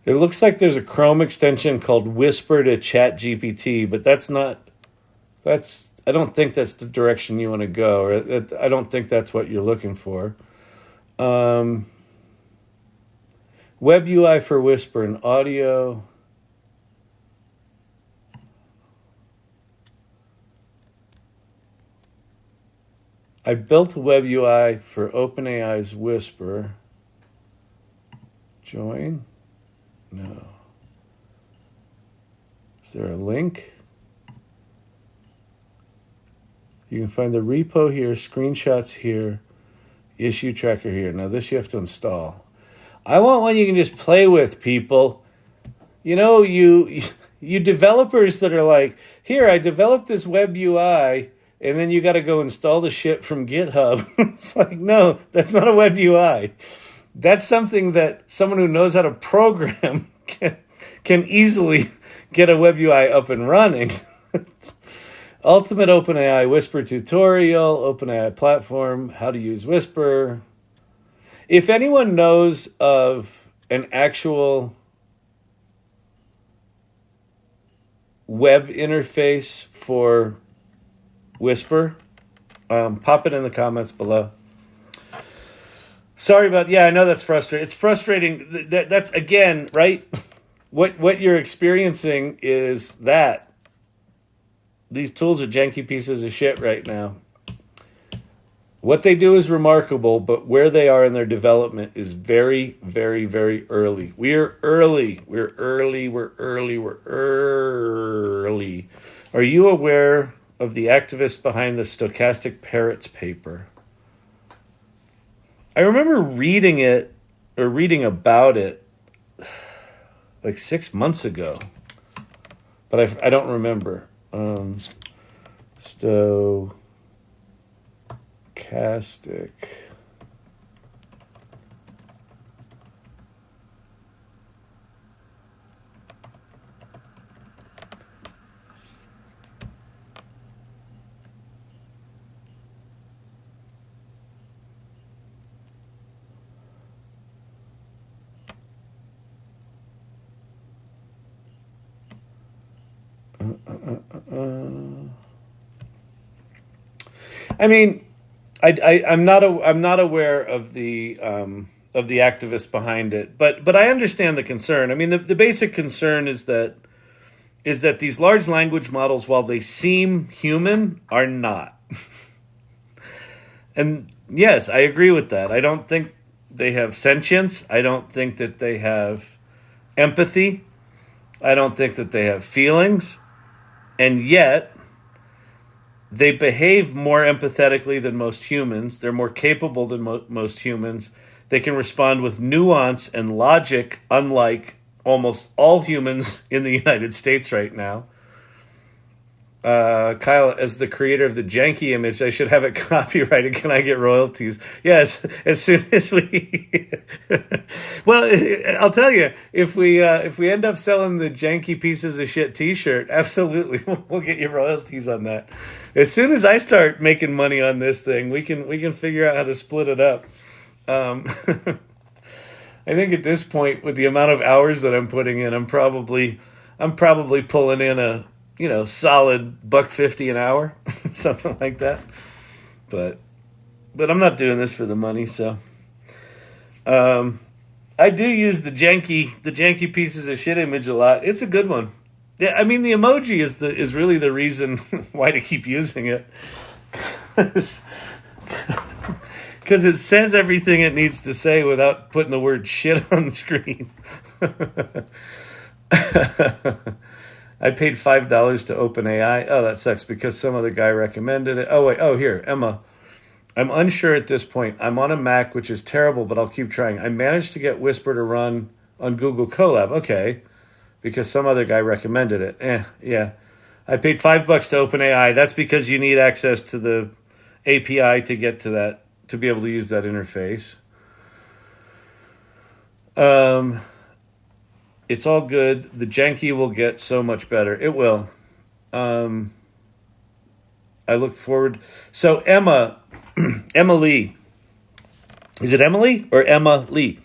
It looks like there's a Chrome extension called Whisper to ChatGPT, but I don't think that's the direction you want to go. Or I don't think that's what you're looking for. Web UI for Whisper and audio. I built a web UI for OpenAI's Whisper. Join? No. Is there a link? You can find the repo here, screenshots here, issue tracker here. Now this you have to install. I want one you can just play with, people. You know, you developers that are like, here, I developed this web UI, and then you got to go install the shit from GitHub. It's like, no, that's not a web UI. That's something that someone who knows how to program can easily get a web UI up and running. Ultimate OpenAI Whisper tutorial, OpenAI platform, how to use Whisper. If anyone knows of an actual web interface for Whisper, pop it in the comments below. Sorry about, I know that's frustrating. It's frustrating. That's again, right? What you're experiencing is that these tools are janky pieces of shit right now. What they do is remarkable, but where they are in their development is very, very, very early. We're early. Are you aware of the activists behind the stochastic parrots paper? I remember reading it, or reading about it, like 6 months ago, but I don't remember. Stochastic. I mean, I'm not aware of the activists behind it, but I understand the concern. I mean, the basic concern is that these large language models, while they seem human, are not. And yes, I agree with that. I don't think they have sentience. I don't think that they have empathy. I don't think that they have feelings. And yet, they behave more empathetically than most humans. They're more capable than most humans. They can respond with nuance and logic, unlike almost all humans in the United States right now. Kyle, as the creator of the janky image, I should have it copyrighted. Can I get royalties? Yes, as soon as we... Well, I'll tell you, if we end up selling the janky pieces of shit T-shirt, absolutely, we'll get you royalties on that. As soon as I start making money on this thing, we can figure out how to split it up. I think at this point, with the amount of hours that I'm putting in, I'm probably pulling in a solid $1.50 an hour, something like that. But I'm not doing this for the money, so. I do use the janky pieces of shit image a lot. It's a good one. Yeah, I mean the emoji is really the reason why to keep using it, because it says everything it needs to say without putting the word shit on the screen. I paid $5 to OpenAI. Oh, that sucks because some other guy recommended it. Oh, wait. Oh, here, Emma. I'm unsure at this point. I'm on a Mac, which is terrible, but I'll keep trying. I managed to get Whisper to run on Google Colab. Okay. Because some other guy recommended it. Yeah. I paid $5 to OpenAI. That's because you need access to the API to get to that, to be able to use that interface. It's all good. The janky will get so much better. It will. I look forward. So Emily. Is it Emily or Emma Lee?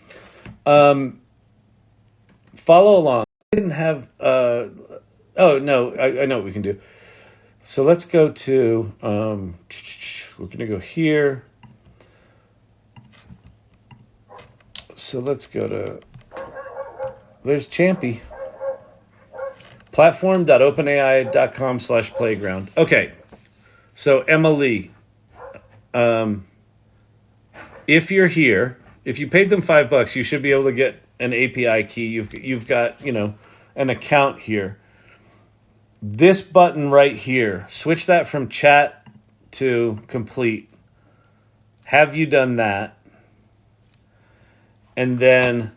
Follow along. I didn't have... oh, no. I know what we can do. So let's go to... we're going to go here. So let's go to... There's Champy. Platform.openai.com/playground. Okay. So Emily. if you're here, if you paid them $5, you should be able to get an API key. You've got, an account here. This button right here, switch that from chat to complete. Have you done that? And then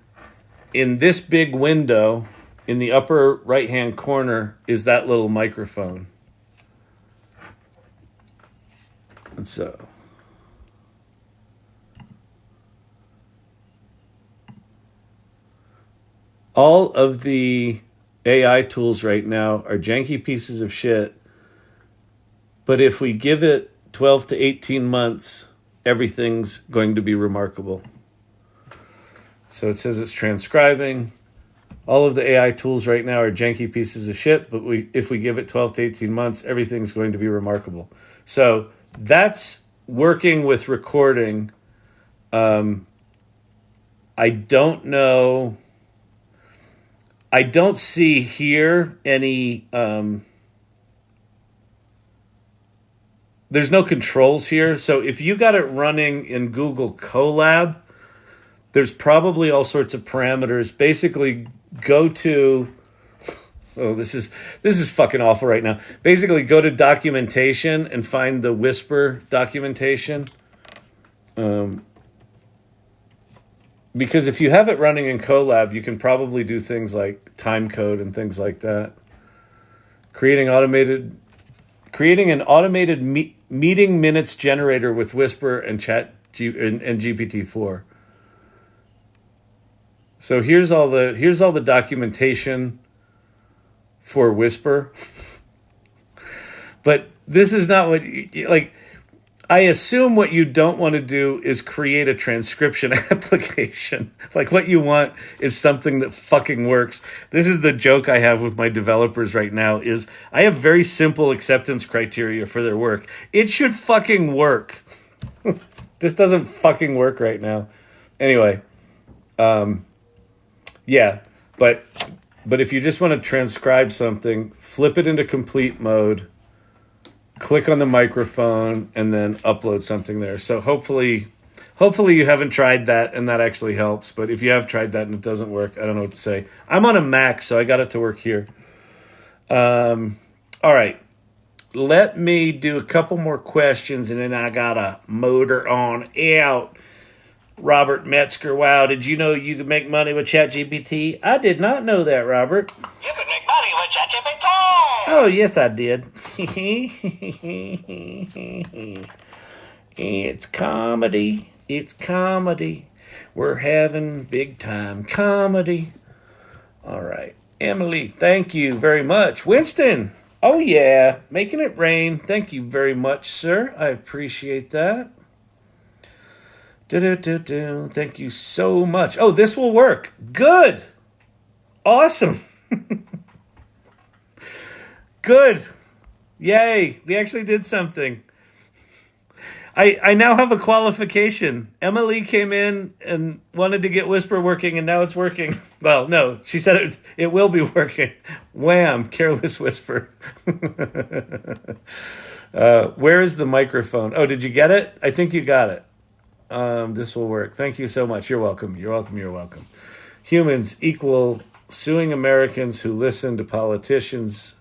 in this big window, in the upper right-hand corner, is that little microphone. And so, all of the AI tools right now are janky pieces of shit. But if we give it 12 to 18 months, everything's going to be remarkable. So it says it's transcribing. All of the AI tools right now are janky pieces of shit, but if we give it 12 to 18 months, everything's going to be remarkable. So that's working with recording. I don't know. I don't see here any... there's no controls here. So if you got it running in Google Colab, there's probably all sorts of parameters. Basically, go to... Oh, this is fucking awful right now. Basically, go to documentation and find the Whisper documentation. Because if you have it running in Colab, you can probably do things like time code and things like that. Creating an automated meeting minutes generator with Whisper and and GPT-4. So here's all the documentation for Whisper. But this is not what I assume what you don't want to do is create a transcription application. Like, what you want is something that fucking works. This is the joke I have with my developers right now is I have very simple acceptance criteria for their work. It should fucking work. This doesn't fucking work right now. Anyway, yeah, but if you just want to transcribe something, flip it into complete mode, click on the microphone, and then upload something there. So hopefully you haven't tried that and that actually helps. But if you have tried that and it doesn't work, I don't know what to say. I'm on a Mac, so I got it to work here. All right. Let me do a couple more questions, and then I got to motor on out. Robert Metzger, wow, did you know you could make money with ChatGPT? I did not know that, Robert. You can make money with ChatGPT! Oh, yes, I did. It's comedy. It's comedy. We're having big time comedy. All right. Emily, thank you very much. Winston, oh, yeah, making it rain. Thank you very much, sir. I appreciate that. Thank you so much. Oh, this will work. Good. Awesome. Good. Yay. We actually did something. I now have a qualification. Emily came in and wanted to get Whisper working, and now it's working. Well, no, she said it will be working. Wham, careless Whisper. Where is the microphone? Oh, did you get it? I think you got it. This will work. Thank you so much. You're welcome. You're welcome. You're welcome. Humans equal suing Americans who listen to politicians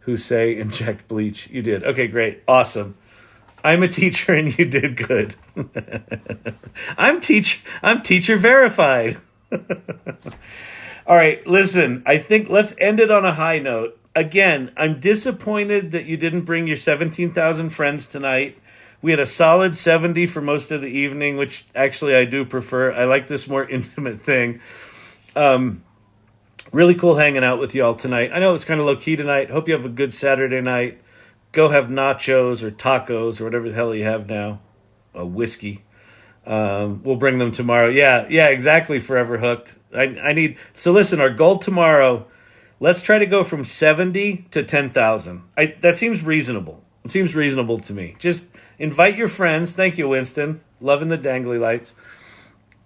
who say inject bleach. You did. Okay, great. Awesome. I'm a teacher and you did good. I'm teacher verified. All right, listen, I think let's end it on a high note. Again, I'm disappointed that you didn't bring your 17,000 friends tonight. We had a solid 70 for most of the evening, which actually I do prefer. I like this more intimate thing. Really cool hanging out with you all tonight. I know it's kind of low-key tonight. Hope you have a good Saturday night. Go have nachos or tacos or whatever the hell you have now. A whiskey. We'll bring them tomorrow. Yeah, exactly, Forever Hooked. I need... So listen, our goal tomorrow, let's try to go from 70 to 10,000. That seems reasonable. It seems reasonable to me. Just invite your friends. Thank you, Winston. Loving the dangly lights.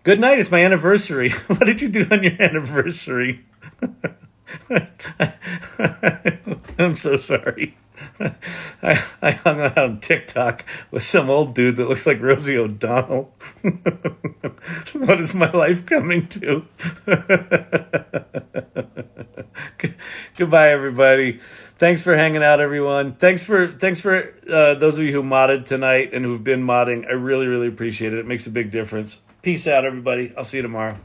Good night. It's my anniversary. What did you do on your anniversary? I'm so sorry. I hung out on TikTok with some old dude that looks like Rosie O'Donnell. What is my life coming to? Goodbye, everybody. Thanks for hanging out, everyone. Thanks for those of you who modded tonight and who've been modding. I really, really appreciate it. It makes a big difference. Peace out, everybody. I'll see you tomorrow.